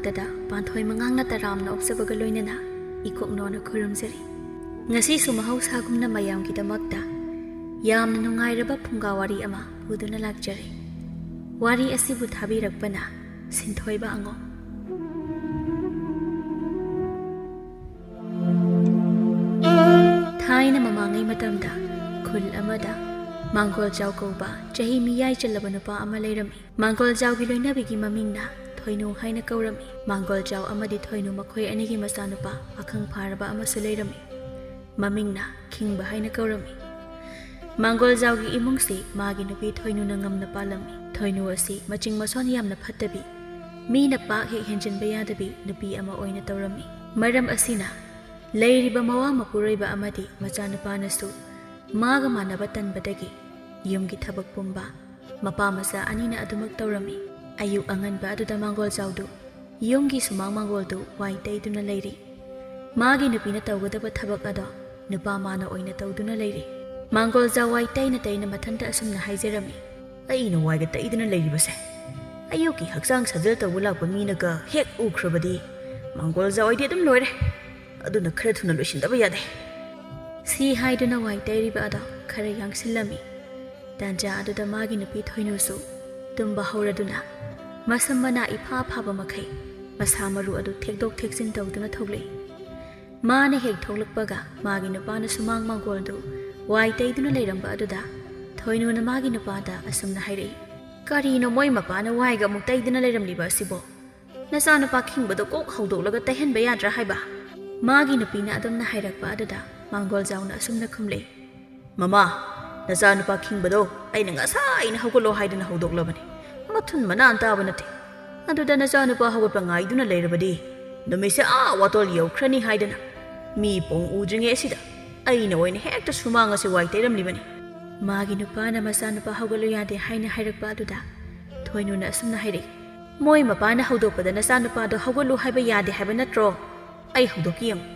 ꯃꯛꯇꯗ ꯄꯥꯟꯊꯣꯏ ꯃꯉꯥꯡꯅ ꯇꯔꯥꯝꯅ ꯑꯣꯛꯆꯕꯒ ꯂꯣꯏꯅꯅ ꯏꯀꯣꯛꯅꯣꯅ ꯈꯨꯔꯨꯝꯖꯔꯤ ꯉꯁꯤꯁꯨ ꯃꯍꯧꯁꯥꯒꯨꯝꯅ ꯃꯌꯥꯝꯒꯤꯗꯃꯛꯇ ꯌꯥꯝꯅ ꯅꯨꯡꯉꯥꯏꯔꯕ ꯐꯨꯡꯒꯥ ꯋꯥꯔꯤ ꯑꯃ ꯄꯨꯗꯨꯅ ꯂꯥꯛꯆꯔꯤ ꯋꯥꯔꯤ ꯑꯁꯤꯕꯨ ꯊꯥꯕꯤꯔꯛꯄꯅ ꯁꯤꯟꯊꯣꯏꯕ ꯑꯉꯣꯝ ꯊꯥꯏꯅ ꯃꯃꯥꯡꯉꯩ ꯃꯇꯝꯗ ꯈꯨꯜ ꯑꯃꯗ ꯃꯥꯡꯒꯣꯜ ꯖꯥꯎ ꯀꯧꯕ ꯆꯍꯤ ꯃꯤꯌꯥꯏ ꯆꯜꯂꯕ ꯅꯨꯄꯥ ꯑꯃ ꯂꯩꯔꯝꯃꯤ ꯃꯥꯡꯒꯣꯜ ꯖꯥꯎꯒꯤ ꯂꯣꯏꯅꯕꯤꯒꯤ ꯃꯃꯤꯡꯅ ꯊꯣꯏꯅꯨ ꯍꯥꯏꯅ ꯀꯧꯔꯝꯃꯤ ꯃꯥꯡꯒꯣꯜ ꯖꯥꯎ ꯑꯃꯗꯤ ꯊꯣꯏꯅꯨ ꯃꯈꯣꯏ ꯑꯅꯤꯒꯤ ꯃꯆꯥꯅꯨꯄꯥ ꯄꯥꯈꯪ ꯐꯥꯔꯕ ꯑꯃꯁꯨ ꯂꯩꯔꯝꯃꯤ ꯃꯃꯤꯡꯅ ꯈꯤꯡꯕ ꯍꯥꯏꯅ ꯀꯧꯔꯝꯃꯤ ꯃꯥꯡꯒꯣꯜ ꯖꯥꯎꯒꯤ ꯏꯃꯨꯡꯁꯤ ꯃꯥꯒꯤ ꯅꯨꯄꯤ ꯊꯣꯏꯅꯨꯅ ꯉꯝꯅ ꯄꯥꯜꯂꯝꯃꯤ ꯊꯣꯏꯅꯨ ꯑꯁꯤ ꯃꯆꯤꯡ ꯃꯁꯣꯟ ꯌꯥꯝꯅ ꯐꯠꯇꯕꯤ ꯃꯤꯅ ꯄꯥꯛ ꯍꯦꯛ ꯍꯦꯟꯖꯤꯟꯕ ꯌꯥꯗꯕꯤ ꯅꯨꯄꯤ ꯑꯃ ꯑꯣꯏꯅ ꯇꯧꯔꯝꯃꯤ ꯃꯔꯝ ꯑꯁꯤꯅ ꯂꯩꯔꯤꯕ ꯃꯋꯥ ꯃꯄꯨꯔꯣꯏꯕ ꯑꯃꯗꯤ ꯃꯆꯥꯅꯨꯄꯥꯅꯁꯨ ꯃꯥꯒ ꯃꯥꯟꯅꯕ ꯇꯟꯕꯗꯒꯤ ꯌꯨꯝꯒꯤ ꯊꯕꯛ ꯄꯨꯝꯕ ꯃꯄꯥ ꯃꯆꯥ ꯑꯅꯤꯅ ꯑꯗꯨꯃꯛ ꯇꯧꯔꯝꯃꯤ ꯑꯌꯨꯛ ꯑꯉꯟꯕ ꯑꯗꯨꯗ ꯃꯥꯡꯒꯣꯜ ꯖꯥꯎꯗꯨ ꯌꯨꯝꯒꯤ ꯁꯨꯃꯥꯡ ꯃꯥꯡꯒꯣꯜꯗꯨ ꯋꯥꯏ ꯇꯩꯗꯨꯅ ꯂꯩꯔꯤ ꯃꯥꯒꯤ ꯅꯨꯄꯤꯅ ꯇꯧꯒꯗꯕ ꯊꯕꯛ ꯑꯗꯣ ꯅꯨꯄꯥ ꯃꯥꯅ ꯑꯣꯏꯅ ꯇꯧꯗꯨꯅ ꯂꯩꯔꯤ ꯃꯥꯡꯒꯣꯜ ꯖꯥꯎ ꯋꯥꯏ ꯇꯩꯅ ꯇꯩꯅ ꯃꯊꯟꯇ ꯑꯁꯨꯝꯅ ꯍꯥꯏꯖꯔꯝꯃꯤ ꯑꯩꯅ ꯋꯥꯏꯒ ꯇꯩꯗꯨꯅ ꯂꯩꯔꯤꯕꯁꯦ ꯑꯌꯨꯛꯀꯤ ꯍꯛꯆꯥꯡ ꯁꯥꯖꯦꯜ ꯇꯧꯕ ꯂꯥꯛꯄ ꯃꯤꯅꯒ ꯍꯦꯛ ꯎꯈ꯭ꯔꯕꯗꯤ ꯃꯥꯡꯒꯣꯜ ꯖꯥꯎ ꯑꯩꯗꯤ ꯑꯗꯨꯝ ꯂꯣꯏꯔꯦ ꯑꯗꯨꯅ ꯈꯔ ꯊꯨꯅ ꯂꯣꯏꯁꯤꯟꯗꯕ ꯌꯥꯗꯦ ꯁꯤ ꯍꯥꯏꯗꯨꯅ ꯋꯥꯏ ꯇꯩꯔꯤꯕ ꯑꯗꯣ ꯈꯔ ꯌꯥꯡꯁꯤꯜꯂꯝꯃꯤ ꯇꯥꯟꯖꯥ ꯑꯗꯨꯗ ꯃꯥꯒꯤ ꯅꯨꯄꯤ ꯊꯣꯏꯅꯨꯁꯨ ꯇꯨꯝꯕ ꯍꯧꯔꯗꯨꯅ ꯃꯁꯝ ꯃꯅꯥ ꯏꯐꯥ ꯐꯥꯕ ꯃꯈꯩ ꯃꯁꯥ ꯃꯔꯨ ꯑꯗꯨ ꯊꯦꯛꯗꯣꯛ ꯊꯦꯛꯆꯤꯟ ꯇꯧꯗꯨꯅ ꯊꯣꯛꯂꯛꯏ ꯃꯥꯅ ꯍꯦꯛ ꯊꯣꯛꯂꯛꯄꯒ ꯃꯥꯒꯤ ꯅꯨꯄꯥꯅ ꯁꯨꯃꯥꯡ ꯃꯥꯡꯒꯣꯜꯗꯨ ꯋꯥꯏ ꯇꯩꯗꯨꯅ ꯂꯩꯔꯝꯕ ꯑꯗꯨꯗ ꯊꯣꯏꯅꯨꯅ ꯃꯥꯒꯤ ꯅꯨꯄꯥꯗ ꯑꯁꯨꯝꯅ ꯍꯥꯏꯔꯛꯏ ꯀꯔꯤꯅꯣ ꯃꯣꯏ ꯃꯄꯥꯅ ꯋꯥꯏꯒ ꯑꯃꯨꯛ ꯇꯩꯗꯨꯅ ꯂꯩꯔꯝꯂꯤꯕ ꯑꯁꯤꯕꯣ ꯅꯆꯥꯅꯨꯄꯥ ꯈꯤꯡꯕꯗꯣ ꯀꯣꯛ ꯍꯧꯗꯣꯛꯂꯒ ꯇꯩꯍꯟꯕ ꯌꯥꯗ꯭ꯔꯥ ꯍꯥꯏꯕ ꯃꯥꯒꯤ ꯅꯨꯄꯤꯅ ꯑꯗꯨꯝꯅ ꯍꯥꯏꯔꯛꯄ ꯑꯗꯨꯗ ꯃꯥꯡꯒꯣꯜ ꯖꯥꯎꯅ ꯑꯁꯨꯝꯅ ꯈꯨꯝꯂꯛꯏ ꯃꯃꯥ ꯅꯆꯥꯅꯨꯄꯥ ꯈꯤꯡꯕꯗꯣ ꯑꯩꯅ ꯉꯁꯥꯏꯅ ꯍꯧꯒꯠꯂꯣ ꯍꯥꯏꯗꯨꯅ ꯍꯧꯗꯣꯛꯂꯕꯅꯤ ꯃꯊꯨꯟ ꯃꯅꯥꯟ ꯇꯥꯕ ꯅꯠꯇꯦ ꯑꯗꯨꯗ ꯅꯆꯥꯅꯨꯄꯥ ꯍꯧꯒꯠꯄ ꯉꯥꯏꯗꯨꯅ ꯂꯩꯔꯕꯗꯤ ꯅꯨꯃꯤꯠꯁꯦ ꯋꯥꯇꯣꯜ ꯌꯧꯈ꯭ꯔꯅꯤ ꯍꯥꯏꯗꯅ ꯃꯤ ꯄꯣꯡ ꯎꯗ꯭ꯔꯤꯉꯩ ꯑꯁꯤꯗ ꯑꯩꯅ ꯑꯣꯏꯅ ꯍꯦꯛꯇ ꯁꯨꯃꯥꯡ ꯑꯁꯤ ꯋꯥꯏ ꯇꯩꯔꯝꯂꯤꯕꯅꯤ ꯃꯥꯒꯤ ꯅꯨꯄꯥꯅ ꯃꯆꯥꯅꯨꯄꯥ ꯍꯧꯒꯠꯂꯨ ꯌꯥꯗꯦ ꯍꯥꯏꯅ ꯍꯥꯏꯔꯛꯄ ꯑꯗꯨꯗ ꯊꯣꯏꯅꯨꯅ ꯑꯁꯨꯝꯅ ꯍꯥꯏꯔꯛꯏ ꯃꯣꯏ ꯃꯄꯥꯅ ꯍꯧꯗꯣꯛꯄꯗ ꯅꯆꯥꯅꯨꯄꯥꯗꯣ ꯍꯧꯒꯠꯂꯨ ꯍꯥꯏꯕ ꯌꯥꯗꯦ ꯍꯥꯏꯕ ꯅꯠꯇ꯭ꯔꯣ ꯑꯩ ꯍꯧꯗꯣꯛꯀꯤ ꯌꯦꯡꯉꯨ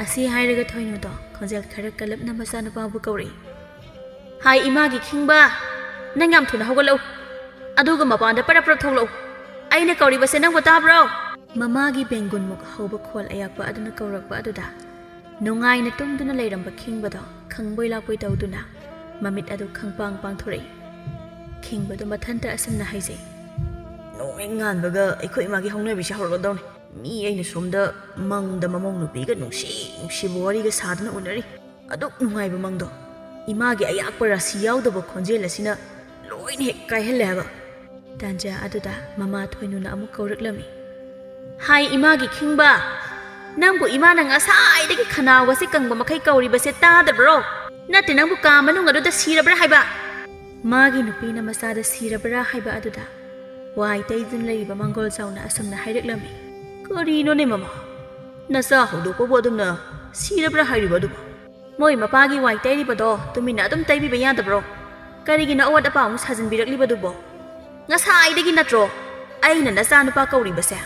ꯑꯁꯤ ꯍꯥꯏꯔꯒ ꯊꯣꯏꯅꯨꯗꯣ ꯈꯣꯟꯖꯦꯜ ꯈꯔ ꯀꯜꯂꯞꯅ ꯃꯆꯥꯅꯨꯄꯥꯕꯨ ꯀꯧꯔꯛꯏ ꯍꯥꯏ ꯏꯃꯥꯒꯤ ꯈꯤꯡꯕ ꯅꯪ ꯌꯥꯝ ꯊꯨꯅ ꯍꯧꯒꯠꯂꯛꯎ ꯑꯗꯨꯒ ꯃꯄꯥꯟꯗ ꯄꯔꯞ ꯄꯔꯞ ꯊꯣꯛꯂꯛꯎ ꯑꯩꯅ ꯀꯧꯔꯤꯕꯁꯦ ꯅꯪꯕꯨ ꯇꯥꯕ꯭ꯔꯣ ꯃꯃꯥꯒꯤ ꯕꯦꯡꯒꯨꯟꯃꯨꯛ ꯍꯧꯕ ꯈꯣꯜ ꯑꯌꯥꯛꯄ ꯑꯗꯨꯅ ꯀꯧꯔꯛꯄ ꯑꯗꯨꯗ ꯅꯨꯡꯉꯥꯏꯅ ꯇꯨꯝꯗꯨꯅ ꯂꯩꯔꯝꯕ ꯈꯤꯡꯕꯗꯣ ꯈꯪꯕꯣꯏ ꯂꯥꯛꯄꯣꯏ ꯇꯧꯗꯨꯅ ꯃꯃꯤꯠ ꯑꯗꯨ ꯈꯪꯄꯥꯡ ꯄꯥꯡꯊꯣꯔꯛꯏ ꯈꯤꯡꯕꯗꯨ ꯃꯊꯟꯇ ꯑꯁꯨꯝꯅ ꯍꯥꯏꯖꯩ ꯅꯣꯡꯃꯩ ꯉꯥꯟꯕꯒ ꯑꯩꯈꯣꯏ ꯏꯃꯥꯒꯤ ꯍꯧꯅꯕꯤꯁꯦ ꯍꯧꯔꯛꯂꯗꯧꯅꯤ ꯃꯤ ꯑꯩꯅ ꯁꯣꯝꯗ ꯃꯪꯗ ꯃꯃꯧ ꯅꯨꯄꯤꯒ ꯅꯨꯡꯁꯤꯕ ꯋꯥꯔꯤꯒ ꯁꯥꯗꯨꯅ ꯎꯅꯔꯤ ꯑꯗꯨꯛ ꯅꯨꯡꯉꯥꯏꯕ ꯃꯪꯗꯣ ꯏꯃꯥꯒꯤ ꯑꯌꯥꯛꯄ ꯔꯥꯁꯤ ꯌꯥꯎꯗꯕ ꯈꯣꯟꯖꯦꯜ ꯑꯁꯤꯅ ꯂꯣꯏꯅ ꯍꯦꯛ ꯀꯥꯏꯍꯜꯂꯦ ꯍꯥꯏꯕ ꯇꯥꯟꯖꯥ ꯑꯗꯨꯗ ꯃꯃꯥ ꯊꯣꯏꯅꯨꯅ ꯑꯃꯨꯛ ꯀꯧꯔꯛꯂꯝꯃꯤ ꯍꯥꯏ ꯏꯃꯥꯒꯤ ꯈꯤꯡꯕ ꯅꯪꯕꯨ ꯏꯃꯥꯅ ꯉꯁꯥꯏꯗꯒꯤ ꯈꯅꯥꯎꯒꯁꯦ ꯀꯪꯕ ꯃꯈꯩ ꯀꯧꯔꯤꯕꯁꯦ ꯇꯥꯗꯕ꯭ꯔꯣ ꯅꯠꯇꯦ ꯅꯪꯕꯨ ꯀꯥ ꯃꯅꯨꯡ ꯑꯗꯨꯗ ꯁꯤꯔꯕ꯭ꯔꯥ ꯍꯥꯏꯕ ꯃꯥꯒꯤ ꯅꯨꯄꯤꯅ ꯃꯆꯥꯗ ꯁꯤꯔꯕ꯭ꯔꯥ ꯍꯥꯏꯕ ꯑꯗꯨꯗ ꯋꯥꯏ ꯇꯩꯗꯨꯅ ꯂꯩꯔꯤꯕ ꯃꯥꯡꯒꯣꯜ ꯖꯥꯎꯅ ꯑꯁꯨꯝꯅ ꯍꯥꯏꯔꯛꯂꯝꯃꯤ ꯀꯔꯤꯅꯣꯅꯦ ꯃꯃꯥ ꯅꯆꯥ ꯍꯧꯗꯣꯛꯄꯕꯨ ꯑꯗꯨꯝꯅ ꯁꯤꯔꯕ꯭ꯔꯥ ꯍꯥꯏꯔꯤꯕ ꯑꯗꯨꯕꯨ ꯃꯣꯏ ꯃꯄꯥꯒꯤ ꯋꯥꯏ ꯇꯩꯔꯤꯕꯗꯣ ꯇꯨꯃꯤꯟꯅ ꯑꯗꯨꯝ ꯇꯩꯕꯤꯕ ꯌꯥꯗꯕ꯭ꯔꯣ ꯀꯔꯤꯒꯤꯅꯣ ꯑꯋꯥꯠ ꯑꯄꯥ ꯑꯃꯨꯛ ꯁꯥꯖꯤꯟꯕꯤꯔꯛꯂꯤꯕꯗꯨꯕꯣ ꯉꯁꯥꯏꯗꯒꯤ ꯅꯠꯇ꯭ꯔꯣ ꯑꯩꯅ ꯅꯆꯥꯅꯨꯄꯥ ꯀꯧꯔꯤꯕꯁꯦ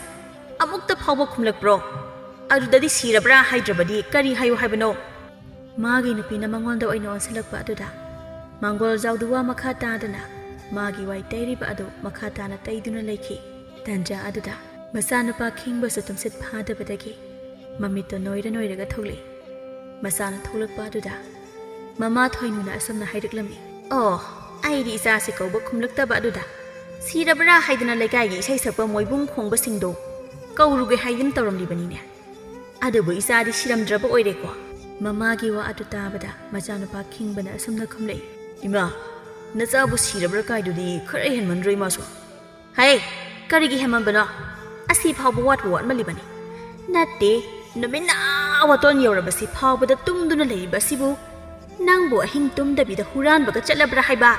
ꯑꯃꯨꯛꯇ ꯐꯥꯎꯕ ꯈꯨꯝꯂꯛꯄ꯭ꯔꯣ ꯑꯗꯨꯗꯗꯤ ꯁꯤꯔꯕ꯭ꯔꯥ ꯍꯥꯏꯗ꯭ꯔꯕꯗꯤ ꯀꯔꯤ ꯍꯥꯏꯌꯨ ꯍꯥꯏꯕꯅꯣ ꯃꯥꯒꯤ ꯅꯨꯄꯤꯅ ꯃꯉꯣꯟꯗ ꯑꯣꯏꯅ ꯑꯣꯟꯁꯤꯜꯂꯛꯄ ꯑꯗꯨꯗ ꯃꯥꯡꯒꯣꯜ ꯖꯥꯎꯗꯨ ꯋꯥ ꯃꯈꯥ ꯇꯥꯗꯅ ꯃꯥꯒꯤ ꯋꯥꯏ ꯇꯩꯔꯤꯕ ꯑꯗꯨ ꯃꯈꯥ ꯇꯥꯅ ꯇꯩꯗꯨꯅ ꯂꯩꯈꯤ ꯇꯥꯟꯖꯥ ꯑꯗꯨꯗ ꯃꯆꯥꯅꯨꯄꯥ ꯈꯤꯡꯕꯁꯨ ꯇꯨꯝꯁꯤꯠ ꯐꯥꯗꯕꯗꯒꯤ ꯃꯃꯤꯠꯇꯣ ꯅꯣꯏꯔꯒ ꯊꯣꯛꯂꯛꯏ ꯃꯆꯥꯅ ꯊꯣꯛꯂꯛꯄ ꯑꯗꯨꯗ ꯃꯃꯥ ꯊꯣꯏꯅꯨꯅ ꯑꯁꯨꯝꯅ ꯍꯥꯏꯔꯛꯂꯝꯃꯤ ꯑꯣ ꯑꯩꯗꯤ ꯏꯆꯥꯁꯤ ꯀꯧꯕ ꯈꯨꯝꯂꯛꯇꯕ ꯑꯗꯨꯗ ꯁꯤꯔꯕ꯭ꯔꯥ ꯍꯥꯏꯗꯅ ꯂꯩꯀꯥꯏꯒꯤ ꯏꯁꯩ ꯁꯛꯄ ꯃꯣꯏꯕꯨꯡ ꯈꯣꯡꯕꯁꯤꯡꯗꯣ ꯀꯧꯔꯨꯒꯦ ꯍꯥꯏꯗꯨꯅ ꯇꯧꯔꯝꯂꯤꯕꯅꯤꯅꯦ ꯑꯗꯨꯕꯨ ꯏꯆꯥꯗꯤ ꯁꯤꯔꯝꯗ꯭ꯔꯕ ꯑꯣꯏꯔꯦꯀꯣ ꯃꯃꯥꯒꯤ ꯋꯥ ꯑꯗꯨ ꯇꯥꯕꯗ ꯃꯆꯥꯅꯨꯄꯥ ꯈꯤꯡꯕꯅ ꯑꯁꯨꯝꯅ ꯈꯨꯝꯂꯛꯏ ꯏꯃꯥ ꯅꯆꯥꯕꯨ ꯁꯤꯔꯕ꯭ꯔꯥ ꯀꯥꯏꯗꯨꯗꯤ ꯈꯔ ꯍꯦꯟꯃꯟꯗ꯭ꯔꯣ ꯏꯃꯥꯁꯨ ꯍꯩ ꯀꯔꯤꯒꯤ ꯍꯦꯟꯃꯟꯕꯅꯣ ꯑꯁꯤ ꯐꯥꯎꯕ ꯋꯥꯠꯄ ꯋꯥꯠꯃꯜꯂꯤꯕꯅꯤ ꯅꯠꯇꯦ ꯅꯨꯃꯤꯠꯅ ꯋꯥꯇꯣꯟ ꯌꯧꯔꯕꯁꯤ ꯐꯥꯎꯕꯗ ꯇꯨꯝꯗꯨꯅ ꯂꯩꯔꯤꯕ ꯑꯁꯤꯕꯨ ꯅꯪꯕꯨ ꯑꯍꯤꯡ ꯇꯨꯝꯗꯕꯤꯗ ꯍꯨꯔꯥꯟꯕꯒ ꯆꯠꯂꯕ꯭ꯔꯥ ꯍꯥꯏꯕ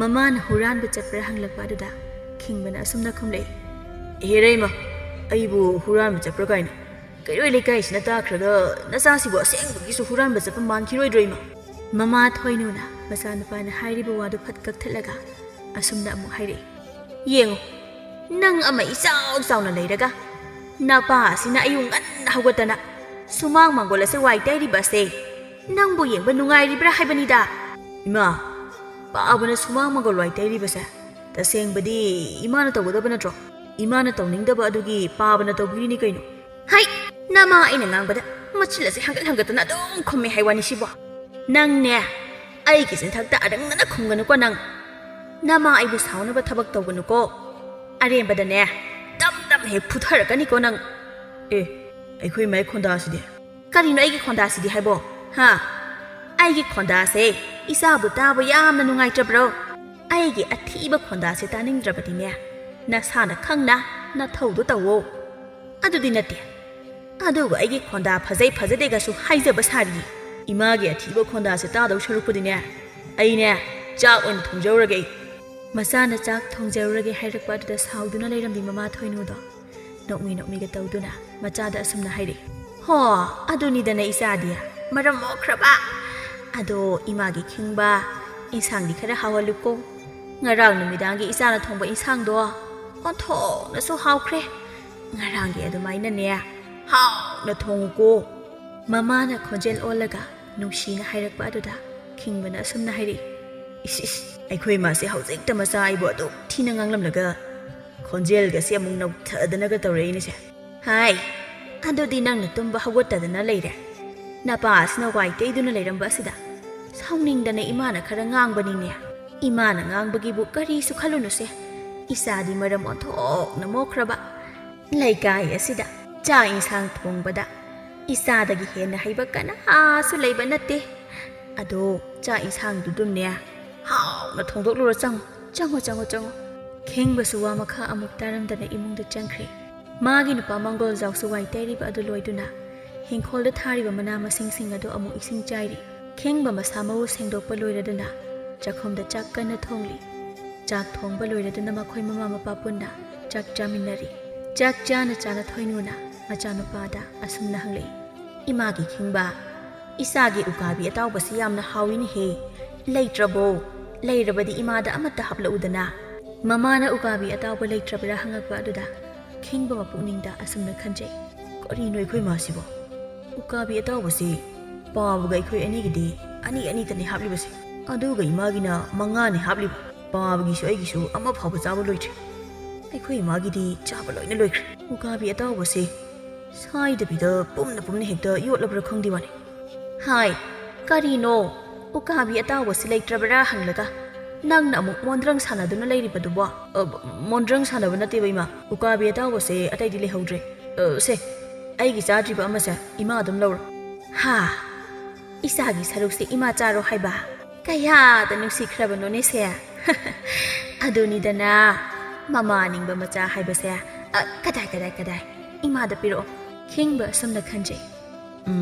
ꯃꯃꯥꯅ ꯍꯨꯔꯥꯟꯕ ꯆꯠꯄ꯭ꯔꯥ ꯍꯪꯂꯛꯄ ꯑꯗꯨꯗ ꯈꯤꯡꯕꯅ ꯑꯁꯨꯝꯅ ꯈꯨꯝꯂꯛꯏ ꯏꯍꯦꯔꯩꯃ ꯑꯩꯕꯨ ꯍꯨꯔꯥꯟꯕ ꯆꯠꯄ꯭ꯔꯥ ꯀꯥꯏꯅ ꯀꯩꯔꯣꯏ ꯂꯩꯀꯥꯏꯁꯤꯅ ꯇꯥꯈ꯭ꯔꯒ ꯅꯆꯥꯁꯤꯕꯨ ꯑꯁꯦꯡꯕꯒꯤꯁꯨ ꯍꯨꯔꯥꯟꯕ ꯆꯠꯄ ꯃꯥꯟꯈꯤꯔꯣꯏꯗ꯭ꯔꯣ ꯏꯃꯥ ꯃꯃꯥ ꯊꯣꯏꯅꯨꯅ ꯃꯆꯥꯅꯨꯄꯥꯅ ꯍꯥꯏꯔꯤꯕ ꯋꯥꯗꯨ ꯐꯠ ꯀꯛꯊꯠꯂꯒ ꯑꯁꯨꯝꯅ ꯑꯃꯨꯛ ꯍꯥꯏꯔꯛꯏ ꯌꯦꯡꯉꯨ ꯅꯪ ꯑꯃ ꯏꯆꯥꯎ ꯆꯥꯎꯅ ꯂꯩꯔꯒ ꯅꯄꯥ ꯑꯁꯤꯅ ꯑꯌꯨꯛ ꯉꯟꯅ ꯍꯧꯒꯠꯇꯅ ꯁꯨꯃꯥꯡ ꯃꯥꯡꯒꯣꯜ ꯑꯁꯦ ꯋꯥꯏ ꯇꯩꯔꯤꯕ ꯑꯁꯦ ꯅꯪꯕꯨ ꯌꯦꯡꯕ ꯅꯨꯡꯉꯥꯏꯔꯤꯕ꯭ꯔꯥ ꯍꯥꯏꯕꯅꯤꯗ ꯏꯃꯥ ꯄꯥꯕꯅ ꯁꯨꯃꯥꯡ ꯃꯥꯡꯒꯣꯜ ꯋꯥꯏ ꯇꯩꯔꯤꯕꯁꯦ ꯇꯁꯦꯡꯕꯗꯤ ꯏꯃꯥꯅ ꯇꯧꯒꯗꯕ ꯅꯠꯇ꯭ꯔꯣ ꯏꯃꯥꯅ ꯇꯧꯅꯤꯡꯗꯕ ꯑꯗꯨꯒꯤ ꯄꯥꯕꯅ ꯇꯧꯕꯤꯔꯤꯅꯤ ꯀꯩꯅꯣ ꯍꯩ ꯅꯃꯥ ꯑꯩꯅ ꯉꯥꯡꯕꯗ ꯃꯆꯤꯜ ꯑꯁꯤ ꯍꯪꯒꯠꯇꯅ ꯑꯗꯨꯝ ꯈꯨꯝꯃꯦ ꯍꯥꯏꯋꯥꯅꯤ ꯁꯤꯕꯣ ꯅꯪꯅꯦ ꯑꯩꯒꯤ ꯆꯤꯟꯊꯛꯇ ꯑꯗꯪꯅꯅ ꯈꯨꯝꯒꯅꯨꯀꯣ ꯅꯪ ꯅꯃꯥ ꯑꯩꯕꯨ ꯁꯥꯎꯅꯕ ꯊꯕꯛ ꯇꯧꯒꯅꯨꯀꯣ ꯑꯔꯦꯝꯕꯗꯅꯦ ꯇꯝ ꯍꯦꯛ ꯐꯨꯊꯔꯛꯀꯅꯤꯀꯣ ꯅꯪ ꯑꯦ ꯑꯩꯈꯣꯏ ꯃꯥꯏ ꯈꯣꯟꯗꯥꯁꯤꯗꯤ ꯀꯔꯤꯅꯣ ꯑꯩꯒꯤ ꯈꯣꯟꯗꯥꯁꯤꯗꯤ ꯍꯥꯏꯕꯣ ꯍꯥ ꯑꯩꯒꯤ ꯈꯣꯟꯗꯥꯁꯦ ꯏꯆꯥꯕꯨ ꯇꯥꯕ ꯌꯥꯝꯅ ꯅꯨꯡꯉꯥꯏꯇ꯭ꯔꯕ꯭ꯔꯣ ꯑꯩꯒꯤ ꯑꯊꯤꯕ ꯈꯣꯟꯗꯥꯁꯦ ꯇꯥꯅꯤꯡꯗ꯭ꯔꯕꯗꯤꯅꯦ ꯅꯁꯥꯅ ꯈꯪꯅ ꯅꯊꯧꯗꯣ ꯇꯧꯋꯣ ꯑꯗꯨꯗꯤ ꯅꯠꯇꯦ ꯑꯗꯨꯒ ꯑꯩꯒꯤ ꯈꯣꯟꯗꯥ ꯐꯖꯩ ꯐꯖꯗꯦꯒꯁꯨ ꯍꯥꯏꯖꯕ ꯁꯥꯔꯤ ꯏꯃꯥꯒꯤ ꯑꯊꯤꯕ ꯈꯣꯟꯗꯥꯁꯦ ꯇꯥꯗꯧ ꯁꯔꯨꯛꯄꯨꯗꯤꯅꯦ ꯑꯩꯅꯦ ꯆꯥꯛ ꯑꯣꯏꯅ ꯊꯣꯡꯖꯧꯔꯒꯦ ꯃꯆꯥꯅ ꯆꯥꯛ ꯊꯣꯡꯖꯔꯨꯔꯒꯦ ꯍꯥꯏꯔꯛꯄ ꯑꯗꯨꯗ ꯁꯥꯎꯗꯨꯅ ꯂꯩꯔꯝꯕꯤ ꯃꯃꯥ ꯊꯣꯏꯅꯨꯗꯣ ꯅꯣꯛꯃꯤꯒ ꯇꯧꯗꯨꯅ ꯃꯆꯥꯗ ꯑꯁꯨꯝꯅ ꯍꯥꯏꯔꯛꯏ ꯍꯣ ꯑꯗꯨꯅꯤꯗꯅ ꯏꯆꯥꯗꯤ ꯃꯔꯝ ꯃꯣꯛꯈ꯭ꯔꯕ ꯑꯗꯣ ꯏꯃꯥꯒꯤ ꯈꯤꯡꯕ ꯏꯟꯁꯥꯡꯗꯤ ꯈꯔ ꯍꯥꯎꯍꯜꯂꯨꯀꯣ ꯉꯔꯥꯡ ꯅꯨꯃꯤꯗꯥꯡꯒꯤ ꯏꯆꯥꯅ ꯊꯣꯡꯕ ꯏꯟꯁꯥꯡꯗꯣ ꯑꯣꯟꯊꯣꯛꯅꯁꯨ ꯍꯥꯎꯈ꯭ꯔꯦ ꯉꯔꯥꯡꯒꯤ ꯑꯗꯨꯃꯥꯏꯅꯅꯦ ꯍꯥꯎꯅ ꯊꯣꯡꯉꯨꯀꯣ ꯃꯃꯥꯅ ꯈꯣꯟꯖꯦꯜ ꯑꯣꯜꯂꯒ ꯅꯨꯡꯁꯤꯅ ꯍꯥꯏꯔꯛꯄ ꯑꯗꯨꯗ ꯈꯤꯡꯕꯅ ꯑꯁꯨꯝꯅ ꯍꯥꯏꯔꯛꯏ ꯏꯁ ꯑꯩꯈꯣꯏ ꯃꯥꯁꯦ ꯍꯧꯖꯤꯛꯇ ꯃꯆꯥ ꯑꯩꯕꯨ ꯑꯗꯨꯛ ꯊꯤꯅ ꯉꯥꯡꯂꯝꯂꯒ ꯈꯣꯟꯖꯦꯜꯒꯁꯦ ꯑꯃꯨꯛ ꯅꯧꯊꯗꯅꯒ ꯇꯧꯔꯛꯏꯅꯦꯁꯦ ꯍꯥꯏ ꯑꯗꯨꯗꯤ ꯅꯪꯅ ꯇꯨꯝꯕ ꯍꯧꯒꯠꯇꯗꯅ ꯂꯩꯔꯦ ꯅꯄꯥꯁꯤꯅ ꯋꯥꯏ ꯇꯩꯗꯨꯅ ꯂꯩꯔꯝꯕ ꯑꯁꯤꯗ ꯁꯥꯎꯅꯤꯡꯗꯅ ꯏꯃꯥꯅ ꯈꯔ ꯉꯥꯡꯕꯅꯤꯅꯦ ꯏꯃꯥꯅ ꯉꯥꯡꯕꯒꯤꯕꯨ ꯀꯔꯤꯁꯨ ꯈꯜꯂꯨꯅꯨꯁꯦ ꯏꯆꯥꯗꯤ ꯃꯔꯝ ꯑꯣꯟꯊꯣꯛꯅ ꯃꯣꯛꯈ꯭ꯔꯕ ꯂꯩꯀꯥꯏ ꯑꯁꯤꯗ ꯆꯥꯛ ꯏꯟꯁꯥꯡ ꯊꯣꯡꯕꯗ ꯏꯆꯥꯗꯒꯤ ꯍꯦꯟꯅ ꯍꯩꯕ ꯀꯅꯥꯁꯨ ꯂꯩꯕ ꯅꯠꯇꯦ ꯑꯗꯣ ꯆꯥꯛ ꯏꯟꯁꯥꯡꯗꯨꯗꯨꯝꯅꯦ ꯍꯥꯎꯅ ꯊꯣꯡꯗꯣꯛꯂꯨꯔ ꯆꯪꯉꯣ ꯈꯤꯡꯕꯁꯨ ꯋꯥ ꯃꯈꯥ ꯑꯃꯨꯛ ꯇꯥꯔꯝꯗꯅ ꯏꯃꯨꯡꯗ ꯆꯪꯈ꯭ꯔꯦ ꯃꯥꯒꯤ ꯅꯨꯄꯥ ꯃꯪꯒꯣꯜꯖꯥꯎꯁꯨ ꯋꯥꯏ ꯇꯩꯔꯤꯕ ꯑꯗꯨ ꯂꯣꯏꯗꯨꯅ ꯍꯤꯡꯈꯣꯜꯗ ꯊꯥꯔꯤꯕ ꯃꯅꯥ ꯃꯁꯤꯡꯁꯤꯡ ꯑꯗꯨ ꯑꯃꯨꯛ ꯏꯁꯤꯡ ꯆꯥꯏꯔꯤ ꯈꯤꯡꯕ ꯃꯁꯥ ꯃꯎ ꯁꯦꯡꯗꯣꯛꯄ ꯂꯣꯏꯔꯗꯨꯅ ꯆꯥꯛꯈꯨꯝꯗ ꯆꯥꯛ ꯀꯟꯅ ꯊꯣꯡꯂꯤ ꯆꯥꯛ ꯊꯣꯡꯕ ꯂꯣꯏꯔꯗꯨꯅ ꯃꯈꯣꯏ ꯃꯃꯥ ꯃꯄꯥ ꯄꯨꯟꯅ ꯆꯥꯛ ꯆꯥꯃꯤꯟꯅꯔꯤ ꯆꯥꯛ ꯆꯥꯅ ꯊꯣꯏꯅꯨꯅ ꯃꯆꯥꯅꯨꯄꯥꯗ ꯑꯁꯨꯝꯅ ꯍꯪꯂꯛꯏ ꯏꯃꯥꯒꯤ ꯈꯤꯡꯕ ꯏꯆꯥꯒꯤ ꯎꯀꯥꯕꯤ ꯑꯇꯥꯎꯕꯁꯤ ꯌꯥꯝꯅ ꯍꯥꯎꯏꯅꯦꯍꯦ ꯂꯩꯇ꯭ꯔꯕꯣ ꯂꯩꯔꯕꯗꯤ ꯏꯃꯥꯗ ꯑꯃꯠꯇ ꯍꯥꯞꯂꯛꯎꯗꯅ ꯃꯃꯥꯅ ꯎꯀꯥꯕꯤ ꯑꯇꯥꯎꯕ ꯂꯩꯇ꯭ꯔꯕ꯭ꯔꯥ ꯍꯪꯉꯛꯄ ꯑꯗꯨꯗ ꯈꯤꯡꯕ ꯃꯄꯨꯛꯅꯤꯡꯗ ꯑꯁꯨꯝꯅ ꯈꯟꯖꯩ ꯀꯔꯤꯅꯣ ꯑꯩꯈꯣꯏ ꯃꯥꯁꯤꯕꯣ ꯎꯀꯥꯕꯤ ꯑꯇꯥꯎꯕꯁꯤ ꯄꯥꯕꯒ ꯑꯩꯈꯣꯏ ꯑꯅꯤꯒꯤꯗꯤ ꯑꯅꯤꯇꯅꯤ ꯍꯥꯞꯂꯤꯕꯁꯦ ꯑꯗꯨꯒ ꯏꯃꯥꯒꯤꯅ 5ꯅꯤ ꯍꯥꯞꯂꯤꯕ ꯄꯥꯕꯒꯤꯁꯨ ꯑꯩꯒꯤꯁꯨ ꯑꯃ ꯐꯥꯎꯕ ꯆꯥꯕ ꯂꯣꯏꯗ꯭ꯔꯤ ꯑꯩꯈꯣꯏ ꯏꯃꯥꯒꯤꯗꯤ ꯆꯥꯕ ꯂꯣꯏꯅ ꯂꯣꯏꯈ꯭ꯔꯦ ꯎꯀꯥꯕꯤ ꯑꯇꯥꯎꯕꯁꯦ ꯁꯥꯏꯗꯕꯤꯗ ꯄꯨꯝꯅ ꯍꯦꯛꯇ ꯌꯣꯠꯂꯕ꯭ꯔꯥ ꯈꯪꯗꯦ ꯋꯥꯅꯤ ꯍꯥꯏ ꯀꯔꯤꯅꯣ ꯎꯀꯥꯕꯤ ꯑꯇꯥꯎꯕꯁꯤ ꯂꯩꯇ꯭ꯔꯕ꯭ꯔꯥ ꯍꯪꯂꯒ ꯅꯪꯅ ꯑꯃꯨꯛ ꯃꯣꯟꯗ꯭ꯔꯪ ꯁꯥꯟꯅꯗꯨꯅ ꯂꯩꯔꯤꯕꯗꯨꯕꯣ ꯃꯣꯟꯗ꯭ꯔꯪ ꯁꯥꯟꯅꯕ ꯅꯠꯇꯦꯕ ꯏꯃꯥ ꯎꯀꯥꯕꯤ ꯑꯇꯥꯎꯕꯁꯦ ꯑꯇꯩꯗꯤ ꯂꯩꯍꯧꯗ꯭ꯔꯦ ꯁꯦ ꯑꯩꯒꯤ ꯆꯥꯗ꯭ꯔꯤꯕ ꯑꯃꯁꯦ ꯏꯃꯥ ꯑꯗꯨꯝ ꯂꯧꯔꯣ ꯍꯥ ꯏꯆꯥꯒꯤ ꯁꯔꯨꯛꯁꯦ ꯏꯃꯥ ꯆꯥꯔꯣ ꯍꯥꯏꯕ ꯀꯌꯥꯗ ꯅꯨꯡꯁꯤꯈ꯭ꯔꯕꯅꯣꯅꯦ ꯁꯦ ꯑꯗꯨꯅꯤꯗꯅ ꯃꯃꯥ ꯅꯤꯡꯕ ꯃꯆꯥ ꯍꯥꯏꯕꯁꯦ ꯀꯗꯥꯏ ꯏꯃꯥꯗ ꯄꯤꯔꯛꯑꯣ ꯈꯤꯡꯕ ꯑꯁꯨꯝꯅ ꯈꯟꯖꯩ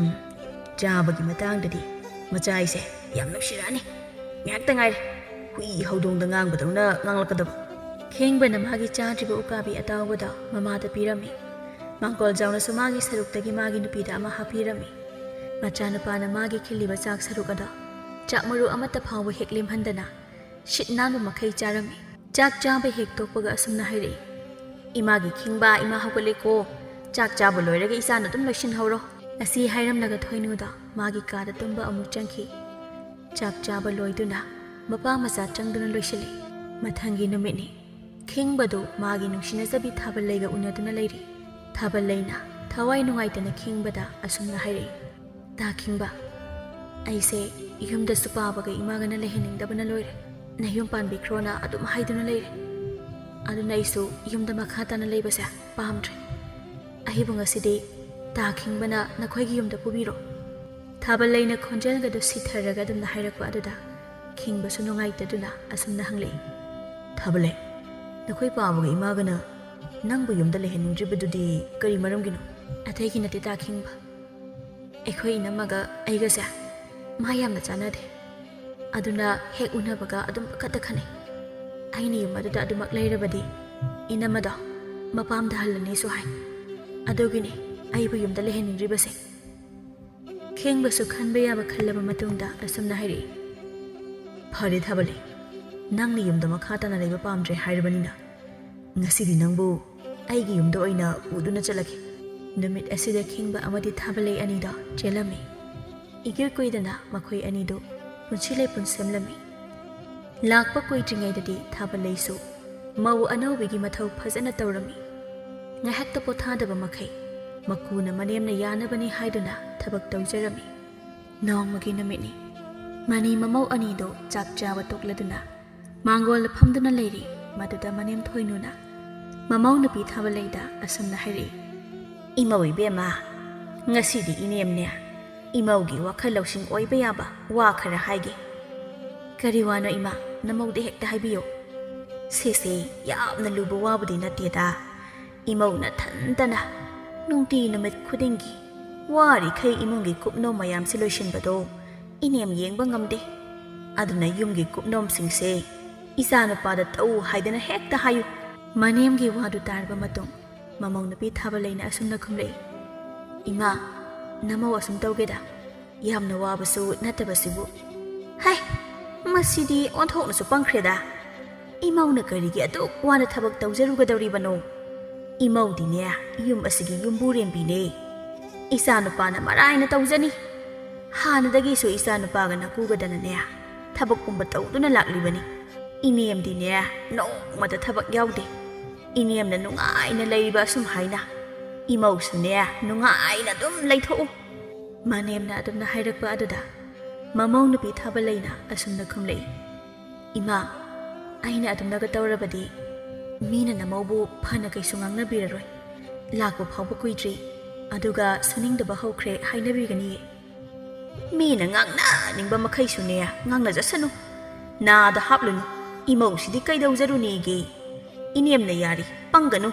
ꯆꯥꯕꯒꯤ ꯃꯇꯥꯡꯗꯗꯤ ꯃꯆꯥꯏꯁꯦ ꯌꯥꯝ ꯅꯨꯡꯁꯤꯔꯛꯑꯅꯤ ꯉꯥꯏꯍꯥꯛꯇ ꯉꯥꯏꯔꯦ ꯍꯨꯏ ꯍꯧꯗꯣꯡꯗ ꯉꯥꯡꯕꯗꯧꯅ ꯉꯥꯡꯂꯛꯀꯗꯕ ꯈꯤꯡꯕꯅ ꯃꯥꯒꯤ ꯆꯥꯗ꯭ꯔꯤꯕ ꯎꯀꯥꯕꯤ ꯑꯇꯥꯎꯕꯗꯣ ꯃꯃꯥꯗ ꯄꯤꯔꯝꯃꯤ ꯃꯥꯡꯒꯣꯜꯖꯥꯎꯅꯁꯨ ꯃꯥꯒꯤ ꯁꯔꯨꯛꯇꯒꯤ ꯃꯥꯒꯤ ꯅꯨꯄꯤꯗ ꯑꯃ ꯍꯥꯞꯄꯤꯔꯝꯃꯤ ꯃꯆꯥꯅꯨꯄꯥꯅ ꯃꯥꯒꯤ ꯈꯤꯜꯂꯤꯕ ꯆꯥꯛ ꯁꯔꯨꯛ ꯑꯗꯣ ꯆꯥꯛ ꯃꯔꯨ ꯑꯃꯠꯇ ꯐꯥꯎꯕ ꯍꯦꯛ ꯂꯦꯝꯍꯟꯗꯅ ꯁꯤꯠ ꯅꯥꯟꯕ ꯃꯈꯩ ꯆꯥꯔꯝꯃꯤ ꯆꯥꯛ ꯆꯥꯕ ꯍꯦꯛ ꯇꯣꯛꯄꯒ ꯑꯁꯨꯝꯅ ꯍꯥꯏꯔꯛꯏ ꯏꯃꯥꯒꯤ ꯈꯤꯡꯕ ꯏꯃꯥ ꯍꯧꯒꯠꯂꯦꯀꯣ ꯆꯥꯛ ꯆꯥꯕ ꯂꯣꯏꯔꯒ ꯏꯆꯥꯅ ꯑꯗꯨꯝ ꯂꯣꯏꯁꯤꯟꯍꯧꯔꯣ ꯑꯁꯤ ꯍꯥꯏꯔꯝꯂꯒ ꯊꯣꯏꯅꯨꯗꯣ ꯃꯥꯒꯤ ꯀꯥꯗ ꯇꯨꯝꯕ ꯑꯃꯨꯛ ꯆꯪꯈꯤ ꯆꯥꯛ ꯆꯥꯕ ꯂꯣꯏꯗꯨꯅ ꯃꯄꯥ ꯃꯆꯥ ꯆꯪꯗꯨꯅ ꯂꯣꯏꯁꯤꯜꯂꯤ ꯃꯊꯪꯒꯤ ꯅꯨꯃꯤꯠꯅꯤ ꯈꯤꯡꯕꯗꯨ ꯃꯥꯒꯤ ꯅꯨꯡꯁꯤꯅꯖꯕꯤ ꯊꯥꯕꯜꯂꯩꯒ ꯎꯅꯗꯨꯅ ꯂꯩꯔꯤ ꯊꯥꯕꯜꯂꯩꯅ ꯊꯋꯥꯏ ꯅꯨꯡꯉꯥꯏꯇꯅ ꯈꯤꯡꯕꯗ ꯑꯁꯨꯝꯅ ꯍꯥꯏꯔꯛꯏ ꯇꯥ ꯈꯤꯡꯕ ꯑꯩꯁꯦ ꯌꯨꯝꯗꯁꯨ ꯄꯥꯕꯒ ꯏꯃꯥꯒꯅ ꯂꯩꯍꯟꯅꯤꯡꯗꯕꯅ ꯂꯣꯏꯔꯦ ꯅꯌꯨꯝ ꯄꯥꯟꯕꯤꯈ꯭ꯔꯣꯅ ꯑꯗꯨꯝ ꯍꯥꯏꯗꯨꯅ ꯂꯩꯔꯦ ꯑꯗꯨꯅ ꯑꯩꯁꯨ ꯌꯨꯝꯗ ꯃꯈꯥ ꯇꯥꯅ ꯂꯩꯕꯁꯦ ꯄꯥꯝꯗ꯭ꯔꯦ ꯑꯩꯕꯨ ꯉꯁꯤꯗꯤ ꯇꯥ ꯈꯤꯡꯕꯅ ꯅꯈꯣꯏꯒꯤ ꯌꯨꯝꯗ ꯄꯨꯕꯤꯔꯣ ꯊꯥꯕꯜꯂꯩꯅ ꯈꯣꯟꯖꯦꯜꯒꯗꯨ ꯁꯤꯊꯔꯒ ꯑꯗꯨꯝꯅ ꯍꯥꯏꯔꯛꯄ ꯑꯗꯨꯗ ꯈꯤꯡꯕꯁꯨ ꯅꯨꯡꯉꯥꯏꯇꯗꯨꯅ ꯑꯁꯨꯝꯅ ꯍꯪꯂꯛꯏ ꯊꯥꯕꯜꯂꯩ ꯅꯈꯣꯏ ꯄꯥꯕꯒ ꯏꯃꯥꯒꯅ ꯅꯪꯕꯨ ꯌꯨꯝꯗ ꯂꯩꯍꯟꯅꯤꯡꯗ꯭ꯔꯤꯕꯗꯨꯗꯤ ꯀꯔꯤ ꯃꯔꯝꯒꯤꯅꯣ ꯑꯇꯩꯒꯤ ꯅꯠꯇꯦ ꯇꯥ ꯈꯤꯡꯕ ꯑꯩꯈꯣꯏ ꯏꯅꯝꯃꯒ ꯑꯩꯒꯁꯦ ꯃꯥ ꯌꯥꯝꯅ ꯆꯥꯟꯅꯗꯦ ꯑꯗꯨꯅ ꯍꯦꯛ ꯎꯅꯕꯒ ꯑꯗꯨꯝ ꯄꯈꯠꯇ ꯈꯟꯅꯩ ꯑꯩꯅ ꯌꯨꯝ ꯑꯗꯨꯗ ꯑꯗꯨꯃꯛ ꯂꯩꯔꯕꯗꯤ ꯏꯅꯝꯃꯗꯣ ꯃꯄꯥꯝꯗ ꯍꯜꯂꯅꯤꯁꯨ ꯍꯥꯏ ꯑꯗꯨꯒꯤꯅꯤ ꯑꯩꯕꯨ ꯌꯨꯝꯗ ꯂꯩꯍꯟꯅꯤꯡꯗ꯭ꯔꯤꯕꯁꯦ ꯈꯤꯡꯕꯁꯨ ꯈꯟꯕ ꯌꯥꯕ ꯈꯜꯂꯕ ꯃꯇꯨꯡꯗ ꯑꯁꯨꯝꯅ ꯍꯥꯏꯔꯛꯏ ꯐꯔꯦ ꯊꯥꯕꯜꯂꯩ ꯅꯪꯅ ꯌꯨꯝꯗ ꯃꯈꯥ ꯇꯥꯅ ꯂꯩꯕ ꯄꯥꯝꯗ꯭ꯔꯦ ꯍꯥꯏꯔꯕꯅꯤꯅ ꯉꯁꯤꯗꯤ ꯅꯪꯕꯨ ꯑꯩꯒꯤ ꯌꯨꯝꯗ ꯑꯣꯏꯅ ꯄꯨꯗꯨꯅ ꯆꯠꯂꯒꯦ ꯅꯨꯃꯤꯠ ꯑꯁꯤꯗ ꯈꯤꯡꯕ ꯑꯃꯗꯤ ꯊꯥꯕꯜꯂꯩ ꯑꯅꯤꯗꯣ ꯆꯦꯜꯂꯝꯃꯤ ꯏꯀꯨꯏ ꯀꯨꯏꯗꯅ ꯃꯈꯣꯏ ꯑꯅꯤꯗꯨ ꯄꯨꯟꯁꯤ ꯂꯩꯄꯨꯟ ꯁꯦꯝꯂꯝꯃꯤ ꯂꯥꯛꯄ ꯀꯨꯏꯗ꯭ꯔꯤꯉꯩꯗꯗꯤ ꯊꯥꯕꯜꯂꯩꯁꯨ ꯃꯧ ꯑꯅꯧꯕꯤꯒꯤ ꯃꯊꯧ ꯐꯖꯅ ꯇꯧꯔꯝꯃꯤ ꯉꯥꯏꯍꯥꯛꯇ ꯄꯣꯊꯥꯗꯕ ꯃꯈꯩ ꯃꯀꯨꯅ ꯃꯅꯦꯝꯅ ꯌꯥꯅꯕꯅꯤ ꯍꯥꯏꯗꯨꯅ ꯊꯕꯛ ꯇꯧꯖꯔꯝꯃꯤ꯫ ꯅꯣꯡꯃꯒꯤ ꯅꯨꯃꯤꯠꯅꯤ꯫ ꯃꯅꯤ ꯃꯃꯧ ꯑꯅꯤꯗꯨ ꯆꯥꯛ ꯆꯥꯕ ꯇꯣꯛꯂꯗꯨꯅ ꯃꯥꯡꯒꯣꯜꯗ ꯐꯝꯗꯨꯅ ꯂꯩꯔꯤ꯫ ꯃꯗꯨꯗ ꯃꯅꯦꯝ ꯊꯣꯏꯅꯨꯅ ꯃꯃꯧ ꯅꯨꯄꯤ ꯊꯥꯕꯂꯩꯗ ꯑꯁꯨꯝꯅ ꯍꯥꯏꯔꯛꯏ꯫ ꯏꯃꯧ ꯏꯕꯦꯝꯃ, ꯉꯁꯤꯗꯤ ꯏꯅꯦꯝꯅꯦ ꯏꯃꯧꯒꯤ ꯋꯥꯈꯜ ꯂꯧꯁꯤꯡ ꯑꯣꯏꯕ ꯌꯥꯕ ꯋꯥ ꯈꯔ ꯍꯥꯏꯒꯦ꯫ ꯀꯔꯤ ꯋꯥꯅꯣ ꯏꯃꯥ? ꯅꯃꯧꯗ ꯍꯦꯛꯇ ꯍꯥꯏꯕꯤꯌꯨ꯫ ꯁꯤꯁꯦ ꯌꯥꯝꯅ ꯂꯨꯕ ꯋꯥꯕꯨꯗꯤ ꯅꯠꯇꯦꯗ꯫ ꯏꯃꯧꯅ ꯊꯟꯇꯅ ꯅꯨꯡꯇꯤ ꯅꯨꯃꯤꯠ ꯈꯨꯗꯤꯡꯒꯤ ꯋꯥꯔꯤꯈꯩ ꯏꯃꯨꯡꯒꯤ ꯀꯨꯞꯅꯣꯝ ꯃꯌꯥꯝꯁꯤ ꯂꯣꯏꯁꯤꯟꯕꯗꯣ ꯏꯅꯦꯝ ꯌꯦꯡꯕ ꯉꯝꯗꯦ꯫ ꯑꯗꯨꯅ ꯌꯨꯝꯒꯤ ꯀꯨꯞꯅꯣꯝꯁꯤꯡꯁꯦ ꯏꯆꯥꯅꯨꯄꯥꯗ ꯇꯧ ꯍꯥꯏꯗꯅ ꯍꯦꯛꯇ ꯍꯥꯏꯌꯨ꯫ ꯃꯅꯦꯝꯒꯤ ꯋꯥꯗꯨ ꯇꯥꯔꯕ ꯃꯇꯨꯡ ꯃꯃꯧ ꯅꯨꯄꯤ ꯊꯥꯕꯂꯩꯅ ꯑꯁꯨꯝꯅ ꯈꯨꯝꯂꯛꯏ꯫ ꯏꯃꯥ, ꯅꯃꯧ ꯑꯁꯨꯝ ꯇꯧꯒꯦꯗ, ꯌꯥꯝꯅ ꯋꯥꯕꯁꯨ ꯅꯠꯇꯕꯁꯤꯕꯨ꯫ ꯍꯥꯏ, ꯃꯁꯤꯗꯤ ꯑꯣꯟꯊꯣꯛꯅꯁꯨ ꯄꯪꯈ꯭ꯔꯦꯗ꯫ ꯏꯃꯧꯅ ꯀꯔꯤꯒꯤ ꯑꯗꯨꯛ ꯋꯥꯅ ꯊꯕꯛ ꯇꯧꯖꯔꯨꯒꯗꯧꯔꯤꯕꯅꯣ? ꯏꯃꯧꯗꯤꯅꯦ ꯌꯨꯝ ꯑꯁꯤꯒꯤ ꯌꯨꯝꯕꯨꯔꯦꯝꯕꯤꯅꯦ꯫ ꯏꯆꯥꯅꯨꯄꯥꯅ ꯃꯔꯥꯏꯅ ꯇꯧꯖꯅꯤ꯫ ꯍꯥꯟꯅꯗꯒꯤꯁꯨ ꯏꯆꯥꯅꯨꯄꯥꯒ ꯅꯀꯨꯒꯗꯅꯅꯦ ꯊꯕꯛꯀꯨꯝꯕ ꯇꯧꯗꯨꯅ ꯂꯥꯛꯂꯤꯕꯅꯤ꯫ ꯏꯅꯦꯝꯗꯤꯅꯦ ꯅꯣꯡꯃꯇ ꯊꯕꯛ ꯌꯥꯎꯗꯦ꯫ ꯏꯅꯦꯝꯅ ꯅꯨꯡꯉꯥꯏꯅ ꯂꯩꯔꯤꯕ ꯑꯁꯨꯝ ꯍꯥꯏꯅ ꯏꯃꯧꯁꯨꯅꯦ ꯅꯨꯡꯉꯥꯏꯅ ꯑꯗꯨꯝ ꯂꯩꯊꯣꯛꯎ꯫ ꯃꯅꯦꯝꯅ ꯑꯗꯨꯝꯅ ꯍꯥꯏꯔꯛꯄ ꯑꯗꯨꯗ ꯃꯃꯧ ꯅꯨꯄꯤ ꯊꯥꯕꯂꯩꯅ ꯑꯁꯨꯝꯅ ꯈꯨꯝꯂꯛꯏ꯫ ꯏꯃꯥ, ꯑꯩꯅ ꯑꯗꯨꯝꯅꯒ ꯇꯧꯔꯕꯗꯤ ꯃꯤꯅ ꯅꯃꯧꯕꯨ ꯐꯅ ꯀꯩꯁꯨ ꯉꯥꯡꯅꯕꯤꯔꯔꯣꯏ꯫ ꯂꯥꯛꯄ ꯐꯥꯎꯕ ꯀꯨꯏꯗ꯭ꯔꯤ, ꯑꯗꯨꯒ ꯁꯨꯅꯤꯡꯗꯕ ꯍꯧꯈ꯭ꯔꯦ ꯍꯥꯏꯅꯕꯤꯒꯅꯤꯌꯦ꯫ ꯃꯤꯅ ꯉꯥꯡꯅꯅꯤꯡꯕ ꯃꯈꯩꯁꯨꯅꯦ ꯉꯥꯡꯅꯖꯁꯅꯨ, ꯅꯥꯗ ꯍꯥꯞꯂꯨꯅꯨ꯫ ꯏꯃꯧꯁꯤꯗꯤ ꯀꯩꯗꯧꯖꯔꯨꯅꯦꯒꯦ? ꯏꯅꯦꯝꯅ ꯌꯥꯔꯤ, ꯄꯪꯒꯅꯨ꯫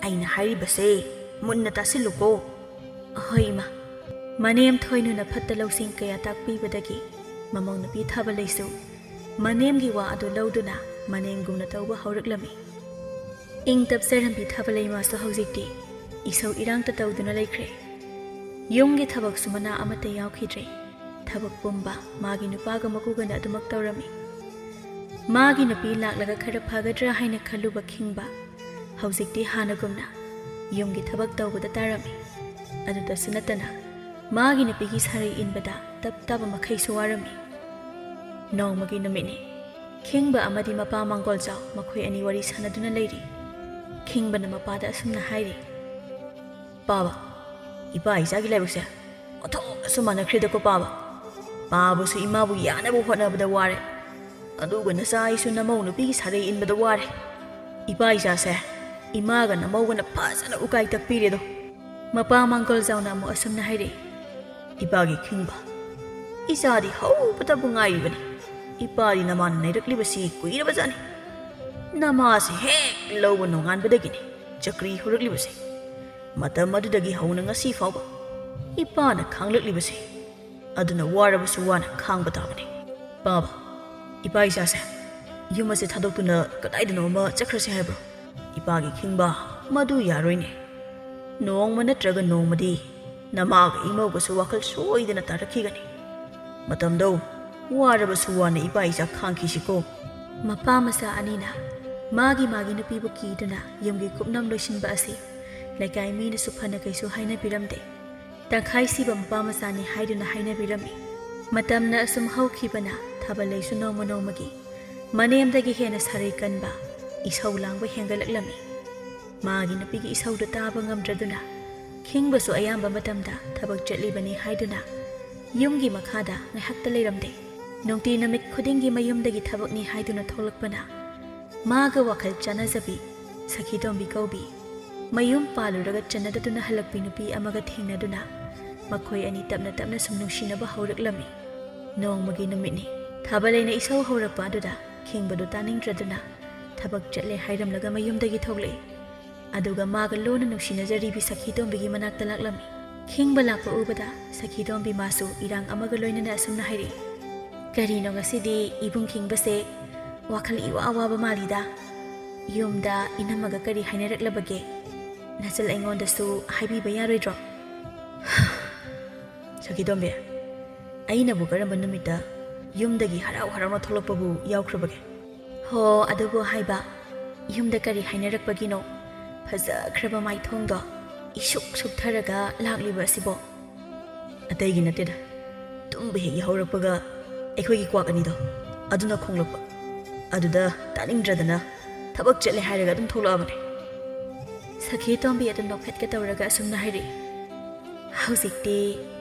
ꯑꯩꯅ ꯍꯥꯏꯔꯤꯕꯁꯦ ꯃꯨꯟꯅ ꯇꯥꯁꯤꯜꯂꯨꯀꯣ꯫ ꯍꯣꯏ ꯏꯃꯥ꯫ ꯃꯅꯦꯝ ꯊꯣꯏꯅꯨꯅ ꯐꯠꯇ ꯂꯧꯁꯤꯡ ꯀꯌꯥ ꯇꯥꯛꯄꯤꯕꯗꯒꯤ ꯃꯃꯧ ꯅꯨꯄꯤ ꯊꯥꯕꯂꯩꯁꯨ ꯃꯅꯦꯝꯒꯤ ꯋꯥ ꯑꯗꯨ ꯂꯧꯗꯨꯅ ꯃꯅꯦꯝꯒꯨꯝꯅ ꯇꯧꯕ ꯍꯧꯔꯛꯂꯝꯃꯤ꯫ ꯏꯪ ꯇꯞꯆꯔꯝꯕꯤ ꯊꯥꯕꯂꯩ ꯃꯥꯁꯨ ꯍꯧꯖꯤꯛꯇꯤ ꯏꯁꯧ ꯏꯔꯥꯡꯇ ꯇꯧꯗꯨꯅ ꯂꯩꯈ꯭ꯔꯦ꯫ ꯌꯨꯝꯒꯤ ꯊꯕꯛꯁꯨ ꯃꯅꯥ ꯑꯃꯠꯇ ꯌꯥꯎꯈꯤꯗ꯭ꯔꯦ꯫ ꯊꯕꯛ ꯄꯨꯝꯕ ꯃꯥꯒꯤ ꯅꯨꯄꯥꯒ ꯃꯀꯨꯒꯅ ꯑꯗꯨꯃꯛ ꯇꯧꯔꯝꯃꯤ꯫ ꯃꯥꯒꯤ ꯅꯨꯄꯤ ꯂꯥꯛꯂꯒ ꯈꯔ ꯐꯒꯗ꯭ꯔꯥ ꯍꯥꯏꯅ ꯈꯜꯂꯨꯕ ꯈꯤꯡꯕ ꯍꯧꯖꯤꯛꯇꯤ ꯍꯥꯟꯅꯒꯨꯝꯅ ꯌꯨꯝꯒꯤ ꯊꯕꯛ ꯇꯧꯕꯗ ꯇꯥꯔꯝꯃꯤ꯫ ꯑꯗꯨꯗꯁꯨ ꯅꯠꯇꯅ ꯃꯥꯒꯤ ꯅꯨꯄꯤꯒꯤ ꯁꯥꯔꯩ ꯏꯟꯕꯗ ꯇꯞ ꯇꯥꯕ ꯃꯈꯩꯁꯨ ꯋꯥꯔꯝꯃꯤ꯫ ꯅꯣꯡꯃꯒꯤ ꯅꯨꯃꯤꯠꯅꯤ꯫ ꯈꯤꯡꯕ ꯑꯃꯗꯤ ꯃꯄꯥ ꯃꯥꯡꯒꯣꯜꯖꯥꯎ ꯃꯈꯣꯏ ꯑꯅꯤ ꯋꯥꯔꯤ ꯁꯥꯟꯅꯗꯨꯅ ꯂꯩꯔꯤ꯫ ꯈꯤꯡꯕꯅ ꯃꯄꯥꯗ ꯑꯁꯨꯝꯅ ꯍꯥꯏꯔꯤ꯫ ꯄꯥꯕ, ꯏꯄꯥ ꯏꯆꯥꯒꯤ ꯂꯥꯏꯕꯛꯁꯦ ꯑꯣꯟꯊꯣꯛꯅꯁꯨ ꯃꯥꯟꯅꯈ꯭ꯔꯦꯗꯀꯣ ꯄꯥꯕ꯫ ꯄꯥꯕꯁꯨ ꯏꯃꯥꯕꯨ ꯌꯥꯅꯕ ꯍꯣꯠꯅꯕꯗ ꯋꯥꯔꯦ, ꯑꯗꯨꯒ ꯅꯆꯥ ꯑꯩꯁꯨ ꯅꯃꯧ ꯅꯨꯄꯤꯒꯤ ꯁꯥꯔꯩ ꯏꯟꯕꯗ ꯋꯥꯔꯦ꯫ ꯏꯄꯥ ꯏꯆꯥꯁꯦ ꯏꯃꯥꯒ ꯅꯃꯧꯒꯅ ꯐꯖꯅ ꯎꯀꯥꯏ ꯇꯛꯄꯤꯔꯦꯗꯣ꯫ ꯃꯄꯥ ꯃꯥꯡꯒꯣꯜꯖꯥꯎꯅ ꯑꯃꯨꯛ ꯑꯁꯨꯝꯅ ꯍꯥꯏꯔꯛꯏ꯫ ꯏꯄꯥꯒꯤ ꯈꯤꯡꯕ, ꯏꯆꯥꯗꯤ ꯍꯧꯕꯇꯕꯨ ꯉꯥꯏꯔꯤꯕꯅꯤ꯫ ꯏꯄꯥꯗꯤ ꯅꯃꯥꯅ ꯅꯩꯔꯛꯂꯤꯕꯁꯤ ꯀꯨꯏꯔꯕꯖꯥꯠꯅꯤ꯫ ꯅꯃꯥꯁꯦ ꯍꯦꯛ ꯂꯧꯕ ꯅꯣꯡꯉꯥꯟꯕꯗꯒꯤꯅꯤ ꯆꯀ꯭ꯔꯤ ꯍꯨꯔꯛꯂꯤꯕꯁꯦ꯫ ꯃꯇꯝ ꯑꯗꯨꯗꯒꯤ ꯍꯧꯅ ꯉꯁꯤ ꯐꯥꯎꯕ ꯏꯄꯥꯅ ꯈꯥꯡꯂꯛꯂꯤꯕꯁꯦ, ꯑꯗꯨꯅ ꯋꯥꯔꯕꯁꯨ ꯋꯥꯅ ꯈꯥꯡꯕ ꯇꯥꯕꯅꯤ꯫ ꯄꯥꯕ, ꯏꯄꯥ ꯏꯆꯥꯁꯦ ꯌꯨꯝ ꯑꯁꯤ ꯊꯥꯗꯣꯛꯇꯨꯅ ꯀꯗꯥꯏꯗꯅꯣꯃ ꯆꯠꯈ꯭ꯔꯁꯦ ꯍꯥꯏꯕ꯭ꯔꯣ? ꯏꯄꯥꯒꯤ ꯈꯤꯡꯕ, ꯃꯗꯨ ꯌꯥꯔꯣꯏꯅꯦ꯫ ꯅꯣꯡꯃ ꯅꯠꯇ꯭ꯔꯒ ꯅꯣꯡꯃꯗꯤ ꯅꯃꯥꯒ ꯏꯃꯧꯒꯁꯨ ꯋꯥꯈꯜ ꯁꯣꯏꯗꯅ ꯇꯥꯔꯛꯈꯤꯒꯅꯤ꯫ ꯃꯇꯝꯗꯣ ꯋꯥꯔꯕꯁꯨ ꯋꯥꯅ ꯏꯄꯥ ꯏꯆꯥ ꯈꯥꯡꯈꯤꯁꯤꯀꯣ꯫ ꯃꯄꯥ ꯃꯆꯥ ꯑꯅꯤꯅ ꯃꯥꯒꯤ ꯅꯨꯄꯤꯕꯨ ꯀꯤꯗꯨꯅ ꯌꯨꯝꯒꯤ ꯀꯨꯞꯅꯝ ꯂꯣꯏꯁꯤꯟꯕ ꯑꯁꯤ ꯂꯩꯀꯥꯏ ꯃꯤꯅꯁꯨ ꯐꯅ ꯀꯩꯁꯨ ꯍꯥꯏꯅꯕꯤꯔꯝꯗꯦ꯫ ꯇꯪꯈꯥꯏ ꯁꯤꯕ ꯃꯄꯥ ꯃꯆꯥꯅꯤ ꯍꯥꯏꯗꯨꯅ ꯍꯥꯏꯅꯕꯤꯔꯝꯃꯤ꯫ ꯃꯇꯝꯅ ꯑꯁꯨꯝ ꯍꯧꯈꯤꯕꯅ ꯊꯥꯕꯂꯩꯁꯨ ꯅꯣꯡꯃ ꯅꯣꯡꯃꯒꯤ ꯃꯅꯦꯝꯗꯒꯤ ꯍꯦꯟꯅ ꯁꯥꯔꯩ ꯀꯟꯕ, ꯏꯁꯧ ꯂꯥꯡꯕ ꯍꯦꯟꯒꯠꯂꯛꯂꯝꯃꯤ꯫ ꯃꯥꯒꯤ ꯅꯨꯄꯤꯒꯤ ꯏꯁꯧꯗꯨ ꯇꯥꯕ ꯉꯝꯗ꯭ꯔꯗꯨꯅ ꯈꯤꯡꯕꯁꯨ ꯑꯌꯥꯝꯕ ꯃꯇꯝꯗ ꯊꯕꯛ ꯆꯠꯂꯤꯕꯅꯤ ꯍꯥꯏꯗꯨꯅ ꯌꯨꯝꯒꯤ ꯃꯈꯥꯗ ꯉꯥꯏꯍꯥꯛꯇ ꯂꯩꯔꯝꯗꯦ꯫ ꯅꯨꯡꯇꯤ ꯅꯨꯃꯤꯠ ꯈꯨꯗꯤꯡꯒꯤ ꯃꯌꯨꯝꯗꯒꯤ ꯊꯕꯛꯅꯤ ꯍꯥꯏꯗꯨꯅ ꯊꯣꯛꯂꯛꯄꯅ ꯃꯥꯒ ꯋꯥꯈꯜ ꯆꯥꯟꯅꯖꯕꯤ ꯁꯈꯤꯇꯣꯝꯕꯤ ꯀꯧꯕꯤ ꯃꯌꯨꯝ ꯄꯥꯜꯂꯨꯔꯒ ꯆꯟꯅꯗꯗꯨꯅ ꯍꯜꯂꯛꯄꯤ ꯅꯨꯄꯤ ꯑꯃꯒ ꯊꯦꯡꯅꯗꯨꯅ ꯃꯈꯣꯏ ꯑꯅꯤ ꯇꯞꯅ ꯇꯞꯅ ꯁꯨꯝ ꯅꯨꯡꯁꯤꯅꯕ ꯍꯧꯔꯛꯂꯝꯃꯤ꯫ ꯅꯣꯡꯃꯒꯤ ꯅꯨꯃꯤꯠꯅꯤ꯫ ꯊꯥꯕꯂꯩꯅ ꯏꯁꯧ ꯍꯧꯔꯛꯄ ꯑꯗꯨꯗ ꯈꯤꯡꯕꯗꯨ ꯇꯥꯅꯤꯡꯗ꯭ꯔꯗꯨꯅ ꯊꯕꯛ ꯆꯠꯂꯦ ꯍꯥꯏꯔꯝꯂꯒ ꯃꯌꯨꯝꯗꯒꯤ ꯊꯣꯛꯂꯛꯏ꯫ ꯑꯗꯨꯒ ꯃꯥꯒ ꯂꯣꯟꯅ ꯅꯨꯡꯁꯤꯅꯖꯔꯤꯕꯤ ꯁꯈꯤꯇꯣꯝꯕꯤꯒꯤ ꯃꯅꯥꯛꯇ ꯂꯥꯛꯂꯝꯃꯤ꯫ ꯈꯤꯡꯕ ꯂꯥꯛꯄ ꯎꯕꯗ ꯁꯈꯤꯇꯣꯝꯕꯤ ꯃꯥꯁꯨ ꯏꯔꯥꯡ ꯑꯃꯒ ꯂꯣꯏꯅꯅ ꯑꯁꯨꯝꯅ ꯍꯥꯏꯔꯛꯏ꯫ ꯀꯔꯤꯅꯣ ꯉꯁꯤꯗꯤ ꯏꯕꯨꯡ ꯈꯤꯡꯕꯁꯦ ꯋꯥꯈꯜ ꯏꯋꯥ ꯋꯥꯕ ꯃꯥꯜꯂꯤꯗ? ꯌꯨꯝꯗ ꯏꯅꯝꯃꯒ ꯀꯔꯤ ꯍꯥꯏꯅꯔꯛꯂꯕꯒꯦ? ꯅꯆꯜ ꯑꯩꯉꯣꯟꯗꯁꯨ ꯍꯥꯏꯕꯤꯕ ꯌꯥꯔꯣꯏꯗ꯭ꯔꯣ? ꯁꯈꯤꯇꯣꯝꯕꯤ, ꯑꯩꯅꯕꯨ ꯀꯔꯝꯕ ꯅꯨꯃꯤꯠꯇ ꯌꯨꯝꯗꯒꯤ ꯍꯔꯥꯎ ꯍꯔꯥꯎꯅ ꯊꯣꯛꯂꯛꯄꯕꯨ ꯌꯥꯎꯈ꯭ꯔꯕꯒꯦ? ꯍꯣ, ꯑꯗꯨꯕꯨ ꯍꯥꯏꯕ ꯌꯨꯝꯗ ꯀꯔꯤ ꯍꯥꯏꯅꯔꯛꯄꯒꯤꯅꯣ? ꯐꯖꯈ꯭ꯔꯕ ꯃꯥꯏꯊꯣꯡꯗꯣ ꯏꯁꯨꯛ ꯁꯨꯛꯊꯔꯒ ꯂꯥꯛꯂꯤꯕ ꯑꯁꯤꯕꯣ? ꯑꯇꯩꯒꯤ ꯅꯠꯇꯦꯗ, ꯇꯨꯝꯕ ꯍꯦꯛ ꯌꯥꯍꯧꯔꯛꯄꯒ ꯑꯩꯈꯣꯏꯒꯤ ꯀ꯭ꯋꯥꯛ ꯑꯅꯤꯗꯣ ꯑꯗꯨꯅ ꯈꯣꯡꯂꯛꯄ, ꯑꯗꯨꯗ ꯇꯥꯅꯤꯡꯗ꯭ꯔꯗꯅ ꯊꯕꯛ ꯆꯠꯂꯦ ꯍꯥꯏꯔꯒ ꯑꯗꯨꯝ ꯊꯣꯛꯂꯛꯑꯕꯅꯦ꯫ ꯁꯈꯤ ꯇꯣꯝꯕꯤ ꯑꯗꯨ ꯅꯣꯛꯐꯦꯠꯀ ꯇꯧꯔꯒ ꯑꯁꯨꯝꯅ ꯍꯥꯏꯔꯛꯏ ꯍꯧꯖꯤꯛꯇꯤ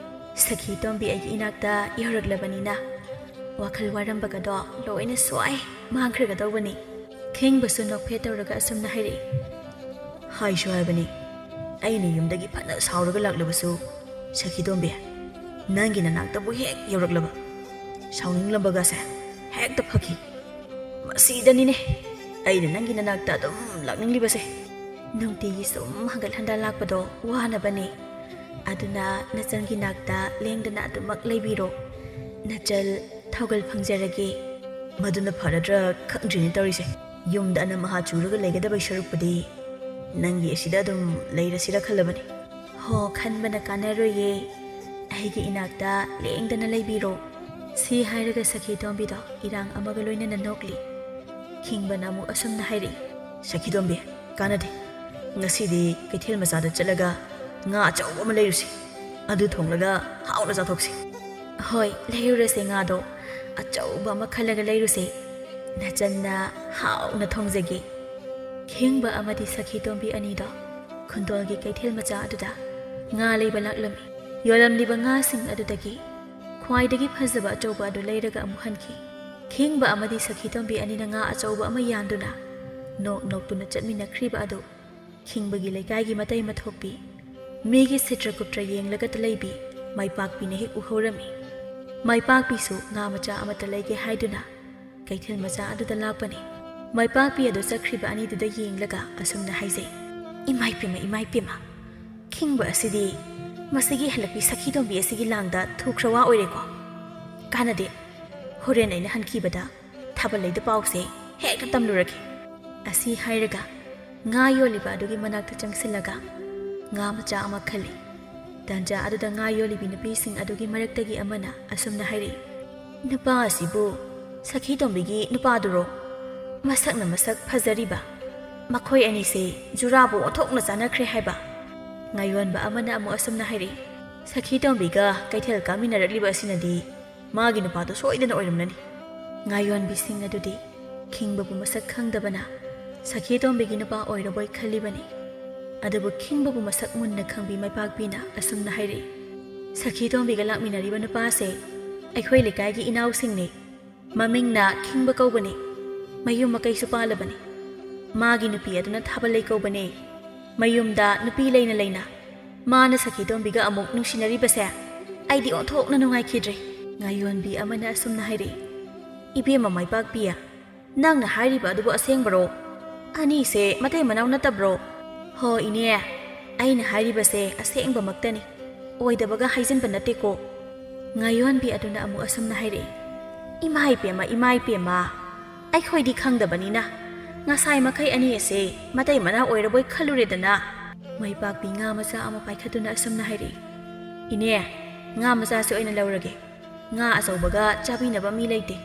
ꯁꯈꯤ ꯇꯣꯝꯕꯤ ꯑꯩꯒꯤ ꯏꯅꯥꯛꯇ ꯌꯧꯔꯛꯂꯕꯅꯤꯅ ꯋꯥꯈꯜ ꯋꯥꯔꯝꯕꯒꯗꯣ ꯂꯣꯏꯅ ꯁꯣꯏ ꯃꯥꯡꯈ꯭ꯔꯒꯗꯧꯕꯅꯤ ꯈꯤꯡꯕꯁꯨ ꯅꯣꯛꯐꯦꯠ ꯇꯧꯔꯒ ꯑꯁꯨꯝꯅ ꯍꯥꯏꯔꯛꯏ ꯍꯥꯏꯁꯨ ꯍꯥꯏꯕꯅꯤ ꯑꯩꯅ ꯌꯨꯝꯗꯒꯤ ꯐꯅ ꯁꯥꯎꯔꯒ ꯂꯥꯛꯂꯕꯁꯨ ꯁꯈꯤ ꯇꯣꯝꯕꯤ ꯅꯪꯒꯤ ꯅꯅꯥꯛꯇꯕꯨ ꯍꯦꯛ ꯌꯧꯔꯛꯂꯕ ꯁꯥꯎꯅꯤꯡꯂꯝꯕꯒꯁꯦ ꯍꯦꯛꯇ ꯐꯈꯤ ꯃꯁꯤꯗꯅꯤꯅꯦ ꯑꯩꯅ ꯅꯪꯒꯤ ꯅꯅꯥꯛꯇ ꯑꯗꯨꯝ ꯂꯥꯛꯅꯤꯡꯂꯤꯕꯁꯦ ꯅꯨꯡꯇꯤꯒꯤ ꯁꯨꯝ ꯍꯟꯒꯠ ꯍꯟꯗꯥ ꯂꯥꯛꯄꯗꯣ ꯋꯥꯅꯕꯅꯤ ꯑꯗꯨꯅ ꯅꯆꯜꯒꯤ ꯅꯥꯛꯇ ꯂꯦꯡꯗꯅ ꯑꯗꯨꯃꯛ ꯂꯩꯕꯤꯔꯣ ꯅꯆꯜ ꯊꯧꯒꯜ ꯐꯪꯖꯔꯒꯦ ꯃꯗꯨꯅ ꯐꯔꯗ꯭ꯔꯥ ꯈꯪꯗ꯭ꯔꯤꯅꯦ ꯇꯧꯔꯤꯁꯦ ꯌꯨꯝꯗ ꯑꯅ ꯃꯍꯥ ꯆꯨꯔꯒ ꯂꯩꯒꯗꯕꯩ ꯁꯔꯨꯛꯄꯨꯗꯤ ꯅꯪꯒꯤ ꯑꯁꯤꯗ ꯑꯗꯨꯝ ꯂꯩꯔꯁꯤꯔ ꯈꯜꯂꯕꯅꯤ ꯍꯣ ꯈꯟꯕꯅ ꯀꯥꯟꯅꯔꯣꯏꯌꯦ ꯑꯩꯒꯤ ꯏꯅꯥꯛꯇ ꯂꯦꯡꯗꯅ ꯂꯩꯕꯤꯔꯣ ꯁꯤ ꯍꯥꯏꯔꯒ ꯁꯈꯤ ꯇꯣꯝꯕꯤꯗꯣ ꯏꯔꯥꯡ ꯑꯃꯒ ꯂꯣꯏꯅꯅ ꯅꯣꯛꯂꯤ ꯈꯤꯡꯕꯅ ꯑꯃꯨꯛ ꯑꯁꯨꯝꯅ ꯍꯥꯏꯔꯛꯏ ꯁꯈꯤ ꯇꯣꯝꯕꯤ ꯀꯥꯟꯅꯗꯦ ꯉꯁꯤꯗꯤ ꯀꯩꯊꯦꯜ ꯃꯆꯥꯗ ꯆꯠꯂꯒ ꯉꯥ ꯑꯆꯧꯕ ꯑꯃ ꯂꯩꯔꯨꯁꯤ ꯑꯗꯨ ꯊꯣꯡꯂꯒ ꯍꯥꯎꯅ ꯆꯥꯊꯣꯛꯁꯤ ꯍꯣꯏ ꯂꯩꯔꯨꯔꯁꯦ ꯉꯥꯗꯣ ꯑꯆꯧꯕ ꯑꯃ ꯈꯜꯂꯒ ꯂꯩꯔꯨꯁꯦ ꯅꯆꯟꯅ ꯍꯥꯎꯅ ꯊꯣꯡꯖꯒꯦ ꯈꯤꯡꯕ ꯑꯃꯗꯤ ꯁꯈꯤ ꯇꯣꯝꯕꯤ ꯑꯅꯤꯗꯣ ꯈꯨꯟꯗꯣꯜꯒꯤ ꯀꯩꯊꯦꯜ ꯃꯆꯥ ꯑꯗꯨꯗ ꯉꯥ ꯂꯩꯕ ꯂꯥꯛꯂꯝꯃꯤ ꯌꯣꯜꯂꯝꯂꯤꯕ ꯉꯥꯁꯤꯡ ꯑꯗꯨꯗꯒꯤ ꯈ꯭ꯋꯥꯏꯗꯒꯤ ꯐꯖꯕ ꯑꯆꯧꯕ ꯑꯗꯨ ꯂꯩꯔꯒ ꯑꯃꯨꯛ ꯍꯟꯈꯤ ꯈꯤꯡꯕ ꯑꯃꯗꯤ ꯁꯈꯤ ꯇꯣꯝꯕꯤ ꯑꯅꯤꯅ ꯉꯥ ꯑꯆꯧꯕ ꯑꯃ ꯌꯥꯟꯗꯨꯅ ꯅꯣꯛ ꯅꯣꯛꯇꯨꯅ ꯆꯠꯃꯤꯟꯅꯈ꯭ꯔꯤꯕ ꯑꯗꯨ ꯈꯤꯡꯕꯒꯤ ꯂꯩꯀꯥꯏꯒꯤ ꯃꯇꯩ ꯃꯊꯣꯛꯄꯤ ꯃꯤꯒꯤ ꯁꯤꯇ꯭ꯔ ꯀꯨꯞꯇ꯭ꯔ ꯌꯦꯡꯂꯒꯇ ꯂꯩꯕꯤ ꯃꯥꯏꯄꯥꯛꯄꯤꯅ ꯍꯦꯛ ꯎꯍꯧꯔꯝꯃꯤ ꯃꯥꯏꯄꯥꯛꯄꯤꯁꯨ ꯉꯥ ꯃꯆꯥ ꯑꯃꯠꯇ ꯂꯩꯒꯦ ꯍꯥꯏꯗꯨꯅ ꯀꯩꯊꯦꯜ ꯃꯆꯥ ꯑꯗꯨꯗ ꯂꯥꯛꯄꯅꯤ ꯃꯥꯏꯄꯥꯛꯄꯤ ꯑꯗꯨ ꯆꯠꯈ꯭ꯔꯤꯕ ꯑꯅꯤꯗꯨꯗ ꯌꯦꯡꯂꯒ ꯑꯁꯨꯝꯅ ꯍꯥꯏꯖꯩ ꯏꯃꯥꯏꯄꯦꯝꯃ ꯈꯤꯡꯕ ꯑꯁꯤꯗꯤ ꯃꯁꯤꯒꯤ ꯍꯜꯂꯛꯄꯤ ꯁꯈꯤ ꯇꯣꯝꯕꯤ ꯑꯁꯤꯒꯤ ꯂꯥꯡꯗ ꯊꯨꯈ꯭ꯔꯋꯥ ꯑꯣꯏꯔꯦꯀꯣ ꯀꯥꯟꯅꯗꯦ ꯍꯣꯔꯦꯟ ꯑꯩꯅ ꯍꯟꯈꯤꯕꯗ ꯊꯥꯕꯜꯂꯩꯗ ꯄꯥꯎꯁꯦ ꯍꯦꯛꯇ ꯇꯝꯂꯨꯔꯒꯦ ꯑꯁꯤ ꯍꯥꯏꯔꯒ ꯉꯥ ꯌꯣꯜꯂꯤꯕ ꯑꯗꯨꯒꯤ ꯃꯅꯥꯛꯇ ꯆꯪꯁꯤꯜꯂꯒ ꯉꯥ ꯃꯆꯥ ꯑꯃ ꯈꯜꯂꯤ ꯇꯥꯟꯖꯥ ꯑꯗꯨꯗ ꯉꯥ ꯌꯣꯜꯂꯤꯕꯤ ꯅꯨꯄꯤꯁꯤꯡ ꯑꯗꯨꯒꯤ ꯃꯔꯛꯇꯒꯤ ꯑꯃꯅ ꯑꯁꯨꯝꯅ ꯍꯥꯏꯔꯛꯏ ꯅꯨꯄꯥ ꯑꯁꯤꯕꯨ ꯁꯈꯤ ꯇꯣꯝꯕꯤꯒꯤ ꯅꯨꯄꯥꯗꯨꯔꯣ ꯃꯁꯛꯅ ꯃꯁꯛ ꯐꯖꯔꯤꯕ ꯃꯈꯣꯏ ꯑꯅꯤꯁꯦ ꯖꯨꯔꯥꯕꯨ ꯑꯣꯟꯊꯣꯛꯅ ꯆꯥꯅꯈ꯭ꯔꯦ ꯍꯥꯏꯕ ꯉꯥꯌꯣꯟꯕ ꯑꯃꯅ ꯑꯃꯨꯛ ꯑꯁꯨꯝꯅ ꯍꯥꯏꯔꯛꯏ ꯁꯈꯤ ꯇꯣꯝꯕꯤꯒ ꯀꯩꯊꯦꯜ ꯀꯥꯃꯤꯟꯅꯔꯛꯂꯤꯕ ꯑꯁꯤꯅꯗꯤ ꯃꯥꯒꯤ ꯅꯨꯄꯥꯗꯣ ꯁꯣꯏꯗꯅ ꯑꯣꯏꯔꯝꯂꯅꯤ ꯉꯥꯌꯣꯟꯕꯤꯁꯤꯡ ꯑꯗꯨꯗꯤ ꯈꯤꯡꯕꯕꯨ ꯃꯁꯛ ꯈꯪꯗꯕꯅ ꯁꯈꯤ ꯇꯣꯝꯕꯤꯒꯤ ꯅꯨꯄꯥ ꯑꯣꯏꯔꯕꯣꯏ ꯈꯜꯂꯤꯕꯅꯤ ꯑꯗꯨꯕꯨ ꯈꯤꯡꯕꯕꯨ ꯃꯁꯛ ꯃꯨꯟꯅ ꯈꯪꯕꯤ ꯃꯥꯏꯄꯥꯛꯄꯤꯅ ꯑꯁꯨꯝꯅ ꯍꯥꯏꯔꯛꯏ ꯁꯈꯤ ꯇꯣꯝꯕꯤꯒ ꯂꯥꯛꯃꯤꯟꯅꯔꯤꯕ ꯅꯨꯄꯥꯁꯦ ꯑꯩꯈꯣꯏ ꯂꯩꯀꯥꯏꯒꯤ ꯏꯅꯥꯎꯁꯤꯡꯅꯤ ꯃꯃꯤꯡꯅ ꯈꯤꯡꯕ ꯀꯧꯕꯅꯤ ꯃꯌꯨꯝ ꯃꯀꯩꯁꯨ ꯄꯥꯜꯂꯕꯅꯤ ꯃꯥꯒꯤ ꯅꯨꯄꯤ ꯑꯗꯨꯅ ꯊꯥꯕꯜꯂꯩ ꯀꯧꯕꯅꯤ ꯃꯌꯨꯝꯗ ꯅꯨꯄꯤ ꯂꯩꯅ ꯂꯩꯅ ꯃꯥꯅ ꯁꯈꯤ ꯇꯣꯝꯕꯤꯒ ꯑꯃꯨꯛ ꯅꯨꯡꯁꯤꯅꯔꯤꯕꯁꯦ ꯑꯩꯗꯤ ꯑꯣꯟꯊꯣꯛꯅ ꯅꯨꯡꯉꯥꯏꯈꯤꯗ꯭ꯔꯦ ꯉꯥꯌꯣꯟꯕꯤ ꯑꯃꯅ ꯑꯁꯨꯝꯅ ꯍꯥꯏꯔꯛꯏ ꯏꯕꯦꯝꯃ ꯃꯥꯏꯄꯥꯛꯄꯤꯌꯥ ꯅꯪꯅ ꯍꯥꯏꯔꯤꯕ ꯑꯗꯨꯕꯨ ꯑꯁꯦꯡꯕꯔꯣ ꯑꯅꯤꯁꯦ ꯃꯇꯩ ꯃꯅꯥꯎ ꯅꯠꯇꯕ꯭ꯔꯣ ꯍꯣ ꯏꯅꯦ ꯑꯩꯅ ꯍꯥꯏꯔꯤꯕꯁꯦ ꯑꯁꯦꯡꯕꯃꯛꯇꯅꯤ ꯑꯣꯏꯗꯕꯒ ꯍꯥꯏꯖꯤꯟꯕ ꯅꯠꯇꯦꯀꯣ ꯉꯥꯌꯣꯟꯕꯤ ꯑꯗꯨꯅ ꯑꯃꯨꯛ ꯑꯁꯨꯝꯅ ꯍꯥꯏꯔꯛꯏ ꯏꯃꯥꯏꯄꯦꯝꯃ ꯑꯩꯈꯣꯏꯗꯤ ꯈꯪꯗꯕꯅꯤꯅ ꯉꯁꯥꯏ ꯃꯈꯩ ꯑꯅꯤ ꯑꯁꯦ ꯃꯇꯩ ꯃꯅꯥꯎ ꯑꯣꯏꯔꯕꯣꯏ ꯈꯜꯂꯨꯔꯦꯗꯅ ꯃꯥꯏꯄꯥꯛꯄꯤ ꯉꯥ ꯃꯆꯥ ꯑꯃ ꯄꯥꯏꯈꯠꯇꯨꯅ ꯑꯁꯨꯝꯅ ꯍꯥꯏꯔꯛꯏ ꯏꯅꯦ ꯉꯥ ꯃꯆꯥꯁꯦ ꯑꯣꯏꯅ ꯂꯧꯔꯒꯦ ꯉꯥ ꯑꯆꯧꯕꯒ ꯆꯥꯕꯤꯅꯕ ꯃꯤ ꯂꯩꯇꯦ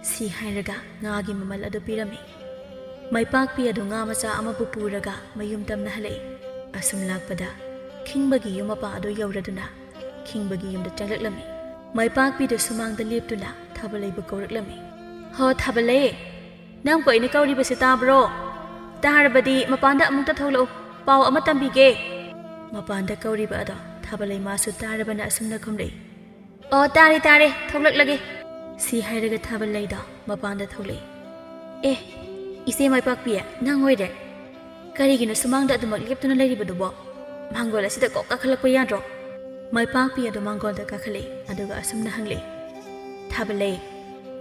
ꯁꯤ ꯍꯥꯏꯔꯒ ꯉꯥꯒꯤ ꯃꯃꯜ ꯑꯗꯨ ꯄꯤꯔꯝꯃꯤ ꯃꯥꯏꯄꯥꯛꯄꯤ ꯑꯗꯨ ꯉꯥ ꯃꯆꯥ ꯑꯃꯕꯨ ꯄꯨꯔꯒ ꯃꯌꯨꯝ ꯇꯝꯅ ꯍꯜꯂꯛꯏ ꯑꯁꯨꯝ ꯂꯥꯛꯄꯗ ꯈꯤꯡꯕꯒꯤ ꯌꯨꯝ ꯃꯄꯥ ꯑꯗꯨ ꯌꯧꯔꯗꯨꯅ ꯈꯤꯡꯕꯒꯤ ꯌꯨꯝꯗ ꯆꯪꯂꯛꯂꯝꯃꯤ ꯃꯥꯏꯄꯥꯛꯄꯤꯗꯨ ꯁꯨꯃꯥꯡꯗ ꯂꯦꯞꯇꯨꯅ ꯊꯥꯕꯜꯂꯩꯕꯨ ꯀꯧꯔꯛꯂꯝꯃꯤ ꯍꯣ ꯊꯥꯕꯜꯂꯩ ꯅꯪꯕꯨ ꯑꯩꯅ ꯀꯧꯔꯤꯕꯁꯦ ꯇꯥꯕ꯭ꯔꯣ ꯇꯥꯔꯕꯗꯤ ꯃꯄꯥꯟꯗ ꯑꯃꯨꯛꯇ ꯊꯣꯛꯂꯛꯎ ꯄꯥꯎ ꯑꯃ ꯇꯝꯕꯤꯒꯦ ꯃꯄꯥꯟꯗ ꯀꯧꯔꯤꯕ ꯑꯗꯣ ꯊꯥꯕꯜꯂꯩ ꯃꯥꯁꯨ ꯇꯥꯔꯕꯅ ꯑꯁꯨꯝꯅ ꯈꯨꯝꯂꯛꯏ ꯑꯣ ꯇꯥꯔꯦ ꯊꯣꯛꯂꯛꯂꯒꯦ ꯁꯤ ꯍꯥꯏꯔꯒ ꯊꯥꯕꯜꯂꯩꯗꯣ ꯃꯄꯥꯟꯗ ꯊꯣꯛꯂꯛꯏ ꯑꯦ ꯏꯆꯦ ꯃꯥꯏꯄꯥꯛꯄꯤ ꯅꯪ ꯑꯣꯏꯔꯦ ꯀꯔꯤꯒꯤꯅꯣ ꯁꯨꯃꯥꯡꯗ ꯑꯗꯨꯃꯛ ꯂꯦꯞꯇꯨꯅ ꯂꯩꯔꯤꯕꯗꯨꯕꯣ ꯃꯥꯡꯒꯣꯜ ꯑꯁꯤꯗ ꯀꯣꯛ ꯀꯥꯈꯠꯂꯛꯄ ꯌꯥꯗ꯭ꯔꯣ ꯃꯥꯏꯄꯥꯛꯄꯤ ꯑꯗꯨ ꯃꯥꯡꯒꯣꯜꯗ ꯀꯥꯈꯠꯂꯛꯏ ꯑꯗꯨꯒ ꯑꯁꯨꯝꯅ ꯍꯪꯂꯛꯏ ꯊꯥꯕꯜꯂꯩ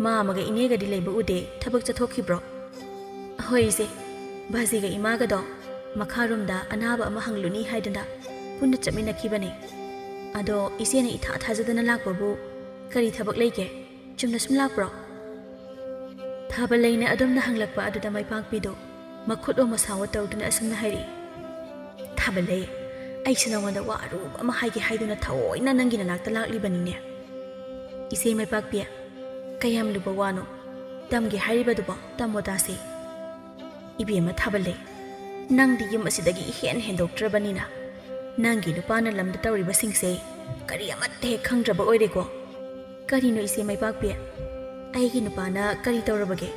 ꯃꯥ ꯑꯃꯒ ꯏꯅꯦꯒꯗꯤ ꯂꯩꯕ ꯎꯗꯦ ꯊꯕꯛ ꯆꯠꯊꯣꯛꯈꯤꯕ꯭ꯔꯣ ꯍꯣꯏ ꯏꯆꯦ ꯕꯥꯖꯤꯒ ꯏꯃꯥꯒꯗꯣ ꯃꯈꯥꯔꯣꯝꯗ ꯑꯅꯥꯕ ꯑꯃ ꯍꯪꯂꯨꯅꯤ ꯍꯥꯏꯗꯨꯅ ꯄꯨꯟꯅ ꯆꯠꯃꯤꯟꯅꯈꯤꯕꯅꯤ ꯑꯗꯣ ꯏꯆꯦꯅ ꯏꯊꯥ ꯊꯥꯖꯗꯅ ꯂꯥꯛꯄꯕꯨ ꯀꯔꯤ ꯊꯕꯛ ꯂꯩꯒꯦ ꯆꯨꯝꯅ ꯁꯨꯝ ꯂꯥꯛꯄ꯭ꯔꯣ ꯊꯥꯕꯜꯂꯩꯅ ꯑꯗꯨꯝꯅ ꯍꯪꯂꯛꯄ ꯑꯗꯨꯗ ꯃꯥꯏꯄꯥꯛꯄꯤꯗꯣ ꯃꯈꯨꯠ ꯑꯣ ꯃꯁꯥꯋꯣ ꯇꯧꯗꯨꯅ ꯑꯁꯨꯝꯅ ꯍꯥꯏꯔꯛꯏ ꯊꯥꯕꯜꯂꯩ ꯑꯩꯁꯨ ꯅꯉꯣꯟꯗ ꯋꯥ ꯑꯔꯨꯕ ꯑꯃ ꯍꯥꯏꯒꯦ ꯍꯥꯏꯗꯨꯅ ꯊꯑꯣꯏꯅ ꯅꯪꯒꯤ ꯅꯅꯥꯛꯇ ꯂꯥꯛꯂꯤꯕꯅꯤꯅꯦ ꯏꯆꯦ ꯃꯥꯏꯄꯥꯛꯄꯤ ꯀꯌꯥꯝ ꯂꯨꯕ ꯋꯥꯅꯣ ꯇꯝꯒꯦ ꯍꯥꯏꯔꯤꯕꯗꯨꯕꯣ ꯇꯝꯃꯣ ꯇꯥꯁꯤ ꯏꯕꯦꯝꯃ ꯊꯥꯕꯜꯂꯩ ꯅꯪꯗꯤ ꯌꯨꯝ ꯑꯁꯤꯗꯒꯤ ꯏꯍꯦꯟ ꯍꯦꯟꯗꯣꯛꯇ꯭ꯔꯕꯅꯤꯅ ꯅꯪꯒꯤ ꯅꯨꯄꯥꯅ ꯂꯝꯗ ꯇꯧꯔꯤꯕꯁꯤꯡꯁꯦ ꯀꯔꯤ ꯑꯃꯠꯇ ꯍꯦꯛ ꯈꯪꯗ꯭ꯔꯕ ꯑꯣꯏꯔꯦꯀꯣ ꯀꯔꯤꯅꯣ ꯏꯆꯦ ꯃꯥꯏꯄꯥꯛꯄꯤ ꯑꯩꯒꯤ ꯅꯨꯄꯥꯅ ꯀꯔꯤ ꯇꯧꯔꯕꯒꯦ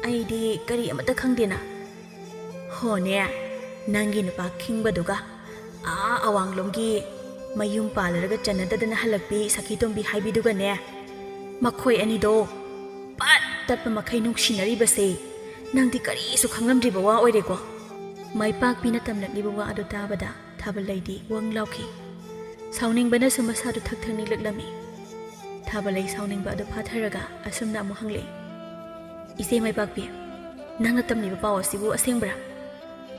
ꯑꯩꯗꯤ ꯀꯔꯤ ꯑꯃꯠꯇ ꯈꯪꯗꯦꯅ ꯍꯣꯅꯦ ꯅꯪꯒꯤ ꯅꯨꯄꯥ ꯈꯤꯡꯕꯗꯨꯒ ꯑꯋꯥꯡꯂꯣꯝꯒꯤ ꯃꯌꯨꯝ ꯄꯥꯜꯂꯔꯒ ꯆꯟꯅꯗꯗꯅ ꯍꯜꯂꯛꯄꯤ ꯁꯈꯤꯇꯣꯝꯕꯤ ꯍꯥꯏꯕꯤꯗꯨꯒꯅꯦ ꯃꯈꯣꯏ ꯑꯅꯤꯗꯣ ꯄꯠ ꯇꯠꯄ ꯃꯈꯩ ꯅꯨꯡꯁꯤꯅꯔꯤꯕꯁꯦ ꯅꯪꯗꯤ ꯀꯔꯤꯁꯨ ꯈꯪꯂꯝꯗ꯭ꯔꯤꯕ ꯋꯥ ꯑꯣꯏꯔꯦꯀꯣ ꯃꯥꯏꯄꯥꯛꯄꯤꯅ ꯇꯝꯂꯛꯂꯤꯕ ꯋꯥ ꯑꯗꯨ ꯇꯥꯕꯗ ꯊꯥꯕꯜꯂꯩꯗꯤ ꯋꯪ ꯂꯥꯎꯈꯤ ꯁꯥꯎꯅꯤꯡꯕꯅꯁꯨ ꯃꯁꯥꯗꯨ ꯊꯛ ꯊꯛ ꯅꯤꯛꯂꯛꯂꯝꯃꯤ ꯊꯥꯕꯜꯂꯩ ꯁꯥꯎꯅꯤꯡꯕ ꯑꯗꯨ ꯐꯥꯊꯔꯒ ꯑꯁꯨꯝꯅ ꯑꯃꯨꯛ ꯍꯪꯂꯛꯏ ꯏꯆꯦ ꯃꯥꯏꯄꯥꯛꯄꯤ ꯅꯪꯅ ꯇꯝꯂꯤꯕ ꯄꯥꯎ ꯑꯁꯤꯕꯨ ꯑꯁꯦꯡꯕ꯭ꯔꯥ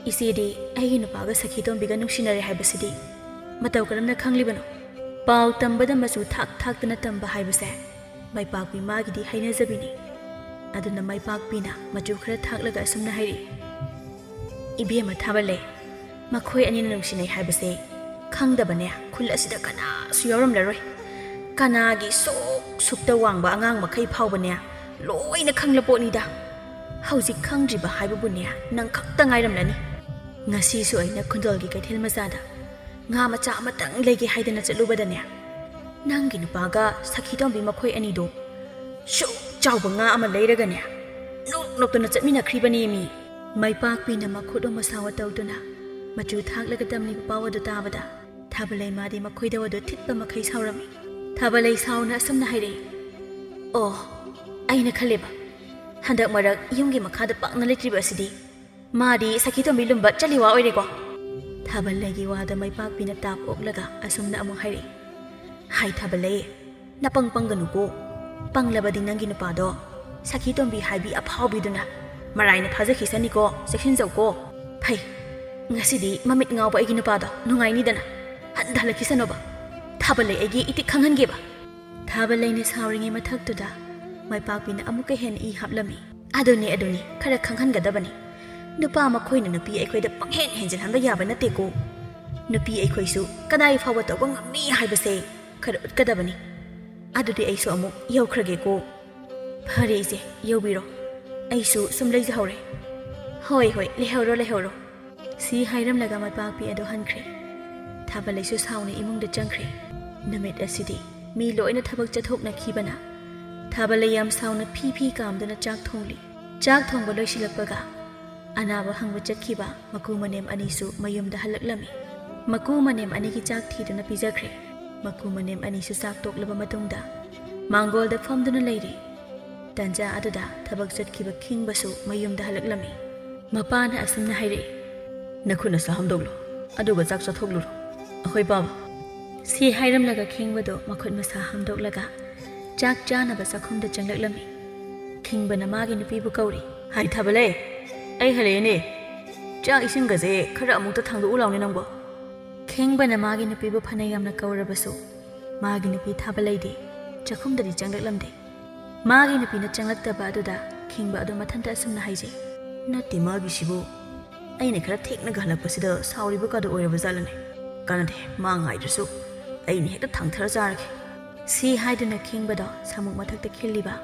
ꯏꯆꯦꯗꯤ ꯑꯩꯒꯤ ꯅꯨꯄꯥꯒ ꯁꯈꯤꯇꯣꯝꯕꯤꯒ ꯅꯨꯡꯁꯤꯅꯔꯦ ꯍꯥꯏꯕꯁꯤꯗꯤ ꯃꯇꯧ ꯀꯔꯝꯅ ꯈꯪꯂꯤꯕꯅꯣ ꯄꯥꯎ ꯇꯝꯕꯗ ꯃꯆꯨ ꯊꯥꯛ ꯊꯥꯛꯇꯅ ꯇꯝꯕ ꯍꯥꯏꯕꯁꯦ ꯃꯥꯏꯄꯥꯛꯄꯤ ꯃꯥꯒꯤꯗꯤ ꯍꯩꯅꯖꯕꯤꯅꯤ ꯑꯗꯨꯅ ꯃꯥꯏꯄꯥꯛꯄꯤꯅ ꯃꯆꯨ ꯈꯔ ꯊꯥꯛꯂꯒ ꯑꯁꯨꯝꯅ ꯍꯥꯏꯔꯛꯏ ꯏꯕꯦꯝꯃ ꯊꯥꯕꯜꯂꯩ ꯃꯈꯣꯏ ꯑꯅꯤꯅ ꯅꯨꯡꯁꯤꯅꯩ ꯍꯥꯏꯕꯁꯦ ꯈꯪꯗꯕꯅꯦ ꯈꯨꯜ ꯑꯁꯤꯗ ꯀꯅꯥꯁꯨ ꯌꯥꯎꯔꯝꯂꯔꯣꯏ ꯀꯅꯥꯒꯤ ꯁꯨꯛꯇ ꯋꯥꯡꯕ ꯑꯉꯥꯡ ꯃꯈꯩ ꯐꯥꯎꯕꯅꯦ ꯂꯣꯏꯅ ꯈꯪꯂ ꯄꯣꯠꯅꯤꯗ ꯍꯧꯖꯤꯛ ꯈꯪꯗ꯭ꯔꯤꯕ ꯍꯥꯏꯕꯕꯨꯅꯦ ꯅꯪ ꯈꯛꯇ ꯉꯥꯏꯔꯝꯂꯅꯤ ꯉꯁꯤꯁꯨ ꯑꯩꯅ ꯈꯨꯟꯗꯣꯜꯒꯤ ꯀꯩꯊꯦꯜ ꯃꯆꯥꯗ ꯉꯥ ꯃꯆꯥ ꯑꯃꯇꯪ ꯂꯩꯒꯦ ꯍꯥꯏꯗꯅ ꯆꯠꯂꯨꯕꯗꯅꯦ ꯅꯪꯒꯤ ꯅꯨꯄꯥꯒ ꯁꯈꯤꯇꯣꯝꯕꯤ ꯃꯈꯣꯏ ꯑꯅꯤꯗꯣ ꯁꯨꯛ ꯆꯥꯎꯕ ꯉꯥ ꯑꯃ ꯂꯩꯔꯒꯅꯦ ꯅꯣꯛ ꯅꯣꯛꯇꯨꯅ ꯆꯠꯃꯤꯟꯅꯈ꯭ꯔꯤꯕꯅꯤ ꯃꯤ ꯃꯥꯏꯄꯥꯛꯄꯤꯅ ꯃꯈꯨꯠ ꯑꯃ ꯁꯥꯋ ꯇꯧꯗꯨꯅ ꯃꯆꯨ ꯊꯥꯛꯂꯒ ꯇꯝꯂꯤꯕ ꯄꯥꯎ ꯑꯗꯨ ꯇꯥꯕꯗ ꯊꯥꯕꯜꯂꯩ ꯃꯥꯗꯤ ꯃꯈꯣꯏꯗ ꯑꯗꯨ ꯊꯤꯠꯄ ꯃꯈꯩ ꯁꯥꯎꯔꯝꯃꯤ ꯊꯥꯕꯜꯂꯩ ꯁꯥꯎꯅ ꯑꯁꯨꯝꯅ ꯍꯥꯏꯔꯛꯏ ꯑꯣ ꯑꯩꯅ ꯈꯜꯂꯦꯕ ꯍꯟꯗꯛ ꯃꯔꯛ ꯌꯨꯝꯒꯤ ꯃꯈꯥꯗ ꯄꯥꯛꯅ ꯂꯩꯇ꯭ꯔꯤꯕ ꯑꯁꯤꯗꯤ ꯃꯥꯗꯤ ꯁꯈꯤꯇꯣꯝꯕꯤ ꯂꯨꯝꯕ ꯆꯠꯂꯤꯋꯥ ꯑꯣꯏꯔꯦꯀꯣ ꯊꯥꯕꯜꯂꯩꯒꯤ ꯋꯥꯗ ꯃꯥꯏꯄꯥꯛꯄꯤꯅ ꯇꯥꯞ ꯑꯣꯛꯂꯒ ꯑꯁꯨꯝꯅ ꯑꯃꯨꯛ ꯍꯥꯏꯔꯛꯏ ꯍꯥꯏ ꯊꯥꯕꯜꯂꯩ ꯅꯄꯪ ꯄꯪꯒꯅꯨꯀꯣ ꯄꯪꯂꯕꯗꯤ ꯅꯪꯒꯤ ꯅꯨꯄꯥꯗꯣ ꯁꯈꯤꯇꯣꯝꯕꯤ ꯍꯥꯏꯕꯤ ꯑꯐꯥꯎꯕꯤꯗꯨꯅ ꯃꯔꯥꯏꯅ ꯐꯥꯖꯈꯤꯁꯅꯤꯀꯣ ꯆꯦꯛꯁꯤꯟꯖꯧꯀꯣ ꯐꯩ ꯉꯁꯤꯗꯤ ꯃꯃꯤꯠ ꯉꯥꯎꯕ ꯑꯩꯒꯤ ꯅꯨꯄꯥꯗꯣ ꯅꯨꯡꯉꯥꯏꯅꯤꯗꯅ ꯍꯟꯗ ꯍꯜꯂꯛꯈꯤꯁꯅꯣꯕ ꯊꯥꯕꯜꯂꯩ ꯑꯩꯒꯤ ꯏꯇꯤꯛ ꯈꯪꯍꯟꯒꯦꯕ ꯊꯥꯕꯜꯂꯩꯅ ꯁꯥꯎꯔꯤꯉꯩ ꯃꯊꯛꯇꯨꯗ ꯃꯥꯏꯄꯥꯛꯄꯤꯅ ꯑꯃꯨꯛꯀ ꯍꯦꯟꯅ ꯏ ꯍꯥꯞꯂꯝꯃꯤ ꯑꯗꯨꯅꯤ ꯈꯔ ꯈꯪꯍꯟꯒꯗꯕꯅꯤ ꯅꯨꯄꯥ ꯃꯈꯣꯏꯅ ꯅꯨꯄꯤ ꯑꯩꯈꯣꯏꯗ ꯄꯪꯍꯦꯟ ꯍꯦꯟꯖꯤꯟꯍꯟꯕ ꯌꯥꯕ ꯅꯠꯇꯦꯀꯣ ꯅꯨꯄꯤ ꯑꯩꯈꯣꯏꯁꯨ ꯀꯗꯥꯏ ꯐꯥꯎꯕ ꯇꯧꯕ ꯉꯝꯃꯤ ꯍꯥꯏꯕꯁꯦ ꯈꯔ ꯎꯠꯀꯗꯕꯅꯤ ꯑꯗꯨꯗꯤ ꯑꯩꯁꯨ ꯑꯃꯨꯛ ꯌꯧꯈ꯭ꯔꯒꯦꯀꯣ ꯐꯔꯦ ꯏꯆꯦ ꯌꯧꯕꯤꯔꯣ ꯑꯩꯁꯨ ꯁꯨꯝ ꯂꯩꯖꯍꯧꯔꯦ ꯍꯣꯏ ꯂꯩꯍꯧꯔꯣ ꯁꯤ ꯍꯥꯏꯔꯝꯂꯒ ꯃꯥꯏꯄꯥꯛꯄꯤ ꯑꯗꯨ ꯍꯟꯈ꯭ꯔꯦ ꯊꯥꯕꯜꯂꯩꯁꯨ ꯁꯥꯎꯅ ꯏꯃꯨꯡꯗ ꯆꯪꯈ꯭ꯔꯦ ꯅꯨꯃꯤꯠ ꯑꯁꯤꯗꯤ ꯃꯤ ꯂꯣꯏꯅ ꯊꯕꯛ ꯆꯠꯊꯣꯛꯅꯈꯤꯕꯅ ꯊꯥꯕꯜꯂꯩ ꯌꯥꯝ ꯁꯥꯎꯅ ꯐꯤ ꯀꯥꯝꯗꯨꯅ ꯆꯥꯛ ꯊꯣꯡꯂꯤ ꯆꯥꯛ ꯊꯣꯡꯕ ꯂꯣꯏꯁꯤꯜꯂꯛꯄꯒ ꯑꯅꯥꯕ ꯍꯪꯕ ꯆꯠꯈꯤꯕ ꯃꯀꯨ ꯃꯅꯦꯝ ꯑꯅꯤꯁꯨ ꯃꯌꯨꯝꯗ ꯍꯜꯂꯛꯂꯝꯃꯤ ꯃꯀꯨ ꯃꯅꯦꯝ ꯑꯅꯤꯒꯤ ꯆꯥꯛ ꯊꯤꯗꯨꯅ ꯄꯤꯖꯈ꯭ꯔꯦ ꯃꯀꯨ ꯃꯅꯦꯝ ꯑꯅꯤꯁꯨ ꯆꯥꯛ ꯇꯣꯛꯂꯕ ꯃꯇꯨꯡꯗ ꯃꯥꯡꯒꯣꯜꯗ ꯐꯝꯗꯨꯅ ꯂꯩꯔꯤ ꯇꯟꯖꯥ ꯑꯗꯨꯗ ꯊꯕꯛ ꯆꯠꯈꯤꯕ ꯈꯤꯡꯕꯁꯨ ꯃꯌꯨꯝꯗ ꯍꯜꯂꯛꯂꯝꯃꯤ ꯃꯄꯥꯅ ꯑꯁꯨꯝꯅ ꯍꯥꯏꯔꯛꯏ ꯅꯈꯨꯠꯅ ꯁꯥꯍꯝꯗꯣꯛꯂꯣ ꯑꯗꯨꯒ ꯆꯥꯛ ꯆꯥꯊꯣꯛꯂꯨꯔꯣ ꯑꯩꯈꯣꯏ ꯄꯥꯕ ꯁꯤ ꯍꯥꯏꯔꯝꯂꯒ ꯈꯤꯡꯕꯗꯣ ꯃꯈꯨꯠ ꯃꯁꯥ ꯍꯥꯝꯗꯣꯛꯂꯒ ꯆꯥꯛ ꯆꯥꯅꯕ ꯆꯥꯛꯈꯨꯝꯗ ꯆꯪꯂꯛꯂꯝꯃꯤ ꯈꯤꯡꯕꯅ ꯃꯥꯒꯤ ꯅꯨꯄꯤꯕꯨ ꯀꯧꯔꯤ ꯍꯥꯏ ꯊꯥꯕꯜꯂꯩ ꯑꯩ ꯍꯜꯂꯛꯑꯦꯅꯦ ꯆꯥꯛ ꯏꯁꯤꯡꯒꯁꯦ ꯈꯔ ꯑꯃꯨꯛꯇ ꯊꯥꯡꯗꯣꯛꯎ ꯂꯥꯎꯅꯦ ꯅꯪꯕꯣ ꯈꯤꯡꯕꯅ ꯃꯥꯒꯤ ꯅꯨꯄꯤꯕꯨ ꯐꯅ ꯌꯥꯝꯅ ꯀꯧꯔꯕꯁꯨ ꯃꯥꯒꯤ ꯅꯨꯄꯤ ꯊꯥꯕꯜꯂꯩꯗꯤ ꯆꯥꯛꯈꯨꯝꯗꯗꯤ ꯆꯪꯂꯛꯂꯝꯗꯦ ꯃꯥꯒꯤ ꯅꯨꯄꯤꯅ ꯆꯪꯂꯛꯇꯕ ꯑꯗꯨꯗ ꯈꯤꯡꯕ ꯑꯗꯨ ꯃꯊꯟꯇ ꯑꯁꯨꯝꯅ ꯍꯥꯏꯖꯩ ꯅꯠꯇꯦ ꯃꯥꯒꯤꯁꯤꯕꯨ ꯑꯩꯅ ꯈꯔ ꯊꯦꯛꯅꯒ ꯍꯜꯂꯛꯄꯁꯤꯗ ꯁꯥꯎꯔꯤꯕ ꯀꯥꯗꯣ ꯑꯣꯏꯔꯕ ꯖꯥꯠꯂꯅꯦ ꯀꯥꯟꯅꯗꯦ ꯃꯥ ꯉꯥꯏꯗ꯭ꯔꯁꯨ ꯑꯩꯅ ꯍꯦꯛꯇ ꯊꯥꯡꯊꯔ ꯆꯥꯔꯒꯦ ꯁꯤ ꯍꯥꯏꯗꯨꯅ ꯈꯤꯡꯕꯗꯣ ꯁꯥꯃꯨꯛ ꯃꯊꯛꯇ ꯈꯤꯜꯂꯤꯕ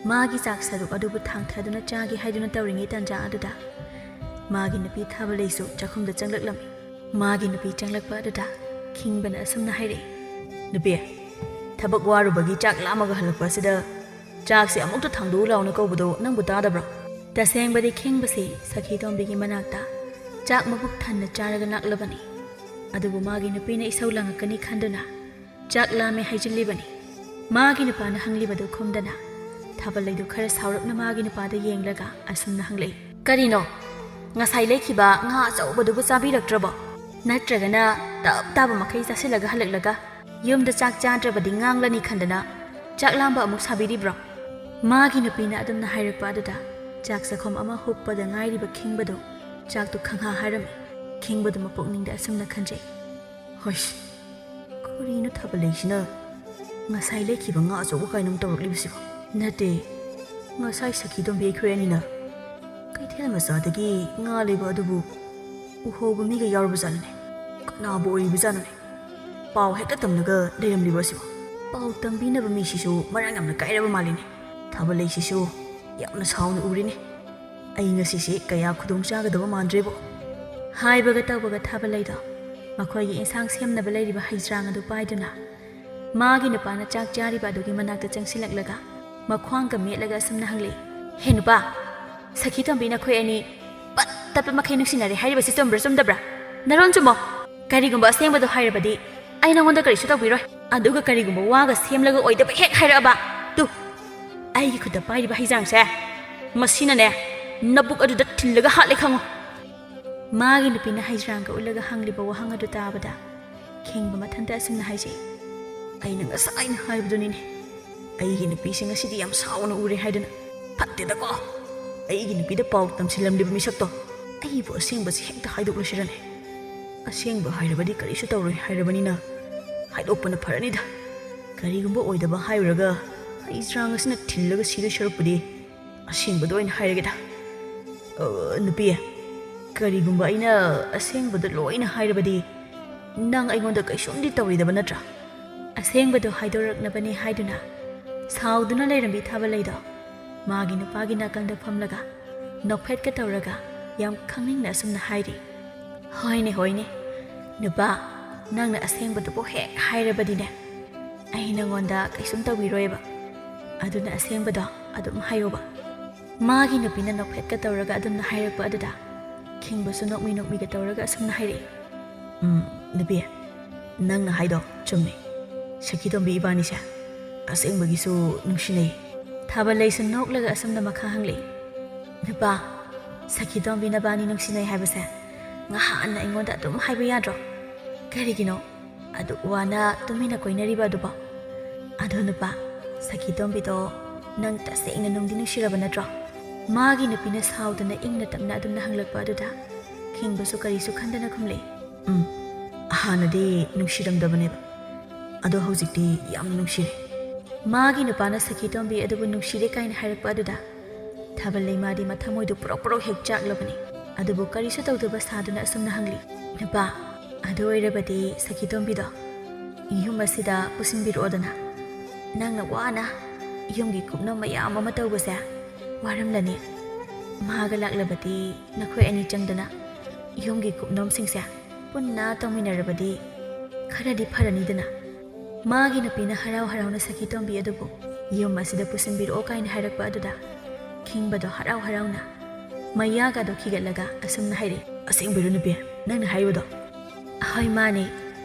ꯃꯥꯒꯤ ꯆꯥꯛ ꯁꯔꯨꯛ ꯑꯗꯨꯕꯨ ꯊꯥꯡꯊꯗꯨꯅ ꯆꯥꯒꯦ ꯍꯥꯏꯗꯨꯅ ꯇꯧꯔꯤꯉꯩ ꯇꯥꯟꯖꯥ ꯑꯗꯨꯗ ꯃꯥꯒꯤ ꯅꯨꯄꯤ ꯊꯥꯕꯜꯂꯩꯁꯨ ꯆꯥꯛꯈꯨꯝꯗ ꯆꯪꯂꯛꯂꯝꯃꯤ ꯃꯥꯒꯤ ꯅꯨꯄꯤ ꯆꯪꯂꯛꯄ ꯑꯗꯨꯗ ꯈꯤꯡꯕꯅ ꯑꯁꯨꯝꯅ ꯍꯥꯏꯔꯛꯏ ꯅꯨꯄꯤ ꯊꯕꯛ ꯋꯥꯔꯨꯕꯒꯤ ꯆꯥꯛ ꯂꯥꯝꯃꯒ ꯍꯜꯂꯛꯄ ꯑꯁꯤꯗ ꯆꯥꯛꯁꯦ ꯑꯃꯨꯛꯇ ꯊꯥꯡꯗꯣꯛꯎ ꯂꯥꯎꯅ ꯀꯧꯕꯗꯣ ꯅꯪꯕꯨ ꯇꯥꯗꯕ꯭ꯔꯣ ꯇꯁꯦꯡꯕꯗꯤ ꯈꯤꯡꯕꯁꯤ ꯁꯈꯤꯇꯣꯝꯕꯤꯒꯤ ꯃꯅꯥꯛꯇ ꯆꯥꯛ ꯃꯕꯨꯛ ꯊꯟꯅ ꯆꯥꯔꯒ ꯂꯥꯛꯂꯕꯅꯤ ꯑꯗꯨꯕꯨ ꯃꯥꯒꯤ ꯅꯨꯄꯤꯅ ꯏꯁꯧ ꯂꯥꯡꯉꯛꯀꯅꯤ ꯈꯟꯗꯨꯅ ꯆꯥꯛ ꯂꯥꯝꯃꯦ ꯍꯥꯏꯖꯤꯜꯂꯤꯕꯅꯤ ꯃꯥꯒꯤ ꯅꯨꯄꯥꯅ ꯍꯪꯂꯤꯕꯗꯨ ꯈꯨꯝꯗꯅ ꯊꯥꯕꯜꯂꯩꯗꯨ ꯈꯔ ꯁꯥꯎꯔꯞꯅ ꯃꯥꯒꯤ ꯅꯨꯄꯥꯗ ꯌꯦꯡꯂꯒ ꯑꯁꯨꯝꯅ ꯍꯪꯂꯛꯏ ꯀꯔꯤꯅꯣ ꯉꯁꯥꯏ ꯂꯩꯈꯤꯕ ꯉꯥ ꯑꯆꯧꯕꯗꯨꯕꯨ ꯆꯥꯕꯤꯔꯛꯇ꯭ꯔꯕꯣ ꯅꯠꯇ꯭ꯔꯒꯅ ꯇꯞ ꯇꯥꯕ ꯃꯈꯩ ꯆꯥꯁꯤꯜꯂꯒ ꯍꯜꯂꯛꯂꯒ ꯌꯨꯝꯗ ꯆꯥꯛ ꯆꯥꯗ꯭ꯔꯕꯗꯤ ꯉꯥꯡꯂꯅꯤ ꯈꯟꯗꯅ ꯆꯥꯛ ꯂꯥꯝꯕ ꯑꯃꯨꯛ ꯁꯥꯕꯤꯔꯤꯕ꯭ꯔꯣ ꯃꯥꯒꯤ ꯅꯨꯄꯤꯅ ꯑꯗꯨꯝꯅ ꯍꯥꯏꯔꯛꯄ ꯑꯗꯨꯗ ꯆꯥꯛ ꯆꯥꯈꯣꯝ ꯑꯃ ꯍꯨꯞꯄꯗ ꯉꯥꯏꯔꯤꯕ ꯈꯤꯡꯕꯗꯣ ꯆꯥꯛꯇꯨ ꯈꯪꯍꯥ ꯍꯥꯏꯔꯝꯃꯤ ꯈꯤꯡꯕꯗꯨ ꯃꯄꯨꯛꯅꯤꯡꯗ ꯑꯁꯨꯝꯅ ꯈꯟꯖꯩ ꯍꯣꯏꯁ ꯀꯔꯤꯅꯣ ꯊꯥꯕꯜꯂꯩꯁꯤꯅ ꯉꯁꯥꯏ ꯂꯩꯈꯤꯕ ꯉꯥ ꯑꯆꯧꯕ ꯀꯥꯏꯅꯣꯝ ꯇꯧꯔꯛꯂꯤꯕꯁꯤꯕꯣ ꯅꯠꯇꯦ ꯉꯁꯥꯏ ꯁꯈꯤꯇꯣꯝꯕꯤ ꯑꯩꯈꯣꯏ ꯑꯅꯤꯅ ꯀꯩꯊꯦꯜ ꯃꯆꯥꯗꯒꯤ ꯉꯥ ꯂꯩꯕ ꯑꯗꯨꯕꯨ ꯎꯍꯧꯕ ꯃꯤꯒ ꯌꯥꯎꯔꯕ ꯖꯥꯠꯂꯅꯦ ꯀꯅꯥꯕꯨ ꯑꯣꯏꯔꯤꯕ ꯖꯥꯠꯅꯣꯅꯦ ꯄꯥꯎ ꯍꯦꯛꯇ ꯇꯝꯂꯒ ꯂꯩꯔꯝꯂꯤꯕ ꯑꯁꯤꯕꯣ ꯄꯥꯎ ꯇꯝꯕꯤꯅꯕ ꯃꯤꯁꯤꯁꯨ ꯃꯔꯥꯡ ꯌꯥꯝꯅ ꯀꯥꯏꯔꯕ ꯃꯥꯜꯂꯤꯅꯦ ꯊꯥꯕꯜꯂꯩꯁꯤꯁꯨ ꯌꯥꯝꯅ ꯁꯥꯎꯅ ꯎꯔꯤꯅꯦ ꯑꯩ ꯉꯁꯤꯁꯦ ꯀꯌꯥ ꯈꯨꯗꯣꯡ ꯆꯥꯒꯗꯕ ꯃꯥꯟꯗ꯭ꯔꯦꯕꯣ ꯍꯥꯏꯕꯒ ꯇꯧꯕꯒ ꯊꯥꯕꯜꯂꯩꯗꯣ ꯃꯈꯣꯏꯒꯤ ꯏꯟꯁꯥꯡ ꯁꯦꯝꯅꯕ ꯂꯩꯔꯤꯕ ꯍꯩꯖ꯭ꯔꯥꯡ ꯑꯗꯨ ꯄꯥꯏꯗꯨꯅ ꯃꯥꯒꯤ ꯅꯨꯄꯥꯅ ꯆꯥꯛ ꯆꯥꯔꯤꯕ ꯑꯗꯨꯒꯤ ꯃꯅꯥꯛꯇ ꯆꯪꯁꯤꯜꯂꯛꯂꯒ ꯃꯈ꯭ꯋꯥꯡꯒ ꯃꯦꯠꯂꯒ ꯑꯁꯨꯝꯅ ꯍꯪꯂꯛꯏ ꯍꯦ ꯅꯨꯄꯥ ꯁꯈꯤꯇꯣꯝꯕꯤ ꯅꯈꯣꯏ ꯑꯅꯤ ꯄꯠ ꯇꯞꯄ ꯃꯈꯩ ꯅꯨꯡꯁꯤꯅꯔꯦ ꯍꯥꯏꯔꯤꯕꯁꯤ ꯆꯨꯝꯕ꯭ꯔꯥ ꯆꯨꯝꯗꯕ꯭ꯔꯥ ꯅꯔꯣꯟ ꯆꯨꯝꯃꯣ ꯀꯔꯤꯒꯨꯝꯕ ꯑꯁꯦꯡꯕꯗꯣ ꯍꯥꯏꯔꯕꯗꯤ ꯑꯩ ꯅꯉꯣꯟꯗ ꯀꯔꯤꯁꯨ ꯇꯧꯕꯤꯔꯣꯏ ꯑꯗꯨꯒ ꯀꯔꯤꯒꯨꯝꯕ ꯋꯥꯒ ꯁꯦꯝꯂꯒ ꯑꯣꯏꯗꯕ ꯍꯦꯛ ꯍꯥꯏꯔꯛꯑꯕ ꯇꯨ ꯑꯩꯒꯤ ꯈꯨꯠꯇ ꯄꯥꯏꯔꯤꯕ ꯍꯩꯖꯥꯡꯁꯦ ꯃꯁꯤꯅꯅꯦ ꯅꯕꯨꯛ ꯑꯗꯨꯗ ꯊꯤꯜꯂꯒ ꯍꯥꯠꯂꯦ ꯈꯪꯉꯣ ꯃꯥꯒꯤ ꯅꯨꯄꯤꯅ ꯍꯩꯖ꯭ꯔꯥꯡꯒ ꯎꯠꯂꯒ ꯍꯪꯂꯤꯕ ꯋꯥꯍꯪ ꯑꯗꯨ ꯇꯥꯕꯗ ꯈꯤꯡꯕ ꯃꯊꯟꯇ ꯑꯁꯨꯝꯅ ꯍꯥꯏꯖꯩ ꯑꯩꯅ ꯉꯁꯥꯏꯅ ꯍꯥꯏꯕꯗꯨꯅꯤꯅꯦ ꯑꯩꯒꯤ ꯅꯨꯄꯤꯁꯦ ꯉꯁꯤꯗꯤ ꯌꯥꯝ ꯁꯥꯎꯅ ꯎꯔꯦ ꯍꯥꯏꯗꯨꯅ ꯐꯠꯇꯦꯗꯀꯣ ꯑꯩꯒꯤ ꯅꯨꯄꯤꯗ ꯄꯥꯎ ꯇꯝꯁꯤꯜꯂꯝꯂꯤꯕ ꯃꯤꯁꯛꯇꯣ ꯑꯩꯕꯨ ꯑꯁꯦꯡꯕꯁꯤ ꯍꯦꯛꯇ ꯍꯥꯏꯗꯣꯛꯂꯨꯁꯤꯔꯅꯦ ꯑꯁꯦꯡꯕ ꯍꯥꯏꯔꯕꯗꯤ ꯀꯔꯤꯁꯨ ꯇꯧꯔꯣꯏ ꯍꯥꯏꯔꯕꯅꯤꯅ ꯍꯥꯏꯗꯣꯛꯄꯅ ꯐꯔꯅꯤꯗ ꯀꯔꯤꯒꯨꯝꯕ ꯑꯣꯏꯗꯕ ꯍꯥꯏꯔꯨꯔꯒ ꯍꯩꯖ꯭ꯔꯥꯡ ꯑꯁꯤꯅ ꯊꯤꯜꯂꯒ ꯁꯤꯗꯣꯏ ꯁꯔꯨꯛꯄꯨꯗꯤ ꯑꯁꯦꯡꯕꯗꯣ ꯑꯣꯏꯅ ꯍꯥꯏꯔꯒꯦꯗ ꯅꯨꯄꯤ ꯀꯔꯤꯒꯨꯝꯕ ꯑꯩꯅ ꯑꯁꯦꯡꯕꯗꯣ ꯂꯣꯏꯅ ꯍꯥꯏꯔꯕꯗꯤ ꯅꯪ ꯑꯩꯉꯣꯟꯗ ꯀꯩꯁꯨꯝꯗꯤ ꯇꯧꯔꯣꯏꯗꯕ ꯅꯠꯇ꯭ꯔꯥ ꯑꯁꯦꯡꯕꯗꯣ ꯍꯥꯏꯗꯣꯔꯛꯅꯕꯅꯤ ꯍꯥꯏꯗꯨꯅ ꯁꯥꯎꯗꯨꯅ ꯂꯩꯔꯝꯕꯤ ꯊꯥꯕꯜꯂꯩꯗꯣ ꯃꯥꯒꯤ ꯅꯨꯄꯥꯒꯤ ꯅꯥꯀꯟꯗ ꯐꯝꯂꯒ ꯅꯣꯛꯐꯦꯠꯀ ꯇꯧꯔꯒ ꯌꯥꯝ ꯈꯪꯅꯤꯡꯅ ꯑꯁꯨꯝꯅ ꯍꯥꯏꯔꯤ ꯍꯣꯏꯅꯦ ꯍꯣꯏꯅꯦ ꯅꯨꯄꯥ ꯅꯪꯅ ꯑꯁꯦꯡꯕꯗꯨꯕꯨ ꯍꯦꯛ ꯍꯥꯏꯔꯕꯗꯤꯅꯦ ꯑꯩ ꯅꯉꯣꯟꯗ ꯀꯩꯁꯨꯝ ꯇꯧꯕꯤꯔꯣꯏꯕ ꯑꯗꯨꯅ ꯑꯁꯦꯡꯕꯗꯣ ꯑꯗꯨꯝ ꯍꯥꯏꯌꯣꯕ ꯃꯥꯒꯤ ꯅꯨꯄꯤꯅ ꯅꯣꯛꯐꯦꯠꯀ ꯇꯧꯔꯒ ꯑꯗꯨꯝꯅ ꯍꯥꯏꯔꯛꯄ ꯑꯗꯨꯗ ꯈꯤꯡꯕꯁꯨ ꯅꯣꯛꯃꯤ ꯅꯣꯛꯃꯤꯒ ꯇꯧꯔꯒ ꯑꯁꯨꯝꯅ ꯍꯥꯏꯔꯛꯏ ꯅꯨꯄꯤ ꯅꯪꯅ ꯍꯥꯏꯗꯣ ꯆꯨꯝꯃꯤ ꯁꯈꯤꯇꯣꯝꯕꯤ ꯏꯕꯥꯅꯤꯁꯦ ꯑꯁꯦꯡꯕꯒꯤꯁꯨ ꯅꯨꯡꯁꯤꯅꯩ ꯊꯥꯕꯜꯂꯩꯁꯨ ꯅꯣꯛꯂꯒ ꯑꯁꯨꯝꯅ ꯃꯈꯥ ꯍꯪꯂꯛꯏ ꯅꯨꯄꯥ ꯁꯈꯤꯇꯣꯝꯕꯤ ꯅꯕꯥꯅꯤ ꯅꯨꯡꯁꯤꯅꯩ ꯍꯥꯏꯕꯁꯦ ꯉꯍꯥꯟꯅ ꯑꯩꯉꯣꯟꯗ ꯑꯗꯨꯝ ꯍꯥꯏꯕ ꯌꯥꯗ꯭ꯔꯣ ꯀꯔꯤꯒꯤꯅꯣ ꯑꯗꯨ ꯋꯥꯅ ꯇꯨꯃꯤꯟꯅ ꯀꯣꯏꯅꯔꯤꯕ ꯑꯗꯨꯕꯣ ꯑꯗꯣ ꯅꯨꯄꯥ ꯁꯈꯤꯇꯣꯝꯕꯤꯗꯣ ꯅꯪ ꯇꯁꯦꯡꯅ ꯅꯨꯡꯗꯤ ꯅꯨꯡꯁꯤꯔꯕ ꯅꯠꯇ꯭ꯔꯣ ꯃꯥꯒꯤ ꯅꯨꯄꯤꯅ ꯁꯥꯎꯗꯨꯅ ꯏꯪꯅ ꯇꯞꯅ ꯑꯗꯨꯝꯅ ꯍꯪꯂꯛꯄ ꯑꯗꯨꯗ ꯈꯤꯡꯕꯁꯨ ꯀꯔꯤꯁꯨ ꯈꯟꯗꯅ ꯈꯨꯝꯂꯛꯏ ꯍꯥꯟꯅꯗꯤ ꯅꯨꯡꯁꯤꯔꯝꯗꯕꯅꯦꯕ ꯑꯗꯣ ꯍꯧꯖꯤꯛꯇꯤ ꯌꯥꯝꯅ ꯅꯨꯡꯁꯤꯔꯦ ꯃꯥꯒꯤ ꯅꯨꯄꯥꯅ ꯁꯈꯤꯇꯣꯝꯕꯤ ꯑꯗꯨꯕꯨ ꯅꯨꯡꯁꯤꯔꯦ ꯀꯥꯏꯅ ꯍꯥꯏꯔꯛꯄ ꯑꯗꯨꯗ ꯊꯥꯕꯜꯂꯩ ꯃꯥꯗꯤ ꯃꯊꯃꯣꯏꯗꯨ ꯄꯨꯔꯛ ꯄꯨꯔꯛ ꯍꯦꯛ ꯆꯥꯛꯂꯕꯅꯤ ꯑꯗꯨꯕꯨ ꯀꯔꯤꯁꯨ ꯇꯧꯗꯕ ꯁꯥꯗꯨꯅ ꯑꯁꯨꯝꯅ ꯍꯪꯂꯤ ꯅꯨꯄꯥ ꯑꯗꯨ ꯑꯣꯏꯔꯕꯗꯤ ꯁꯈꯤꯇꯣꯝꯕꯤꯗꯣ ꯌꯨꯝ ꯑꯁꯤꯗ ꯄꯨꯁꯤꯟꯕꯤꯔꯛꯑꯣꯗꯅ ꯅꯪꯅ ꯋꯥꯅ ꯌꯨꯝꯒꯤ ꯀꯨꯞꯅꯣꯝ ꯃꯌꯥꯝ ꯑꯃ ꯇꯧꯕꯁꯦ ꯋꯥꯔꯝꯂꯅꯤ ꯃꯥꯒ ꯂꯥꯛꯂꯕꯗꯤ ꯅꯈꯣꯏ ꯑꯅꯤ ꯆꯪꯗꯅ ꯌꯨꯝꯒꯤ ꯀꯨꯞꯅꯣꯝꯁꯤꯡꯁꯦ ꯄꯨꯟꯅ ꯇꯧꯃꯤꯟꯅꯔꯕꯗꯤ ꯈꯔꯗꯤ ꯐꯔꯅꯤꯗꯅ ꯃꯥꯒꯤ ꯅꯨꯄꯤꯅ ꯍꯔꯥꯎ ꯍꯔꯥꯎꯅ ꯁꯈꯤꯇꯣꯝꯕꯤ ꯑꯗꯨꯕꯨ ꯌꯨꯝ ꯑꯁꯤꯗ ꯄꯨꯁꯤꯟꯕꯤꯔꯛꯑꯣ ꯀꯥꯏꯅ ꯍꯥꯏꯔꯛꯄ ꯑꯗꯨꯗ ꯈꯤꯡꯕꯗꯣ ꯍꯔꯥꯎ ꯍꯔꯥꯎꯅ ꯃꯌꯥꯒꯗꯣ ꯈꯤꯒꯠꯂꯒ ꯑꯁꯨꯝꯅ ꯍꯥꯏꯔꯛꯏ ꯑꯁꯦꯡꯕꯩꯔꯣ ꯅꯨꯄꯤ ꯅꯪꯅ ꯍꯥꯏꯕꯗꯣ ꯍꯣꯏ ꯃꯥꯅꯦ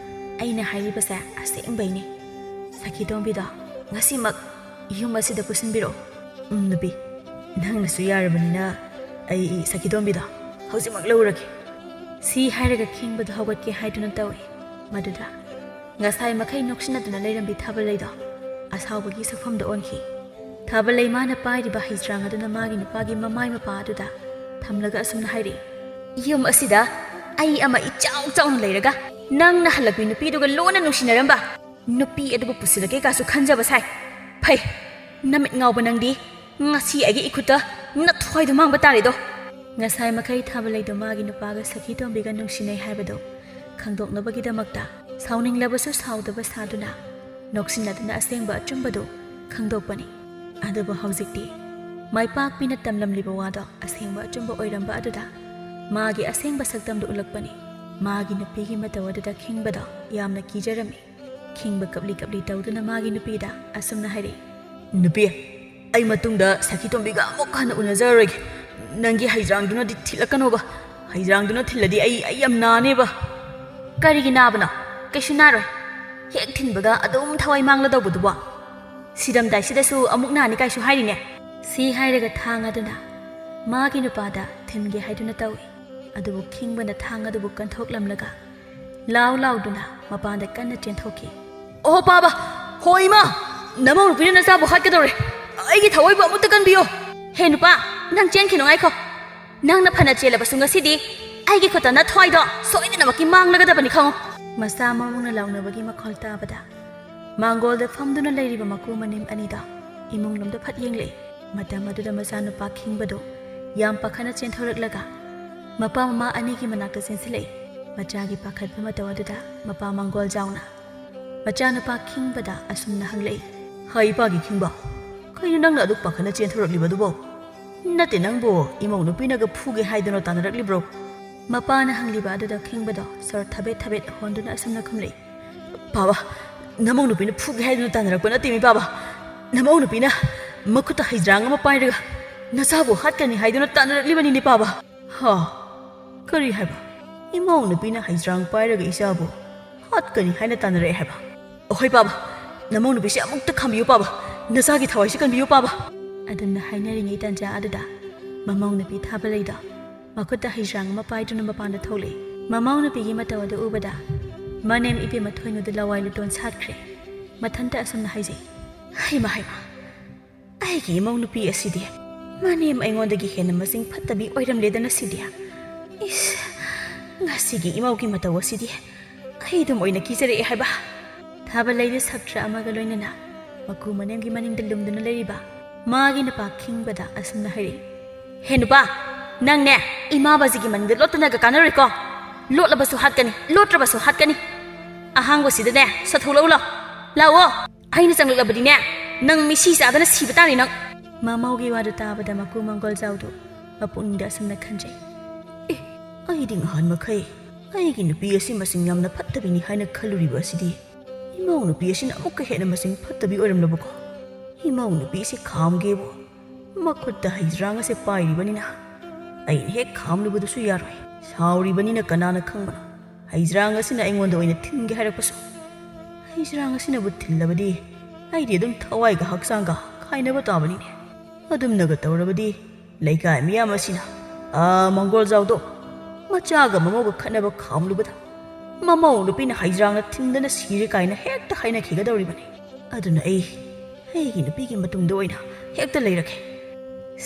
ꯑꯩꯅ ꯍꯥꯏꯔꯤꯕꯁꯦ ꯑꯁꯦꯡꯕꯩꯅꯦ ꯁꯈꯤꯇꯣꯝꯕꯤꯗꯣ ꯉꯁꯤꯃꯛ ꯌꯨꯝ ꯑꯁꯤꯗ ꯄꯨꯁꯤꯟꯕꯤꯔꯛꯑꯣ ꯅꯨꯄꯤ ꯅꯪꯅꯁꯨ ꯌꯥꯔꯕꯅꯤꯅ ꯑꯩ ꯁꯈꯤꯇꯣꯝꯕꯤꯗꯣ ꯍꯧꯖꯤꯛꯃꯛ ꯂꯧꯔꯒꯦ ꯁꯤ ꯍꯥꯏꯔꯒ ꯈꯤꯡꯕꯗꯣ ꯍꯧꯒꯠꯀꯦ ꯍꯥꯏꯗꯨꯅ ꯇꯧꯏ ꯃꯗꯨꯗ ꯉꯁꯥꯏ ꯃꯈꯩ ꯅꯣꯛꯁꯤꯟꯅꯗꯨꯅ ꯂꯩꯔꯝꯕꯤ ꯊꯥꯕꯜꯂꯩꯗꯣ ꯑꯁꯥꯎꯕꯒꯤ ꯁꯛꯐꯝꯗ ꯑꯣꯟꯈꯤ ꯊꯥꯕꯜꯂꯩ ꯃꯥꯅ ꯄꯥꯏꯔꯤꯕ ꯍꯩꯖ꯭ꯔꯥꯡ ꯑꯗꯨꯅ ꯃꯥꯒꯤ ꯅꯨꯄꯥꯒꯤ ꯃꯃꯥꯏ ꯃꯄꯥ ꯑꯗꯨꯗ ꯊꯝꯂꯒ ꯑꯁꯨꯝꯅ ꯍꯥꯏꯔꯛꯏ ꯌꯨꯝ ꯑꯁꯤꯗ ꯑꯩ ꯑꯃ ꯏꯆꯥꯎ ꯆꯥꯎꯅ ꯂꯩꯔꯒ ꯅꯪꯅ ꯍꯜꯂꯛꯄꯤ ꯅꯨꯄꯤꯗꯨꯒ ꯂꯣꯟꯅ ꯅꯨꯡꯁꯤꯅꯔꯝꯕ ꯅꯨꯄꯤ ꯑꯗꯨꯕꯨ ꯄꯨꯁꯤꯜꯂꯒꯦ ꯀꯥꯁꯨ ꯈꯟꯖꯕ ꯁꯥꯏ ꯐꯩ ꯅꯃꯤꯠ ꯉꯥꯎꯕ ꯅꯪꯗꯤ ꯉꯁꯤ ꯑꯩꯒꯤ ꯏꯈꯨꯠꯇ ꯅꯊ꯭ꯋꯥꯏꯗꯣ ꯃꯥꯡꯕ ꯇꯥꯔꯦꯗꯣ ꯉꯁꯥꯏ ꯃꯈꯩ ꯊꯥꯕꯜꯂꯩꯗꯣ ꯃꯥꯒꯤ ꯅꯨꯄꯥꯒ ꯁꯈꯤꯇꯣꯝꯕꯤꯒ ꯅꯨꯡꯁꯤꯅꯩ ꯍꯥꯏꯕꯗꯣ ꯈꯪꯗꯣꯛꯅꯕꯒꯤꯗꯃꯛꯇ ꯁꯥꯎꯅꯤꯡꯂꯕꯁꯨ ꯁꯥꯎꯗꯕ ꯁꯥꯗꯨꯅ ꯅꯣꯛꯁꯤꯟꯅꯗꯨꯅ ꯑꯁꯦꯡꯕ ꯑꯆꯨꯝꯕꯗꯣ ꯈꯪꯗꯣꯛꯄꯅꯤ ꯑꯗꯨꯕꯨ ꯍꯧꯖꯤꯛꯇꯤ ꯃꯥꯏꯄꯥꯛꯄꯤꯅ ꯇꯝꯂꯝꯂꯤꯕ ꯋꯥꯗꯣ ꯑꯁꯦꯡꯕ ꯑꯆꯨꯝꯕ ꯑꯣꯏꯔꯝꯕ ꯑꯗꯨꯗ ꯃꯥꯒꯤ ꯑꯁꯦꯡꯕ ꯁꯛꯇꯝꯗꯨ ꯎꯠꯂꯛꯄꯅꯤ ꯃꯥꯒꯤ ꯅꯨꯄꯤꯒꯤ ꯃꯇꯧ ꯑꯗꯨꯗ ꯈꯤꯡꯕꯗꯣ ꯌꯥꯝꯅ ꯀꯤꯖꯔꯝꯃꯤ ꯈꯤꯡꯕ ꯀꯞꯂꯤ ꯀꯞꯂꯤ ꯇꯧꯗꯨꯅ ꯃꯥꯒꯤ ꯅꯨꯄꯤꯗ ꯑꯁꯨꯝꯅ ꯍꯥꯏꯔꯛꯏ ꯅꯨꯄꯤ ꯑꯩ ꯃꯇꯨꯡꯗ ꯁꯈꯤꯇꯣꯝꯕꯤꯒ ꯑꯃꯨꯛ ꯍꯟꯅ ꯎꯅꯖꯔꯔꯣꯏꯒꯦ ꯅꯪꯒꯤ ꯍꯩꯖ꯭ꯔꯥꯡꯗꯨꯅꯗꯤ ꯊꯤꯜꯂꯛꯀꯅꯣꯕ ꯍꯩꯖ꯭ꯔꯥꯡꯗꯨꯅ ꯊꯤꯜꯂꯗꯤ ꯑꯩ ꯌꯥꯝ ꯅꯥꯅꯦꯕ ꯀꯔꯤꯒꯤ ꯅꯥꯕꯅꯣ ꯀꯩꯁꯨ ꯅꯥꯔꯣꯏ ꯍꯦꯛ ꯊꯤꯟꯕꯒ ꯑꯗꯨꯝ ꯊꯋꯥꯏ ꯃꯥꯡꯂꯗꯧꯕꯗꯨꯕꯣ ꯁꯤꯔꯝꯗꯥꯏꯁꯤꯗꯁꯨ ꯑꯃꯨꯛ ꯅꯥꯅꯤ ꯀꯥꯏꯁꯨ ꯍꯥꯏꯔꯤꯅꯦ ꯁꯤ ꯍꯥꯏꯔꯒ ꯊꯥꯡ ꯑꯗꯨꯅ ꯃꯥꯒꯤ ꯅꯨꯄꯥꯗ ꯊꯤꯟꯒꯦ ꯍꯥꯏꯗꯨꯅ ꯇꯧꯏ ꯑꯗꯨꯕꯨ ꯈꯤꯡꯕꯅ ꯊꯥꯡ ꯑꯗꯨꯕꯨ ꯀꯟꯊꯣꯛꯂꯝꯂꯒ ꯂꯥꯎ ꯂꯥꯎꯗꯨꯅ ꯃꯄꯥꯟꯗ ꯀꯟꯅ ꯆꯦꯟꯊꯣꯛꯈꯤ ꯑꯣ ꯄꯥꯕ ꯍꯣꯏ ꯏꯃꯥ ꯅꯃꯧ ꯅꯨꯄꯤꯅ ꯅꯆꯥꯕꯨ ꯍꯥꯠꯀꯗꯧꯔꯦ ꯑꯩꯒꯤ ꯊꯋꯥꯏꯕꯨ ꯑꯃꯨꯛꯇ ꯀꯟꯕꯤꯌꯣ ꯍꯦ ꯅꯨꯄꯥ ꯅꯪ ꯆꯦꯟꯈꯤꯅꯨ ꯉꯥꯏꯈꯣ ꯅꯪꯅ ꯐꯅ ꯆꯦꯜꯂꯕꯁꯨ ꯉꯁꯤꯗꯤ ꯑꯩꯒꯤ ꯈꯨꯠꯇ ꯅꯊ꯭ꯋꯥꯏꯗꯣ ꯁꯣꯏꯗꯅꯃꯛꯀꯤ ꯃꯥꯡꯂꯒꯗꯕꯅꯤ ꯈꯪꯉꯣ ꯃꯁꯥ ꯃꯎꯅ ꯂꯥꯎꯅꯕꯒꯤ ꯃꯈꯣꯜ ꯇꯥꯕꯗ ꯃꯥꯡꯒꯣꯜꯗ ꯐꯝꯗꯨꯅ ꯂꯩꯔꯤꯕ ꯃꯀꯨ ꯃꯅꯤꯝ ꯑꯅꯤꯗꯣ ꯏꯃꯨꯡꯂꯣꯝꯗ ꯐꯠ ꯌꯦꯡꯂꯛꯏ ꯃꯇꯝ ꯑꯗꯨꯗ ꯃꯆꯥꯅꯨꯄꯥ ꯈꯤꯡꯕꯗꯣ ꯌꯥꯝ ꯄꯥꯈꯠꯅ ꯆꯦꯟꯊꯣꯔꯛꯂꯒ ꯃꯄꯥ ꯃꯃꯥ ꯑꯅꯤꯒꯤ ꯃꯅꯥꯛꯇ ꯆꯦꯟꯁꯤꯜꯂꯛꯏ ꯃꯆꯥꯒꯤ ꯄꯥꯈꯠꯄ ꯃꯇꯧ ꯑꯗꯨꯗ ꯃꯄꯥ ꯃꯥꯡꯒꯣꯜꯖꯥꯎꯅ ꯃꯆꯥꯅꯨꯄꯥ ꯈꯤꯡꯕꯗ ꯑꯁꯨꯝꯅ ꯍꯪꯂꯛꯏ ꯍꯥꯏ ꯏꯄꯥꯒꯤ ꯈꯤꯡꯕ ꯀꯩꯅꯣ ꯅꯪꯅ ꯑꯗꯨꯛ ꯄꯥꯈꯠꯅ ꯆꯦꯟꯊꯣꯔꯛꯂꯤꯕꯗꯨꯕꯣ ꯅꯠꯇꯦ ꯅꯪꯕꯨ ꯏꯃꯧ ꯅꯨꯄꯤꯅꯒ ꯐꯨꯒꯦ ꯍꯥꯏꯗꯅ ꯇꯥꯟꯅꯔꯛꯂꯤꯕ꯭ꯔꯣ ꯃꯄꯥꯅ ꯍꯪꯂꯤꯕ ꯑꯗꯨꯗ ꯈꯤꯡꯕꯗꯣ ꯁꯣꯔ ꯊꯕꯦꯠ ꯊꯕꯦꯠ ꯍꯣꯟꯗꯨꯅ ꯑꯁꯨꯝꯅ ꯈꯨꯝꯂꯛꯏ ꯄꯥꯕ ꯅꯃꯧ ꯅꯨꯄꯤꯅ ꯐꯨꯒꯦ ꯍꯥꯏꯗꯨꯅ ꯇꯥꯟꯅꯔꯛꯄ ꯅꯠꯇꯦꯃꯤ ꯄꯥꯕ ꯅꯃꯧ ꯅꯨꯄꯤꯅ ꯃꯈꯨꯠꯇ ꯍꯩꯖ꯭ꯔꯥꯡ ꯑꯃ ꯄꯥꯏꯔꯒ ꯅꯆꯥꯕꯨ ꯍꯥꯠꯀꯅꯤ ꯍꯥꯏꯗꯨꯅ ꯇꯥꯟꯅꯔꯛꯂꯤꯕꯅꯤꯅꯦ ꯄꯥꯕ ꯀꯔꯤ ꯍꯥꯏꯕ ꯏꯃꯧ ꯅꯨꯄꯤꯅ ꯍꯩꯖ꯭ꯔꯥꯡ ꯄꯥꯏꯔꯒ ꯏꯆꯥꯕꯨ ꯍꯥꯠꯀꯅꯤ ꯍꯥꯏꯅ ꯇꯥꯟꯅꯔꯛꯑꯦ ꯍꯥꯏꯕ ꯑꯍꯣꯏ ꯄꯥꯕ ꯅꯃꯧ ꯅꯨꯄꯤꯁꯦ ꯑꯃꯨꯛꯇ ꯈꯥꯝꯕꯤꯌꯨ ꯄꯥꯕ ꯅꯆꯥꯒꯤ ꯊꯋꯥꯏꯁꯦ ꯀꯟꯕꯤꯌꯨ ꯄꯥꯕ ꯑꯗꯨꯝꯅ ꯍꯥꯏꯅꯔꯤꯉꯩ ꯇꯥꯟꯖꯥ ꯑꯗꯨꯗ ꯃꯃꯧ ꯅꯨꯄꯤ ꯊꯥꯕ ꯂꯩꯗꯣ ꯃꯈꯨꯠꯇ ꯍꯩꯖ꯭ꯔꯥꯡ ꯑꯃ ꯄꯥꯏꯗꯨꯅ ꯃꯄꯥꯟꯗ ꯊꯣꯛꯂꯛꯏ ꯃꯃꯧ ꯅꯨꯄꯤꯒꯤ ꯃꯇꯧ ꯑꯗꯨ ꯎꯕꯗ ꯃꯅꯦꯝ ꯏꯕꯦꯝꯃ ꯊꯣꯏꯅꯨꯗ ꯂꯋꯥꯏ ꯂꯨꯇꯣꯟ ꯁꯥꯠꯈ꯭ꯔꯦ ꯃꯊꯟꯇ ꯑꯁꯨꯝꯅ ꯍꯥꯏꯖꯩ ꯍꯩꯃ ꯑꯩꯒꯤ ꯏꯃꯧ ꯅꯨꯄꯤ ꯑꯁꯤꯗꯤ ꯃꯅꯦꯝ ꯑꯩꯉꯣꯟꯗꯒꯤ ꯍꯦꯟꯅ ꯃꯁꯤꯡ ꯐꯠꯇꯕꯤ ꯑꯣꯏꯔꯝꯂꯦꯗꯅ ꯁꯤꯗꯤ ꯏꯁ ꯉꯁꯤꯒꯤ ꯏꯃꯧꯒꯤ ꯃꯇꯧ ꯑꯁꯤꯗꯤ ꯑꯩ ꯑꯗꯨꯝ ꯑꯣꯏꯅ ꯀꯤꯖꯔꯛꯑꯦ ꯍꯥꯏꯕ ꯊꯥꯕ ꯂꯩꯗ ꯁꯛꯇ꯭ꯔ ꯑꯃꯒ ꯂꯣꯏꯅꯅ ꯃꯀꯨ ꯃꯅꯦꯝꯒꯤ ꯃꯅꯤꯡꯗ ꯂꯨꯝꯗꯨꯅ ꯂꯩꯔꯤꯕ ꯃꯥꯒꯤ ꯅꯨꯄꯥ ꯈꯤꯡꯕꯗ ꯑꯁꯨꯝꯅ ꯍꯥꯏꯔꯛꯏ ꯍꯦ ꯅꯨꯄꯥ ꯅꯪꯅꯦ ꯏꯃꯥꯕꯥꯖꯤꯒꯤ ꯃꯅꯤꯡꯗ ꯂꯣꯠꯇꯅꯒ ꯀꯥꯟꯅꯔꯣꯏꯀꯣ ꯂꯣꯠꯂꯕꯁꯨ ꯍꯥꯠꯀꯅꯤ ꯂꯣꯠꯇ꯭ꯔꯕꯁꯨ ꯍꯥꯠꯀꯅꯤ ꯑꯍꯥꯡꯕꯁꯤꯗꯅꯦ ꯁꯥꯊꯣꯛꯂꯛꯎ ꯂꯥꯛꯑꯣ ꯑꯩꯅ ꯆꯪꯂꯛꯂꯕꯗꯤꯅꯦ ꯅꯪ ꯃꯤꯁꯤ ꯆꯥꯗꯅ ꯁꯤꯕ ꯇꯥꯔꯤ ꯅꯪ ꯃꯃꯧꯒꯤ ꯋꯥꯗꯨ ꯇꯥꯕꯗ ꯃꯀꯨ ꯃꯪꯒꯣꯜꯖꯥꯎꯗꯨ ꯃꯄꯨꯛꯅꯤꯡꯗ ꯑꯁꯨꯝꯅ ꯈꯟꯖꯩ ꯑꯩꯗꯤ ꯅꯍꯥꯟ ꯃꯈꯩ ꯑꯩꯒꯤ ꯅꯨꯄꯤ ꯑꯁꯤ ꯃꯁꯤꯡ ꯌꯥꯝꯅ ꯐꯠꯇꯕꯤꯅꯤ ꯍꯥꯏꯅ ꯈꯜꯂꯨꯔꯤꯕ ꯑꯁꯤꯗꯤ ꯏꯃꯧ ꯅꯨꯄꯤ ꯑꯁꯤꯅ ꯑꯃꯨꯛꯀ ꯍꯦꯟꯅ ꯃꯁꯤꯡ ꯐꯠꯇꯕꯤ ꯑꯣꯏꯔꯝꯂꯕꯀꯣ ꯏꯃꯧ ꯅꯨꯄꯤ ꯑꯁꯤ ꯈꯥꯝꯒꯦꯕꯨ ꯃꯈꯨꯠꯇ ꯍꯩꯖ꯭ꯔꯥꯡ ꯑꯁꯦ ꯄꯥꯏꯔꯤꯕꯅꯤꯅ ꯑꯩꯅ ꯍꯦꯛ ꯈꯥꯝꯂꯨꯕꯗꯨꯁꯨ ꯌꯥꯔꯣꯏ ꯁꯥꯎꯔꯤꯕꯅꯤꯅ ꯀꯅꯥꯅ ꯈꯪꯕꯅꯣ ꯍꯩꯖ꯭ꯔꯥꯡ ꯑꯁꯤꯅ ꯑꯩꯉꯣꯟꯗ ꯑꯣꯏꯅ ꯊꯤꯟꯒꯦ ꯍꯥꯏꯔꯛꯄꯁꯨ ꯍꯩꯖ꯭ꯔꯥꯡ ꯑꯁꯤꯅꯕꯨ ꯊꯤꯜꯂꯕꯗꯤ ꯑꯩꯗꯤ ꯑꯗꯨꯝ ꯊꯋꯥꯏꯒ ꯍꯛꯆꯥꯡꯒ ꯈꯥꯏꯅꯕ ꯇꯥꯕꯅꯤꯅꯦ ꯑꯗꯨꯝꯅꯒ ꯇꯧꯔꯕꯗꯤ ꯂꯩꯀꯥꯏ ꯃꯤꯌꯥꯝ ꯑꯁꯤꯅ ꯃꯪꯒꯣꯜꯖꯥꯎꯗꯣ ꯃꯆꯥꯒ ꯃꯃꯧꯒ ꯈꯠꯅꯕ ꯈꯥꯝꯂꯨꯕꯗ ꯃꯃꯧ ꯅꯨꯄꯤꯅ ꯍꯩꯖ꯭ꯔꯥꯡꯅ ꯊꯤꯟꯗꯅ ꯁꯤꯔꯦ ꯀꯥꯏꯅ ꯍꯦꯛꯇ ꯍꯥꯏꯅꯈꯤꯒꯗꯧꯔꯤꯕꯅꯤ ꯑꯗꯨꯅ ꯑꯩꯒꯤ ꯅꯨꯄꯤꯒꯤ ꯃꯇꯨꯡꯗ ꯑꯣꯏꯅ ꯍꯦꯛꯇ ꯂꯩꯔꯒꯦ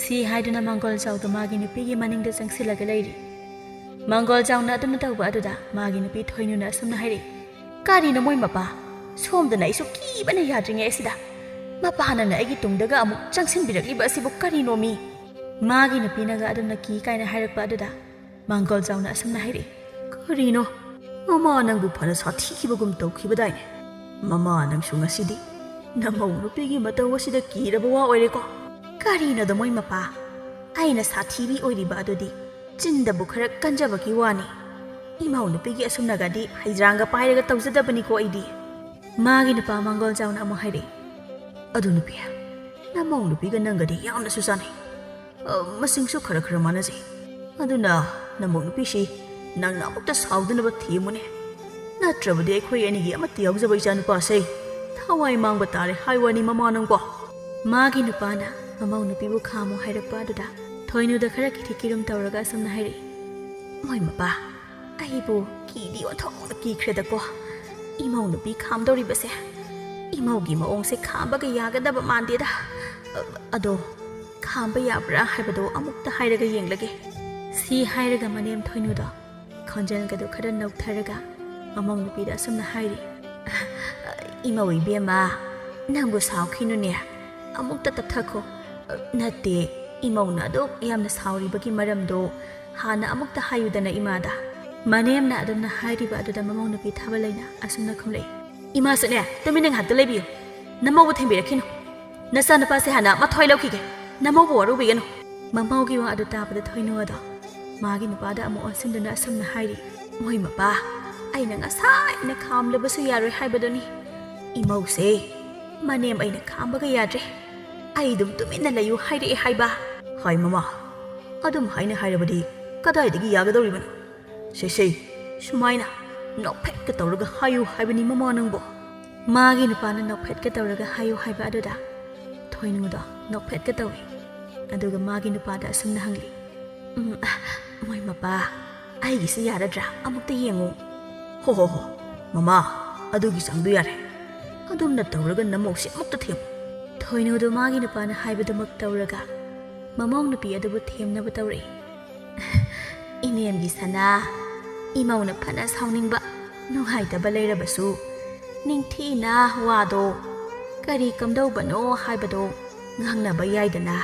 ꯁꯤ ꯍꯥꯏꯗꯨꯅ ꯃꯪꯒꯣꯜꯖꯥꯎꯗꯣ ꯃꯥꯒꯤ ꯅꯨꯄꯤꯒꯤ ꯃꯅꯤꯡꯗ ꯆꯪꯁꯤꯜꯂꯒ ꯂꯩꯔꯤ ꯃꯪꯒꯣꯜꯖꯥꯎꯅ ꯑꯗꯨꯝꯅ ꯇꯧꯕ ꯑꯗꯨꯗ ꯃꯥꯒꯤ ꯅꯨꯄꯤ ꯊꯣꯏꯅꯨꯅ ꯑꯁꯨꯝꯅ ꯍꯥꯏꯔꯛꯏ ꯀꯔꯤꯅꯣ ꯃꯣꯏ ꯃꯄꯥ ꯁꯣꯝꯗꯅ ꯑꯩꯁꯨ ꯀꯤꯕꯅ ꯌꯥꯗ꯭ꯔꯤꯉꯩ ꯑꯁꯤꯗ ꯃꯄꯥꯅꯅ ꯑꯩꯒꯤ ꯇꯨꯡꯗꯒ ꯑꯃꯨꯛ ꯆꯪꯁꯤꯟꯕꯤꯔꯛꯂꯤꯕ ꯑꯁꯤꯕꯨ ꯀꯔꯤꯅꯣ ꯃꯤ ꯃꯥꯒꯤ ꯅꯨꯄꯤꯅꯒ ꯑꯗꯨꯝꯅ ꯀꯤ ꯀꯥꯏꯅ ꯍꯥꯏꯔꯛꯄ ꯑꯗꯨꯗ ꯃꯪꯒꯣꯜꯖꯥꯎꯅ ꯑꯁꯨꯝꯅ ꯍꯥꯏꯔꯛꯏ ꯀꯔꯤꯅꯣ ꯃꯃꯥ ꯅꯪꯕꯨ ꯐꯅ ꯁꯥꯊꯤꯈꯤꯕꯒꯨꯝ ꯇꯧꯈꯤꯕꯗꯥꯏꯅꯦ ꯃꯃꯥ ꯅꯪꯁꯨ ꯉꯁꯤꯗꯤ ꯅꯃꯧ ꯅꯨꯄꯤꯒꯤ ꯃꯇꯧ ꯑꯁꯤꯗ ꯀꯤꯔꯕ ꯋꯥ ꯑꯣꯏꯔꯦꯀꯣ ꯀꯔꯤꯅꯣꯗ ꯃꯣꯏ ꯃꯄꯥ ꯑꯩꯅ ꯁꯥꯊꯤꯕꯤ ꯑꯣꯏꯔꯤꯕ ꯑꯗꯨꯗꯤ ꯆꯤꯟꯗꯕꯨ ꯈꯔ ꯀꯟꯖꯕꯒꯤ ꯋꯥꯅꯤ ꯏꯃꯧ ꯅꯨꯄꯤꯒꯤ ꯑꯁꯨꯝꯅꯒꯗꯤ ꯍꯩꯖ꯭ꯔꯥꯡꯒ ꯄꯥꯏꯔꯒ ꯇꯧꯖꯗꯕꯅꯤꯀꯣ ꯑꯩꯗꯤ ꯃꯥꯒꯤ ꯅꯨꯄꯥ ꯃꯪꯒꯣꯜꯖꯥꯎꯅ ꯑꯃꯨꯛ ꯍꯥꯏꯔꯛꯏ ꯑꯗꯨ ꯅꯨꯄꯤ ꯅꯃꯧ ꯅꯨꯄꯤꯒ ꯅꯪꯒꯗꯤ ꯌꯥꯝꯅꯁꯨ ꯆꯥꯅꯩ ꯃꯁꯤꯡꯁꯨ ꯈꯔ ꯈꯔ ꯃꯥꯟꯅꯖꯩ ꯑꯗꯨꯅ ꯅꯃꯧ ꯅꯨꯄꯤꯁꯤ ꯅꯪꯅ ꯑꯃꯨꯛꯇ ꯁꯥꯎꯗꯅꯕ ꯊꯦꯝꯃꯨꯅꯦ ꯅꯠꯇ꯭ꯔꯕꯗꯤ ꯑꯩꯈꯣꯏ ꯑꯅꯤꯒꯤ ꯑꯃꯠꯇ ꯌꯥꯎꯖꯕ ꯏꯆꯥ ꯅꯨꯄꯥꯁꯦ ꯊꯋꯥꯏ ꯃꯥꯡꯕ ꯇꯥꯔꯦ ꯍꯥꯏꯋꯥꯅꯤ ꯃꯃꯥ ꯅꯪꯀꯣ ꯃꯥꯒꯤ ꯅꯨꯄꯥꯅ ꯃꯃꯧ ꯅꯨꯄꯤꯕꯨ ꯈꯥꯝꯃꯨ ꯍꯥꯏꯔꯛꯄ ꯑꯗꯨꯗ ꯊꯣꯏꯅꯨꯗ ꯈꯔ ꯀꯤꯊꯤ ꯀꯤꯔꯨꯝ ꯇꯧꯔꯒ ꯑꯁꯨꯝꯅ ꯍꯥꯏꯔꯛꯏ ꯃꯣꯏ ꯃꯄꯥ ꯑꯩꯕꯨ ꯀꯤꯗꯤ ꯑꯣꯟꯊꯣꯛꯅ ꯀꯤꯈ꯭ꯔꯦꯗꯀꯣ ꯏꯃꯧ ꯅꯨꯄꯤ ꯈꯥꯝꯗꯧꯔꯤꯕꯁꯦ ꯏꯃꯧꯒꯤ ꯃꯑꯣꯡꯁꯦ ꯈꯥꯝꯕꯒ ꯌꯥꯒꯗꯕ ꯃꯥꯟꯗꯦꯗ ꯑꯗꯣ ꯈꯥꯝꯕ ꯌꯥꯕ꯭ꯔꯥ ꯍꯥꯏꯕꯗꯣ ꯑꯃꯨꯛꯇ ꯍꯥꯏꯔꯒ ꯌꯦꯡꯂꯒꯦ ꯁꯤ ꯍꯥꯏꯔꯒ ꯃꯅꯦꯝ ꯊꯣꯏꯅꯨꯗꯣ ꯈꯣꯟꯖꯦꯜꯒꯗꯣ ꯈꯔ ꯅꯧꯊꯔꯒ ꯃꯃꯧ ꯅꯨꯄꯤꯗ ꯑꯁꯨꯝꯅ ꯍꯥꯏꯔꯤ ꯏꯃꯧ ꯏꯕꯦꯝꯃ ꯅꯪꯕꯨ ꯁꯥꯎꯈꯤꯅꯨꯅꯦ ꯑꯃꯨꯛꯇ ꯇꯞꯊꯈꯣ ꯅꯠꯇꯦ ꯏꯃꯧꯅ ꯑꯗꯨꯛ ꯌꯥꯝꯅ ꯁꯥꯎꯔꯤꯕꯒꯤ ꯃꯔꯝꯗꯣ ꯍꯥꯟꯅ ꯑꯃꯨꯛꯇ ꯍꯥꯏꯌꯨꯗꯅ ꯏꯃꯥꯗ ꯃꯅꯦꯝꯅ ꯑꯗꯨꯝꯅ ꯍꯥꯏꯔꯤꯕ ꯑꯗꯨꯗ ꯃꯃꯧ ꯅꯨꯄꯤ ꯊꯥꯕ ꯂꯩꯅ ꯑꯁꯨꯝꯅ ꯈꯨꯝꯂꯛꯏ ꯏꯃꯥꯁꯨꯅꯦ ꯇꯨꯃꯤꯟꯅ ꯉꯥꯛꯇ ꯂꯩꯕꯤꯌꯨ ꯅꯃꯧꯕꯨ ꯊꯦꯝꯕꯤꯔꯛꯈꯤꯅꯨ ꯅꯆꯥꯅꯨꯄꯥꯁꯦ ꯍꯥꯟꯅ ꯃꯊ꯭ꯋꯥꯏ ꯂꯧꯈꯤꯒꯦ ꯅꯃꯧꯕꯨ ꯋꯥꯔꯧꯕꯤꯒꯅꯨ ꯃꯃꯧꯒꯤ ꯋꯥ ꯑꯗꯨ ꯇꯥꯕꯗ ꯊꯣꯏꯅꯨ ꯑꯗꯣ ꯃꯥꯒꯤ ꯅꯨꯄꯥꯗ ꯑꯃꯨꯛ ꯑꯣꯟꯁꯤꯟꯗꯨꯅ ꯑꯁꯨꯝꯅ ꯍꯥꯏꯔꯤ ꯃꯣꯏ ꯃꯄꯥ ꯑꯩꯅ ꯉꯁꯥꯏꯅ ꯈꯥꯝꯂꯕꯁꯨ ꯌꯥꯔꯣꯏ ꯍꯥꯏꯕꯗꯨꯅꯤ ꯏꯃꯧꯁꯦ ꯃꯅꯦꯝ ꯑꯩꯅ ꯈꯥꯝꯕꯒ ꯌꯥꯗ꯭ꯔꯦ ꯑꯩ ꯑꯗꯨꯝ ꯇꯨꯃꯤꯟꯅ ꯂꯩꯌꯨ ꯍꯥꯏꯔꯛꯑꯦ ꯍꯥꯏꯕ ꯍꯥꯏ ꯃꯃꯥ ꯑꯗꯨꯝ ꯍꯥꯏꯔꯕꯗꯤ ꯀꯗꯥꯏꯗꯒꯤ ꯌꯥꯒꯗꯧꯔꯤꯕꯅꯣ ꯁꯦ ꯁꯨꯃꯥꯏꯅ ꯅꯣꯛꯐꯦꯠꯀ ꯇꯧꯔꯒ ꯍꯥꯏꯌꯨ ꯍꯥꯏꯕꯅꯤ ꯃꯃꯥ ꯅꯪꯕꯨ ꯃꯥꯒꯤ ꯅꯨꯄꯥꯅ ꯅꯣꯛꯐꯦꯠꯀ ꯇꯧꯔꯒ ꯍꯥꯏꯌꯨ ꯍꯥꯏꯕ ꯑꯗꯨꯗ ꯊꯣꯏꯅꯨꯗꯣ ꯅꯣꯛꯐꯦꯠꯀ ꯇꯧꯏ ꯑꯗꯨꯒ ꯃꯥꯒꯤ ꯅꯨꯄꯥꯗ ꯑꯁꯨꯝꯅ ꯍꯪꯂꯤ ꯃꯣꯏ ꯃꯄꯥ ꯑꯩꯒꯤꯁꯤ ꯌꯥꯔꯗ꯭ꯔꯥ ꯑꯃꯨꯛꯇ ꯌꯦꯡꯉꯨ ꯍꯣ ꯃꯃꯥ ꯑꯗꯨꯒꯤ ꯆꯥꯡꯗꯨ ꯌꯥꯔꯦ ꯑꯗꯨꯝꯅ ꯇꯧꯔꯒ ꯅꯃꯧꯁꯤ ꯑꯃꯨꯛꯇ ꯊꯦꯝꯃꯨ ꯊꯣꯏꯅꯨꯗꯣ ꯃꯥꯒꯤ ꯅꯨꯄꯥꯅ ꯍꯥꯏꯕꯗꯨꯃꯛ ꯇꯧꯔꯒ ꯃꯃꯧ ꯅꯨꯄꯤ ꯑꯗꯨꯕꯨ ꯊꯦꯝꯅꯕ ꯇꯧꯔꯛꯏ ꯏꯅꯦꯝꯒꯤ ꯁꯅꯥ ꯏꯃꯧꯅ ꯐꯅ ꯁꯥꯎꯅꯤꯡꯕ ꯅꯨꯡꯉꯥꯏꯇꯕ ꯂꯩꯔꯕꯁꯨ ꯅꯤꯡꯊꯤꯅ ꯋꯥꯗꯣ ꯀꯔꯤ ꯀꯝꯗꯧꯕꯅꯣ ꯍꯥꯏꯕꯗꯣ ꯉꯥꯡꯅꯕ ꯌꯥꯏꯗꯅ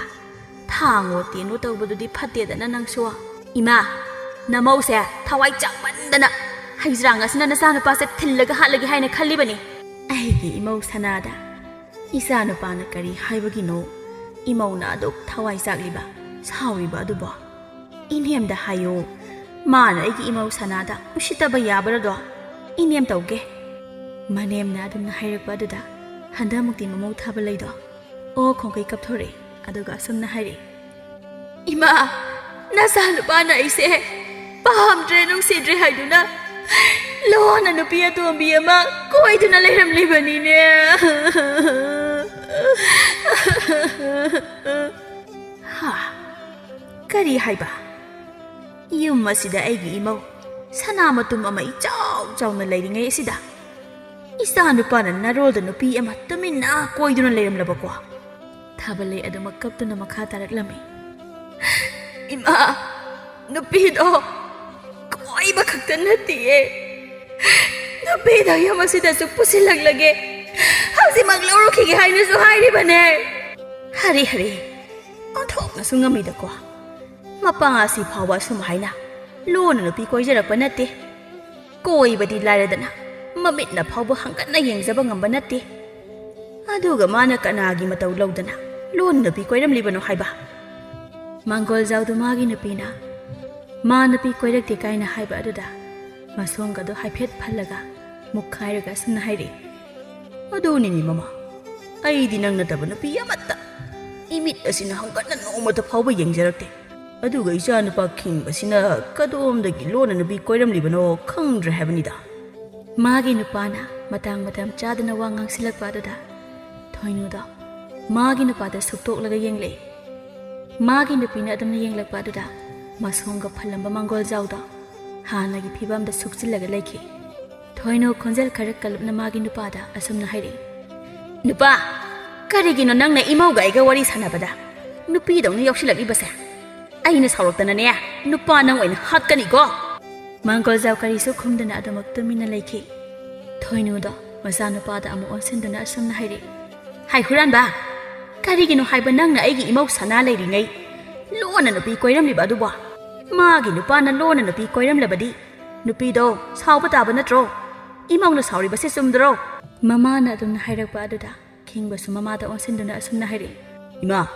ꯊꯥꯡꯉꯣ ꯇꯦꯟꯅꯣ ꯇꯧꯕꯗꯨꯗꯤ ꯐꯠꯇꯦꯗꯅ ꯅꯪꯁꯨ ꯏꯃꯥ ꯅꯃꯧꯁꯦ ꯊꯋꯥꯏ ꯆꯥꯛꯃꯟꯗꯅ ꯍꯩꯖ꯭ꯔꯥꯡ ꯑꯁꯤꯅ ꯅꯆꯥꯅꯨꯄꯥꯁꯦ ꯊꯤꯜꯂꯒ ꯍꯥꯠꯂꯒꯦ ꯍꯥꯏꯅ ꯈꯜꯂꯤꯕꯅꯤ ꯑꯩꯒꯤ ꯏꯃꯧ ꯁꯅꯥꯗ ꯏꯆꯥꯅꯨꯄꯥꯅ ꯀꯔꯤ ꯍꯥꯏꯕꯒꯤꯅꯣ ꯏꯃꯧꯅ ꯑꯗꯨꯛ ꯊꯋꯥꯏ ꯆꯥꯛꯂꯤꯕ ꯁꯥꯎꯔꯤꯕ ꯑꯗꯨꯕꯨ ꯏꯅꯦꯝꯗ ꯍꯥꯏꯌꯣ ꯃꯥꯅ ꯑꯩꯒꯤ ꯏꯃꯧ ꯁꯅꯥꯗ ꯎꯁꯤꯠꯇꯕ ꯌꯥꯕꯔꯗꯣ ꯏꯅꯦꯝ ꯇꯧꯒꯦ ꯃꯅꯦꯝꯅ ꯑꯗꯨꯝꯅ ꯍꯥꯏꯔꯛꯄ ꯑꯗꯨꯗ ꯍꯟꯗꯛꯃꯨꯛꯇꯤ ꯃꯃꯧ ꯊꯥꯕ ꯂꯩꯗꯣ ꯑꯣ ꯈꯣꯡꯀꯩ ꯀꯞꯊꯣꯔꯛꯏ ꯑꯗꯨꯒ ꯑꯁꯨꯝꯅ ꯍꯥꯏꯔꯛꯏ ꯏꯃꯥ ꯅꯆꯥꯅꯨꯄꯥꯅ ꯑꯩꯁꯦ ꯄꯥꯝꯗ꯭ꯔꯦ ꯅꯨꯡꯁꯤꯗ꯭ꯔꯦ ꯍꯥꯏꯗꯨꯅ ꯂꯣꯟꯅ ꯅꯨꯄꯤ ꯑꯇꯣꯝꯕꯤ ꯑꯃ ꯀꯣꯏꯗꯨꯅ ꯂꯩꯔꯝꯂꯤꯕꯅꯤꯅꯦ ꯍꯥ ꯀꯔꯤ ꯍꯥꯏꯕ ꯌꯨꯝ ꯑꯁꯤꯗ ꯑꯩꯒꯤ ꯏꯃꯧ ꯁꯅꯥ ꯃꯇꯨꯝ ꯑꯃ ꯏꯆꯥꯎ ꯆꯥꯎꯅ ꯂꯩꯔꯤꯉꯩ ꯑꯁꯤꯗ ꯏꯆꯥ ꯅꯨꯄꯥꯅ ꯅꯔꯣꯜꯗ ꯅꯨꯄꯤ ꯑꯃ ꯇꯨꯃꯤꯟꯅ ꯀꯣꯏꯗꯨꯅ ꯂꯩꯔꯝꯂꯕꯀꯣ ꯊꯥꯕꯜꯂꯩ ꯑꯗꯨꯃꯛ ꯀꯞꯇꯨꯅ ꯃꯈꯥ ꯇꯥꯔꯛꯂꯝꯃꯤ ꯏꯃꯥ ꯅꯨꯄꯤꯗꯣ ꯀꯣꯏꯕ ꯈꯛꯇ ꯅꯠꯇꯤꯌꯦ ꯅꯨꯄꯤꯗꯣ ꯌꯨꯝ ꯑꯁꯤꯗꯁꯨ ꯄꯨꯁꯤꯜꯂꯛꯂꯒꯦ ꯍꯧꯖꯤꯛꯃꯛ ꯂꯧꯔꯨꯈꯤꯒꯦ ꯍꯥꯏꯅꯁꯨ ꯍꯥꯏꯔꯤꯕꯅꯦ ꯍꯔꯤ ꯍꯔꯤ ꯑꯣꯟꯊꯣꯛꯅꯁꯨ ꯉꯝꯃꯤꯗꯀꯣ ꯃꯄꯥ ꯑꯁꯤ ꯐꯥꯎꯕ ꯑꯁꯨꯝ ꯍꯥꯏꯅ ꯂꯣꯟꯅ ꯅꯨꯄꯤ ꯀꯣꯏꯖꯔꯛꯄ ꯅꯠꯇꯦ ꯀꯣꯏꯕꯗꯤ ꯂꯥꯏꯔꯗꯅ ꯃꯃꯤꯠꯅ ꯐꯥꯎꯕ ꯍꯪꯒꯠꯅ ꯌꯦꯡꯖꯕ ꯉꯝꯕ ꯅꯠꯇꯦ ꯑꯗꯨꯒ ꯃꯥꯅ ꯀꯅꯥꯒꯤ ꯃꯇꯧ ꯂꯧꯗꯅ ꯂꯣꯟꯅ ꯅꯨꯄꯤ ꯀꯣꯏꯔꯝꯂꯤꯕꯅꯣ ꯍꯥꯏꯕ ꯃꯥꯡꯒꯣꯜꯖꯥꯎꯗꯨ ꯃꯥꯒꯤ ꯅꯨꯄꯤꯅ ꯃꯥ ꯅꯨꯄꯤ ꯀꯣꯏꯔꯛꯇꯦ ꯀꯥꯏꯅ ꯍꯥꯏꯕ ꯑꯗꯨꯗ ꯃꯁꯣꯡꯒꯗꯣ ꯍꯥꯏꯐꯦꯠ ꯐꯜꯂꯒ ꯃꯨꯛꯈꯥꯏꯔꯒ ꯑꯁꯨꯝꯅ ꯍꯥꯏꯔꯛꯏ ꯑꯗꯨꯅꯤꯅꯦ ꯃꯃꯥ ꯑꯩꯗꯤ ꯅꯪ ꯅꯠꯇꯕ ꯅꯨꯄꯤ ꯑꯃꯠꯇ ꯏꯃꯤꯠ ꯑꯁꯤꯅ ꯍꯪꯒꯠꯅ ꯅꯣꯡꯃꯇ ꯐꯥꯎꯕ ꯌꯦꯡꯖꯔꯛꯇꯦ ꯑꯗꯨꯒ ꯏꯆꯥ ꯅꯨꯄꯥ ꯈꯤꯡꯕꯁꯤꯅ ꯀꯗꯣꯝꯗꯒꯤ ꯂꯣꯟꯅ ꯅꯨꯄꯤ ꯀꯣꯏꯔꯝꯂꯤꯕꯅꯣ ꯈꯪꯗ꯭ꯔꯦ ꯍꯥꯏꯕꯅꯤꯗ ꯃꯥꯒꯤ ꯅꯨꯄꯥꯅ ꯃꯇꯥꯡ ꯃꯇꯝ ꯆꯥꯗꯅ ꯋꯥ ꯉꯥꯡꯁꯤꯜꯂꯛꯄ ꯑꯗꯨꯗ ꯊꯣꯏꯅꯨꯗꯣ ꯃꯥꯒꯤ ꯅꯨꯄꯥꯗ ꯁꯨꯛꯇꯣꯛꯂꯒ ꯌꯦꯡꯂꯛꯏ ꯃꯥꯒꯤ ꯅꯨꯄꯤꯅ ꯑꯗꯨꯝꯅ ꯌꯦꯡꯂꯛꯄ ꯑꯗꯨꯗ ꯃꯁꯣꯡꯒ ꯐꯜꯂꯝꯕ ꯃꯥꯡꯒꯣꯜꯖꯥꯎꯗꯣ ꯍꯥꯟꯅꯒꯤ ꯐꯤꯕꯝꯗ ꯁꯨꯛꯆꯤꯜꯂꯒ ꯂꯩꯈꯤ ꯊꯣꯏꯅꯨ ꯈꯣꯟꯖꯦꯜ ꯈꯔ ꯀꯜꯂꯞꯅ ꯃꯥꯒꯤ ꯅꯨꯄꯥꯗ ꯑꯁꯨꯝꯅ ꯍꯥꯏꯔꯛꯏ ꯅꯨꯄꯥ ꯀꯔꯤꯒꯤꯅꯣ ꯅꯪꯅ ꯏꯃꯧꯒ ꯑꯩꯒ ꯋꯥꯔꯤ ꯁꯥꯟꯅꯕꯗ ꯅꯨꯄꯤꯗꯧꯅ ꯌꯥꯎꯁꯤꯜꯂꯛꯂꯤꯕꯁꯦ ꯑꯩꯅ ꯁꯥꯎꯔꯛꯇꯅꯅꯦ ꯅꯨꯄꯥ ꯅꯪ ꯑꯣꯏꯅ ꯍꯥꯠꯀꯅꯤꯀꯣ ꯃꯥꯡꯒꯣꯜꯖꯥꯎ ꯀꯔꯤꯁꯨ ꯈꯨꯝꯗꯅ ꯑꯗꯨꯃꯛ ꯇꯨꯃꯤꯟꯅ ꯂꯩꯈꯤ ꯊꯣꯏꯅꯨꯗꯣ ꯃꯆꯥꯅꯨꯄꯥꯗ ꯑꯃꯨꯛ ꯑꯣꯟꯁꯤꯟꯗꯨꯅ ꯑꯁꯨꯝꯅ ꯍꯥꯏꯔꯛꯏ ꯍꯥꯏ ꯍꯨꯔꯥꯟꯕ ꯀꯔꯤꯒꯤꯅꯣ ꯍꯥꯏꯕ ꯅꯪꯅ ꯑꯩꯒꯤ ꯏꯃꯧ ꯁꯅꯥ ꯂꯩꯔꯤꯉꯩ ꯂꯣꯟꯅ ꯅꯨꯄꯤ ꯀꯣꯏꯔꯝꯂꯤꯕ ꯑꯗꯨꯕꯣ 마기 누빠나 로나 누피 꽐람라바디 누피도 사오바 타바 natro 이마우나 사오리바세 숨드로 마마나 좀 하이락바 아두다 킹바수 마마다 온신두나 asumna 하이리 이마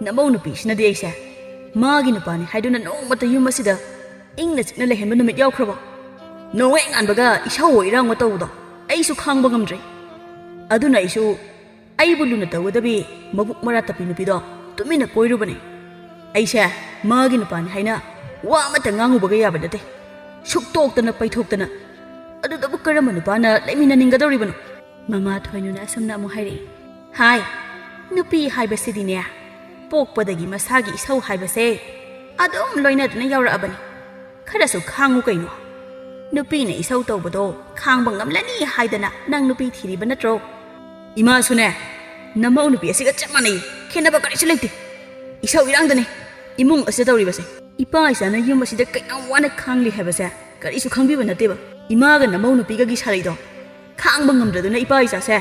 나모 누피시나 디에이세 마기 누빠니 하이두나 노마타 유마시다 잉나 찍나 레헨바 누밋 야우크라바 노엥 안바가 이샤오 이랑 와타우다 아이수 캉바 ngamdri aduna isu aibuluna tawadabi mabuk maratapi nupido tumina koirubani aisha magi nupani haina wa amata ngangubaga yabadate suktoktana paithoktana adudabu karama nupana lemina ningadoribano mama thoinuna asumna amu hairi hai nupi haibasidine pokpadagi masagi isau haibase adum loinaduna yaurabani kharasu khangu kaino nupi ne isau tawbado khangba ngamlani haidana nang nupi thiriba natro ima sune namau nupi asiga chamani khenaba karisu leite isau irangdane imung ase tawribase ipa isana yum asida kayam wana khangli habase karisu khangbiba nateba ima ga namau nupi ga gi sarai do khangba ngamdraduna ipa isa se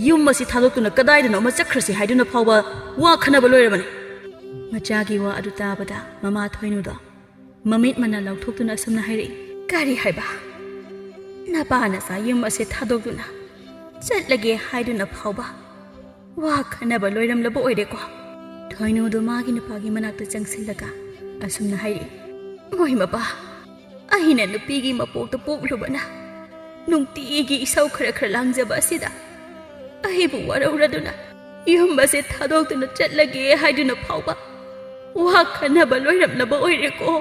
yum asi thadokuna kadai dano ma chakhrasi haiduna phawba wa khanaba loirabani machagi wa adu tabada mama thoinu do mamit mana lauthokuna samna hairi kari haiba napana sa yum ase thadokuna chatlage haiduna phawba wa khanaba loiram labo oireko thoinu do magi napagi manakta changsillaga asumna hairi moi mapa ahina nupigi mapokta poklubana nungtigi isau khara khara langjaba asida ahibu warauraduna yumbase thadokduna chatlage haiduna phawba wa khanaba loiram labo oireko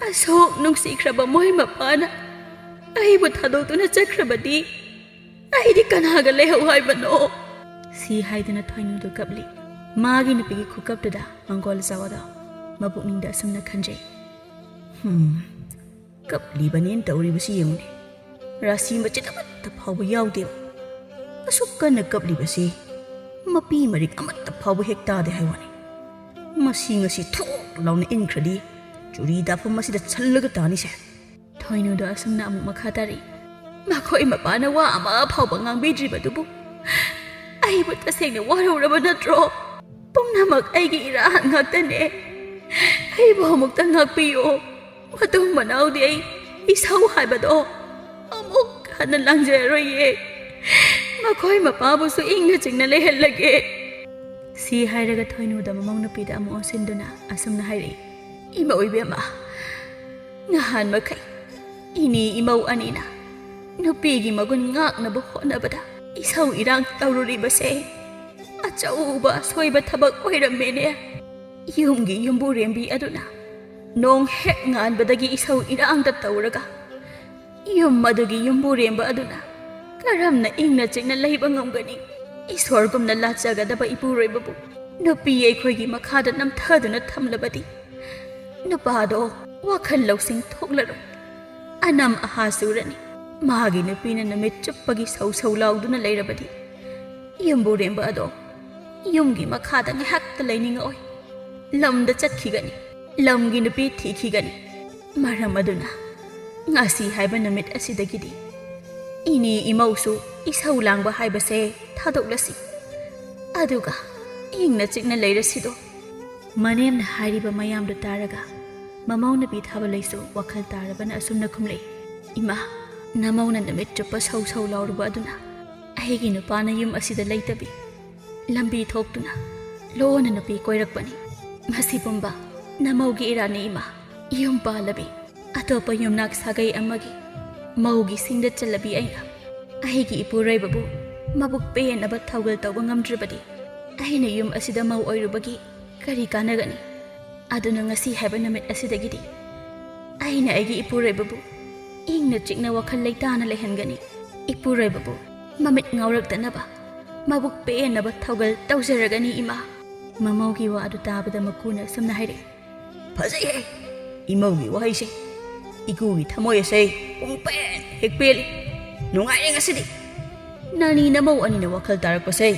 asok nungsikhraba moi mapana ahibu thadokduna chakhrabadi ahidi kanaga lehau haibano si haiduna thoinu do kapli magi nupigi khukaptuda mangol zawada mabukningda asumna khanjai kapli banen tawribasi yemuni rasi machitamat phawba yawde asukana kapli basi mapi marik amatta phawba hekta de haiwani masi ngasi thok launa inkradi churi dafa masida challaga tani se thoinu do asumna amuk makhatari makhoi mapana wa ama phawba ngangbidri badubu aibu tasengna waruraba natro pungnamak aigi irahan ngaktane aibu amukta ngakpiyo matung manaudi ai isau haibado amuk hana langjaroye makhoi mapabu su ingna chingna lehellage si hairaga thoinu da mamang nupi da amu osinduna asumna hairi ima oibema ngahan makai ini imau anina nupi gi magun ngakna bu honabada isau irang tawruri base achauba soiba thabak oiramene yumgi yumbu rembi aduna ꯅꯣꯡ ꯍꯦꯛ ꯉꯥꯟꯕꯗꯒꯤ ꯏꯁꯧ ꯏꯔꯥꯡꯗ ꯇꯧꯔꯒ ꯌꯨꯝ ꯑꯗꯨꯒꯤ ꯌꯨꯝꯕꯨꯔꯦꯝꯕ ꯑꯗꯨꯅ ꯀꯔꯝꯅ ꯏꯪꯅ ꯆꯤꯛꯅ ꯂꯩꯕ ꯉꯝꯒꯅꯤ? ꯏꯁꯣꯔꯒꯨꯝꯅ ꯂꯥꯠꯆꯒꯗꯕ ꯏꯄꯨꯔꯣꯏꯕꯕꯨ ꯅꯨꯄꯤ ꯑꯩꯈꯣꯏꯒꯤ ꯃꯈꯥꯗ ꯅꯝꯊꯗꯨꯅ ꯊꯝꯂꯕꯗꯤ ꯅꯨꯄꯥꯗꯣ ꯋꯥꯈꯜ ꯂꯧꯁꯤꯡ ꯊꯣꯛꯂꯔꯣꯏ, ꯑꯅꯝ ꯑꯍꯥ ꯆꯨꯔꯅꯤ꯫ ꯃꯥꯒꯤ ꯅꯨꯄꯤꯅ ꯅꯨꯃꯤꯠ ꯆꯨꯞꯄꯒꯤ ꯁꯧ ꯁꯧ ꯂꯥꯎꯗꯨꯅ ꯂꯩꯔꯕꯗꯤ ꯌꯨꯝꯕꯨꯔꯦꯝꯕ ꯑꯗꯣ ꯌꯨꯝꯒꯤ ꯃꯈꯥꯗ ꯉꯥꯏꯍꯥꯛꯇ ꯂꯩꯅꯤꯡꯉꯛꯑꯣꯏ, ꯂꯝꯗ ꯆꯠꯈꯤꯒꯅꯤ, ꯂꯝꯒꯤ ꯅꯨꯄꯤ ꯊꯤꯈꯤꯒꯅꯤ꯫ ꯃꯔꯝ ꯑꯗꯨꯅ ꯉꯁꯤ ꯍꯥꯏꯕ ꯅꯨꯃꯤꯠ ꯑꯁꯤꯗꯒꯤꯗꯤ ꯏꯅꯦ ꯏꯃꯧꯁꯨ ꯏꯁꯧ ꯂꯥꯡꯕ ꯍꯥꯏꯕꯁꯦ ꯊꯥꯗꯣꯛꯂꯁꯤ, ꯑꯗꯨꯒ ꯏꯪꯅ ꯆꯤꯛꯅ ꯂꯩꯔꯁꯤꯗꯣ꯫ ꯃꯅꯦꯝꯅ ꯍꯥꯏꯔꯤꯕ ꯃꯌꯥꯝꯗꯨ ꯇꯥꯔꯒ ꯃꯃꯧ ꯅꯨꯄꯤ ꯊꯥꯕꯂꯩꯁꯨ ꯋꯥꯈꯜ ꯇꯥꯔꯕꯅ ꯑꯁꯨꯝꯅ ꯈꯨꯝꯂꯛꯏ, ꯏꯃꯥ, ꯅꯃꯧꯅ ꯅꯨꯃꯤꯠ ꯆꯨꯞꯄ ꯁꯧ ꯁꯧ ꯂꯥꯎꯔꯨꯕ ꯑꯗꯨꯅ ꯑꯩꯒꯤ ꯅꯨꯄꯥꯅ ꯌꯨꯝ ꯑꯁꯤꯗ ꯂꯩꯇꯕꯤ ꯂꯝꯕꯤ ꯊꯣꯛꯇꯨꯅ ꯂꯣꯟꯅ ꯅꯨꯄꯤ ꯀꯣꯏꯔꯛꯄꯅꯤ꯫ ꯃꯁꯤ ꯄꯨꯝꯕ ꯅꯃꯧꯒꯤ ꯏꯔꯥꯠꯅꯤ ꯏꯃꯥ꯫ ꯌꯨꯝ ꯄꯥꯜꯂꯕꯤ ꯑꯇꯣꯞꯄ ꯌꯨꯝꯅꯥꯛ ꯁꯥꯒꯩ ꯑꯃꯒꯤ ꯃꯧꯒꯤ ꯁꯤꯡꯗ ꯆꯜꯂꯕꯤ ꯑꯩꯅ ꯑꯩꯒꯤ ꯏꯄꯨꯔꯣꯏꯕꯕꯨ ꯃꯕꯨꯛ ꯄꯦꯟꯅꯕ ꯊꯧꯒꯜ ꯇꯧꯕ ꯉꯝꯗ꯭ꯔꯕꯗꯤ ꯑꯩꯅ ꯌꯨꯝ ꯑꯁꯤꯗ ꯃꯧ ꯑꯣꯏꯔꯨꯕꯒꯤ ꯀꯔꯤ ꯀꯥꯟꯅꯒꯅꯤ? ꯑꯗꯨꯅ ꯉꯁꯤ ꯍꯥꯏꯕ ꯅꯨꯃꯤꯠ ꯑꯁꯤꯗꯒꯤꯗꯤ ꯑꯩꯅ ꯑꯩꯒꯤ ꯏꯄꯨꯔꯣꯏꯕꯕу ꯏꯪꯅ ꯆꯤꯛꯅ ꯋꯥꯈꯜ ꯂꯩꯇꯥꯅ ꯂꯩꯍꯟꯒꯅꯤ꯫ ꯏꯄꯨꯔꯣꯏꯕꯕꯨ ꯃꯃꯤꯠ ꯉꯥꯎꯔꯛꯇꯅꯕ ꯃꯕꯨꯛ ꯄꯦꯟꯅꯕ ꯊꯧꯒꯜ ꯇꯧꯖꯔꯒꯅꯤ ꯏꯃꯥ꯫ ꯃꯃꯧꯒꯤ ꯋꯥ ꯑꯗꯨ ꯇꯥꯕꯗ ꯃꯀꯨꯅ ꯑꯁꯨꯝꯅ ꯍꯥꯏꯔꯛꯏ, ꯐꯖꯩꯍꯦ ꯏꯃꯧꯒꯤ ꯋꯥꯍꯩꯁꯦ, ꯏꯀꯨꯒꯤ ꯊꯃꯣꯏ ꯑꯁꯦ ꯄꯨꯡꯄꯦꯟ ꯍꯦꯛ ꯄꯦꯜꯂꯤ꯫ ꯅꯨꯡꯉꯥꯏꯔꯦ ꯉꯁꯤꯗꯤ꯫ ꯅꯥꯅꯤ ꯅꯃꯧ ꯑꯅꯤꯅ ꯋꯥꯈꯜ ꯇꯥꯔꯛꯄꯁꯦ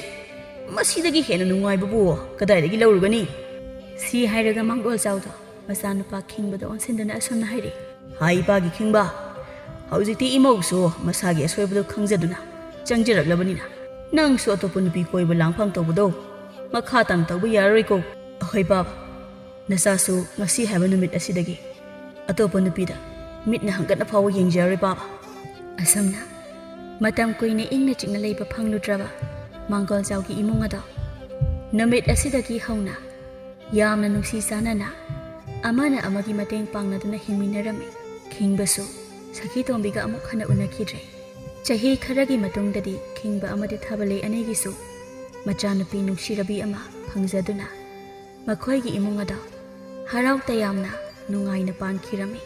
ꯃꯁꯤꯗꯒꯤ ꯍꯦꯟꯅ ꯅꯨꯡꯉꯥꯏꯕꯕꯨ ꯀꯗꯥꯏꯗꯒꯤ ꯂꯧꯔꯨꯒꯅꯤ? ꯁꯤ ꯍꯥꯏꯔꯒ ꯃꯥꯡꯒꯣꯜꯖꯥꯎꯗꯣ ꯃꯆꯥꯅꯨꯄꯥ ꯈꯤꯡꯕꯗ ꯑꯣꯟꯁꯤꯟꯗꯨꯅ ꯑꯁꯨꯝꯅ ꯍꯥꯏꯔꯛꯏ, ꯍꯥꯏ ꯏꯄꯥꯒꯤ ꯈꯤꯡꯕ, ꯍꯧꯖꯤꯛꯇꯤ ꯏꯃꯧꯁꯨ ꯃꯁꯥꯒꯤ ꯑꯁꯣꯏꯕꯗꯣ ꯈꯪꯖꯗꯨꯅ ꯆꯪꯖꯔꯛꯂꯕꯅꯤꯅ ꯅꯪꯁꯨ ꯑꯇꯣꯞꯄ ꯅꯨꯄꯤ ꯀꯣꯏꯕ ꯂꯥꯡꯐꯝ ꯇꯧꯕꯗꯣ ꯃꯈꯥ ꯇꯥꯅ ꯇꯧꯕ ꯌꯥꯔꯔꯣꯏꯀꯣ꯫ ꯑꯍꯣꯏ ꯕꯥꯕꯥ, ꯅꯆꯥꯁꯨ ꯉꯁꯤ ꯍꯥꯏꯕ ꯅꯨꯃꯤꯠ ꯑꯁꯤꯗꯒꯤ ꯑꯇꯣꯞꯄ ꯅꯨꯄꯤꯗ ꯃꯤꯠꯅ ꯍꯪꯒꯠꯅ ꯐꯥꯎꯕ ꯌꯦꯡꯖꯔꯔꯣꯏ ꯕꯥꯕꯥ꯫ ꯑꯁꯨꯝꯅ ꯃꯇꯝ ꯀꯨꯏꯅ ꯏꯪꯅ ꯆꯤꯛꯅ ꯂꯩꯕ ꯐꯪꯂꯨꯗ꯭ꯔꯕ ꯃꯥꯡꯒꯣꯜꯖꯥꯎꯒꯤ ꯏꯃꯨꯡ ꯑꯗꯣ ꯅꯨꯃꯤꯠ ꯑꯁꯤꯗꯒꯤ ꯍꯧꯅ ꯌꯥꯝꯅ ꯅꯨꯡꯁꯤ ꯆꯥꯟꯅꯅ ꯑꯃꯅ ꯑꯃꯒꯤ ꯃꯇꯦꯡ ꯄꯥꯡꯅꯗꯨꯅ ꯍꯤꯡꯃꯤꯟꯅꯔꯝꯃꯤ꯫ ꯈꯤꯡꯕꯁꯨ ꯁꯈꯤꯇꯣꯝꯕꯤꯒ ꯑꯃꯨꯛ ꯍꯟꯅ ꯎꯅꯈꯤꯗ꯭ꯔꯦ꯫ ꯆꯍꯤ ꯈꯔꯒꯤ ꯃꯇꯨꯡꯗꯗꯤ ꯈꯤꯡꯕ ꯑꯃꯗꯤ ꯊꯥꯕꯂꯩ ꯑꯅꯤꯒꯤꯁꯨ ꯃꯆꯥꯅꯨꯄꯤ ꯅꯨꯡꯁꯤꯔꯕꯤ ꯑꯃ ꯐꯪꯖꯗꯨꯅ ꯃꯈꯣꯏꯒꯤ ꯏꯃꯨꯡ ꯑꯗꯣ ꯍꯔꯥꯎ ꯇꯌꯥꯝꯅ ꯅꯨꯡꯉꯥꯏꯅ ꯄꯥꯟꯈꯤꯔꯝꯃꯤ꯫